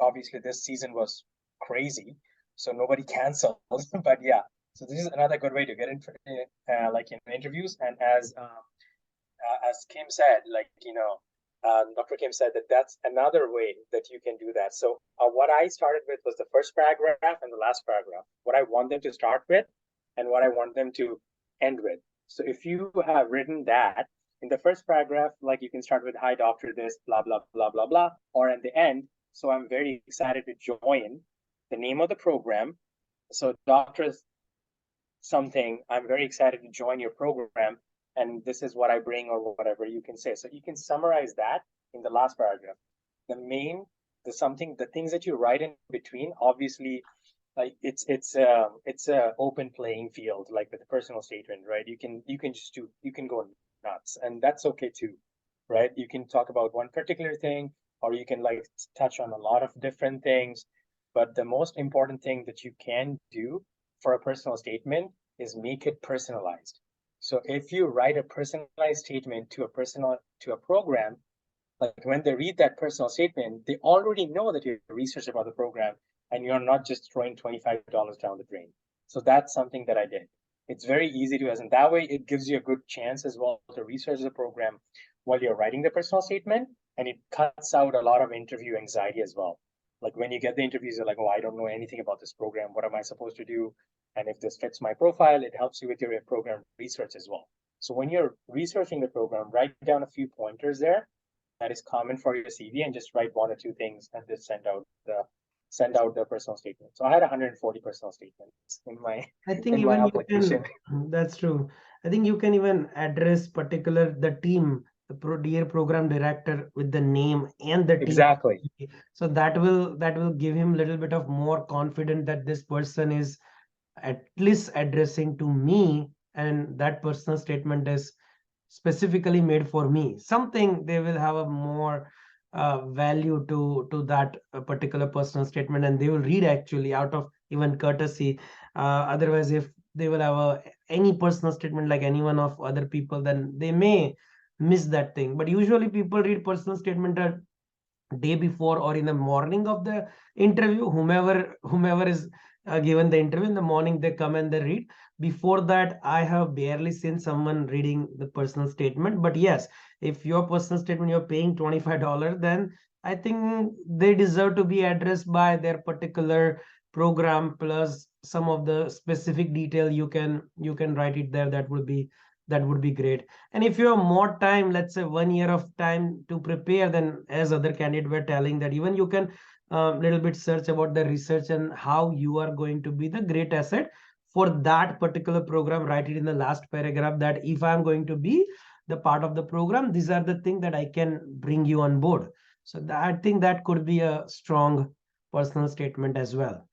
obviously this season was crazy, so nobody canceled. But yeah, so this is another good way to get in, interviews. And as Kim said, Dr. Kim said that's another way that you can do that. So what I started with was the first paragraph and the last paragraph, what I want them to start with and what I want them to end with. So if you have written that in the first paragraph, like you can start with, "Hi, doctor, this, blah, blah, blah, blah, blah," or at the end, "So I'm very excited to join the name of the program. So doctor something, I'm very excited to join your program, and this is what I bring," or whatever you can say. So you can summarize that in the last paragraph. The things that you write in between, obviously, like it's a open playing field, like with the personal statement, right? You can go nuts, and that's okay too, right? You can talk about one particular thing, or you can like touch on a lot of different things. But the most important thing that you can do for a personal statement is make it personalized. So if you write a personalized statement to a program, like when they read that personal statement, they already know that you researched about the program and you're not just throwing $25 down the drain. So that's something that I did. It's very easy to, and that way it gives you a good chance as well to research the program while you're writing the personal statement, and it cuts out a lot of interview anxiety as well. Like when you get the interviews, you're like, "Oh, I don't know anything about this program. What am I supposed to do? And if this fits my profile," it helps you with your program research as well. So when you're researching the program, write down a few pointers there that is common for your CV, and just write one or two things and just send out the personal statement. So I had 140 personal statements in my application. That's true. I think you can even address the team, dear program director, with the name and the team. Exactly. So that will give him a little bit of more confidence that this person is at least addressing to me, and that personal statement is specifically made for me. Something they will have a more value to that particular personal statement, and they will read actually out of even courtesy. Otherwise, if they will have any personal statement like any one of other people, then they may miss that thing. But usually people read personal statement a day before or in the morning of the interview. Whomever is given the interview in the morning, they come and they read. Before that, I have barely seen someone reading the personal statement. But yes, if your personal statement you're paying $25, then I think they deserve to be addressed by their particular program, plus some of the specific detail you can write it there. That would be great. And if you have more time, let's say 1 year of time to prepare, then as other candidates were telling, that even you can little bit search about the research and how you are going to be the great asset for that particular program. Write it in the last paragraph that if I'm going to be the part of the program, these are the things that I can bring you on board. So I think that could be a strong personal statement as well.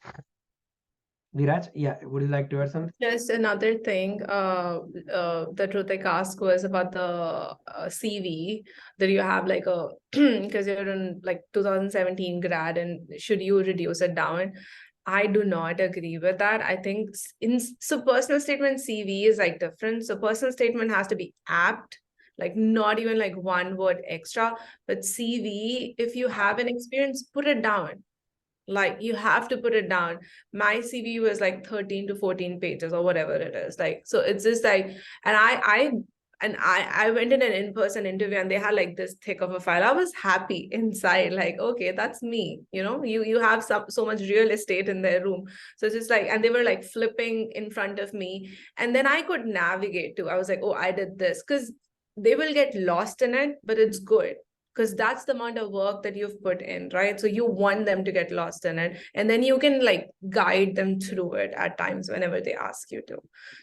Viraj, yeah, would you like to add something? Just another thing that Rutik asked was about the CV that you have, like because you're in like 2017 grad, and should you reduce it down? I do not agree with that. I think so personal statement CV is like different. So personal statement has to be apt like not even like one word extra. But CV, if you have an experience, put it down. Like you have to put it down. My CV was like 13 to 14 pages or whatever it is. Like, so it's just like, and I went in an in-person interview and they had like this thick of a file. I was happy inside, like, okay, that's me. You have so much real estate in their room. So it's just like, and they were like flipping in front of me. And then I could navigate too. I was like, oh, I did this. Because they will get lost in it, but it's good because that's the amount of work that you've put in, right? So you want them to get lost in it, and then you can like guide them through it at times whenever they ask you to.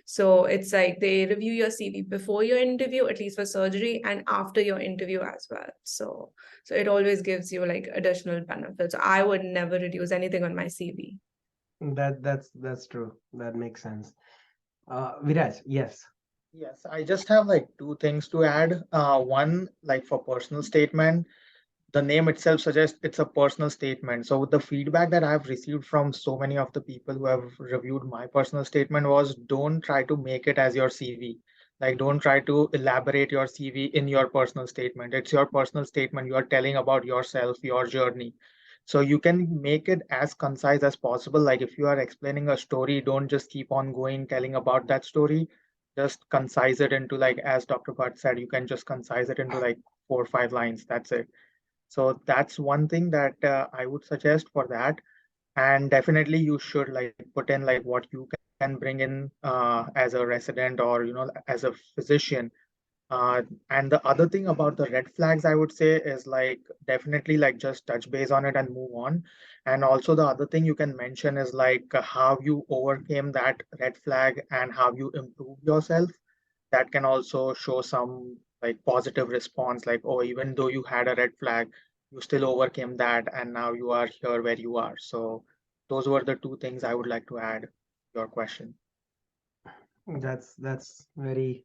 So it's like they review your CV before your interview, at least for surgery, and after your interview as well. So it always gives you like additional benefits. I would never reduce anything on my CV. That's true. That makes sense. Viraj, yes. Yes, I just have like two things to add. One, like for personal statement, the name itself suggests it's a personal statement. So the feedback that I've received from so many of the people who have reviewed my personal statement was don't try to make it as your CV. Like don't try to elaborate your CV in your personal statement. It's your personal statement. You are telling about yourself, your journey. So you can make it as concise as possible. Like if you are explaining a story, don't just keep on going telling about that story. Just concise it into like, as Dr. Bhatt said, you can just concise it into like 4 or 5 lines. That's it. So that's one thing that I would suggest for that. And definitely you should like put in like what you can bring in as a resident or, as a physician. And the other thing about the red flags, I would say, is like definitely like just touch base on it and move on. And also the other thing you can mention is like how you overcame that red flag and how you improved yourself. That can also show some like positive response, like, oh, even though you had a red flag, you still overcame that and now you are here where you are. So those were the two things I would like to add to your question. That's very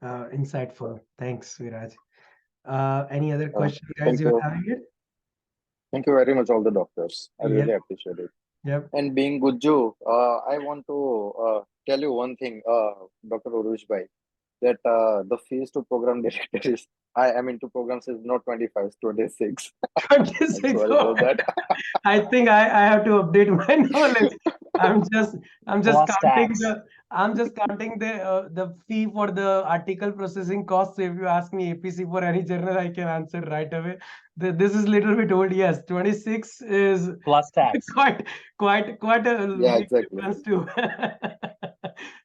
insightful. Thanks, Viraj. Any other question, guys? Thank You're you. having it? Thank you very much, all the doctors. I really Yep. appreciate it. Yep. And being Gujju, I want to tell you one thing, Dr. Urush Bhai, that the fees to program director is, I am into programs is not 25, it's 26. I'm 26. sorry Oh, for that. I think I have to update my knowledge. I'm just Plus counting tax. the fee for the article processing costs. So if you ask me APC for any journal, I can answer right away. This is little bit old. Yes, 26 is Plus tax. quite a Yeah, big exactly. difference too.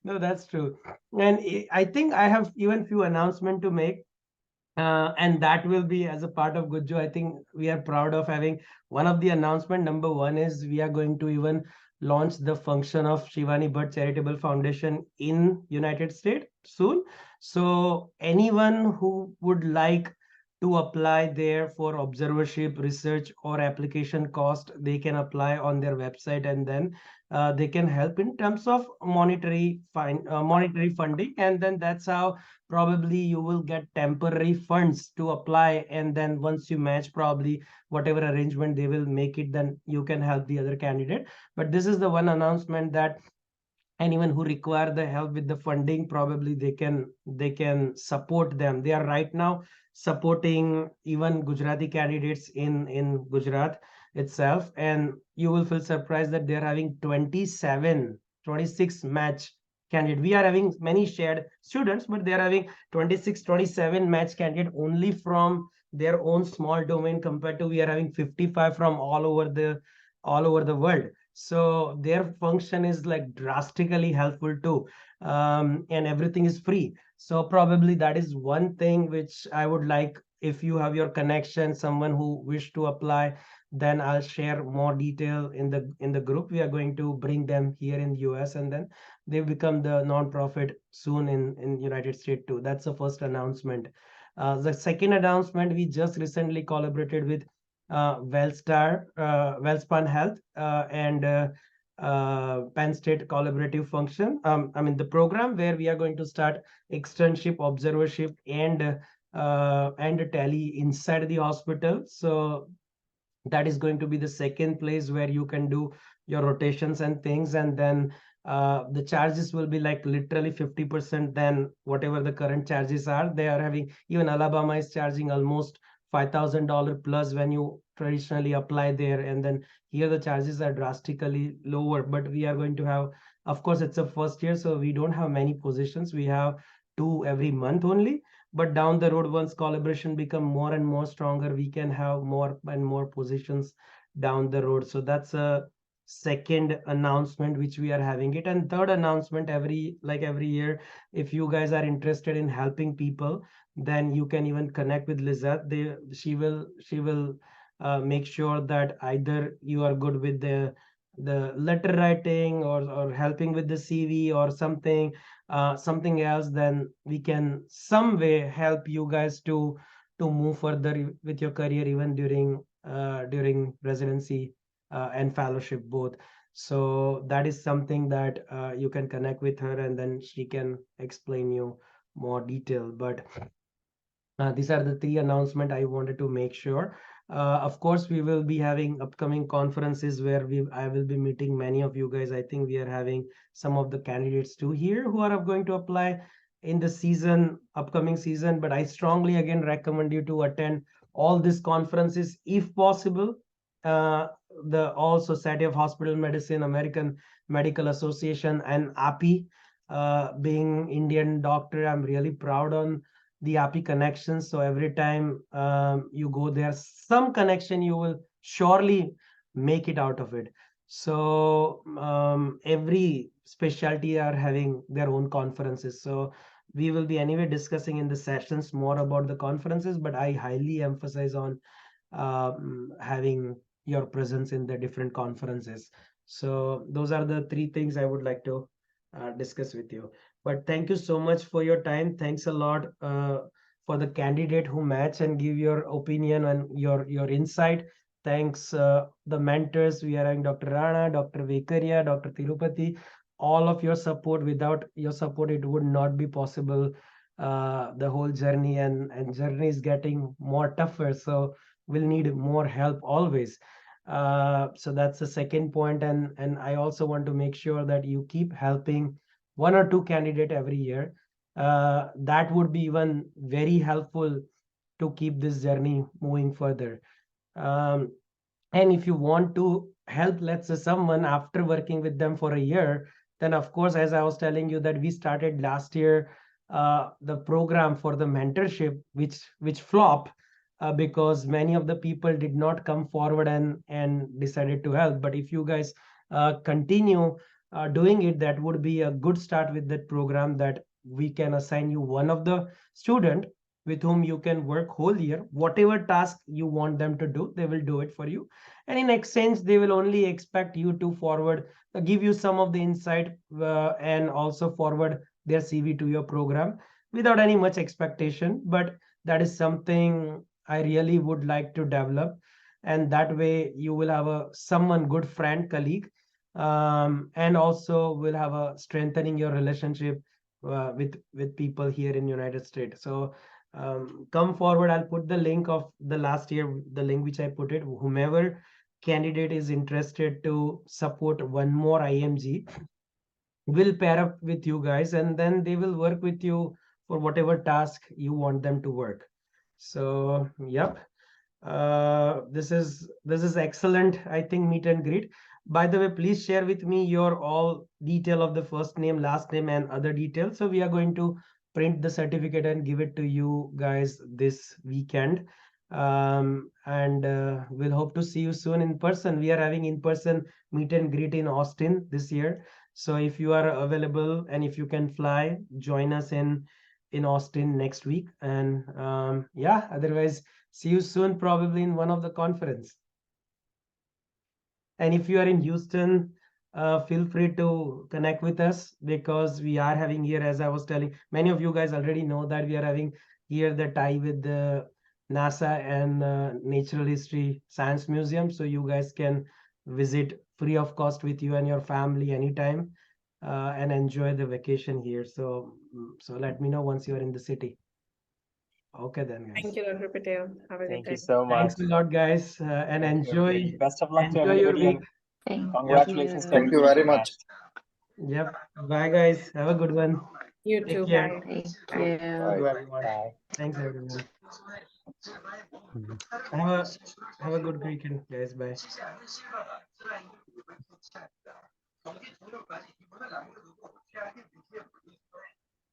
No, that's true. And I think I have even few announcement to make. And that will be as a part of Gujju. I think we are proud of having one of the announcement. Number one is we are going to even launch the function of Shivani Bhatt Charitable Foundation in United States soon. So anyone who would like to apply there for observership, research, or application cost, they can apply on their website, and then they can help in terms of monetary funding, and then that's how probably you will get temporary funds to apply, and then once you match probably whatever arrangement they will make it, then you can help the other candidate. But this is the one announcement that anyone who require the help with the funding, probably they can support them. They are right now supporting even Gujarati candidates in Gujarat itself, and you will feel surprised that they're having 26 match candidate. We are having many shared students, but they're having 27 match candidate only from their own small domain, compared to we are having 55 from all over the world. So their function is like drastically helpful too. And everything is free. So probably that is one thing which I would like, if you have your connection, someone who wish to apply, then I'll share more detail in the group. We are going to bring them here in the US, and then they become the non-profit soon in United States too. That's the first announcement. The second announcement, we just recently collaborated with Wellspan Health and Penn State Collaborative Function. I mean the program where we are going to start externship, observership, and tele inside the hospital. So That is going to be the second place where you can do your rotations and things, and then the charges will be like literally 50% than whatever the current charges are. They are having, even Alabama is charging almost $5,000 plus when you traditionally apply there, and then here the charges are drastically lower. But we are going to have, of course it's a first year, so we don't have many positions. We have 2 every month only, but down the road, once collaboration become more and more stronger, we can have more and more positions down the road. So that's a second announcement which we are having it. And third announcement, every year, if you guys are interested in helping people, then you can even connect with Lizette. She will make sure that either you are good with the letter writing, or helping with the CV or something else, then we can some way help you guys to move further with your career, even during residency and fellowship both. So that is something that you can connect with her, and then she can explain you more detail. But these are the 3 announcements I wanted to make sure. Of course, we will be having upcoming conferences where I will be meeting many of you guys. I think we are having some of the candidates too here who are going to apply in the upcoming season. But I strongly again recommend you to attend all these conferences if possible. The All Society of Hospital Medicine, American Medical Association, and API. Being Indian doctor, I'm really proud on the API connections. So every time you go there, some connection you will surely make it out of it. So every specialty are having their own conferences. So we will be anyway discussing in the sessions more about the conferences, but I highly emphasize on having your presence in the different conferences. So those are the 3 things I would like to discuss with you. But thank you so much for your time. Thanks a lot for the candidate who match and give your opinion and your insight. Thanks the mentors. We are having Dr. Rana, Dr. Vekaria, Dr. Tirupati. All of your support. Without your support, it would not be possible. The whole journey and journey is getting more tougher. So we'll need more help always. So that's the second point. And I also want to make sure that you keep helping 1 or 2 candidate every year. That would be even very helpful to keep this journey moving further. Um, and if you want to help, let's say, someone after working with them for a year, then of course, as I was telling you, that we started last year the program for the mentorship, which flopped because many of the people did not come forward and decided to help. But if you guys continue doing it, that would be a good start with that program, that we can assign you one of the student with whom you can work whole year. Whatever task you want them to do, they will do it for you. And in exchange, they will only expect you to forward, give you some of the insight and also forward their CV to your program without any much expectation. But that is something I really would like to develop. And that way you will have someone good friend, colleague, and also will have a strengthening your relationship with people here in United States. So come forward. I'll put the link of the last year, the link which I put it. Whomever candidate is interested to support one more IMG will pair up with you guys, and then they will work with you for whatever task you want them to work. So yep, this is excellent, I think, meet and greet. By the way, please share with me your all detail of the first name, last name, and other details. So we are going to print the certificate and give it to you guys this weekend. And we'll hope to see you soon in person. We are having in-person meet and greet in Austin this year. So if you are available and if you can fly, join us in Austin next week. And yeah, otherwise, see you soon, probably in one of the conference. And if you are in Houston, feel free to connect with us, because we are having here, as I was telling, many of you guys already know that we are having here the tie with the NASA and Natural History Science Museum. So you guys can visit free of cost with you and your family anytime and enjoy the vacation here. So let me know once you are in the city. Okay then, guys. Thank you, Dr. Patel. Have a good Thank day. you so much. Thanks a lot, guys, and Thank you, enjoy everybody. Best of luck to enjoy your everybody, week. and congratulations to Thank you everybody very who much. matched. Yep. Bye, guys. Have a good one. You Take too. care. Bye. Thank Bye. you. Thank you, everyone. Bye. Thanks, everyone. Have a good weekend, guys. Bye.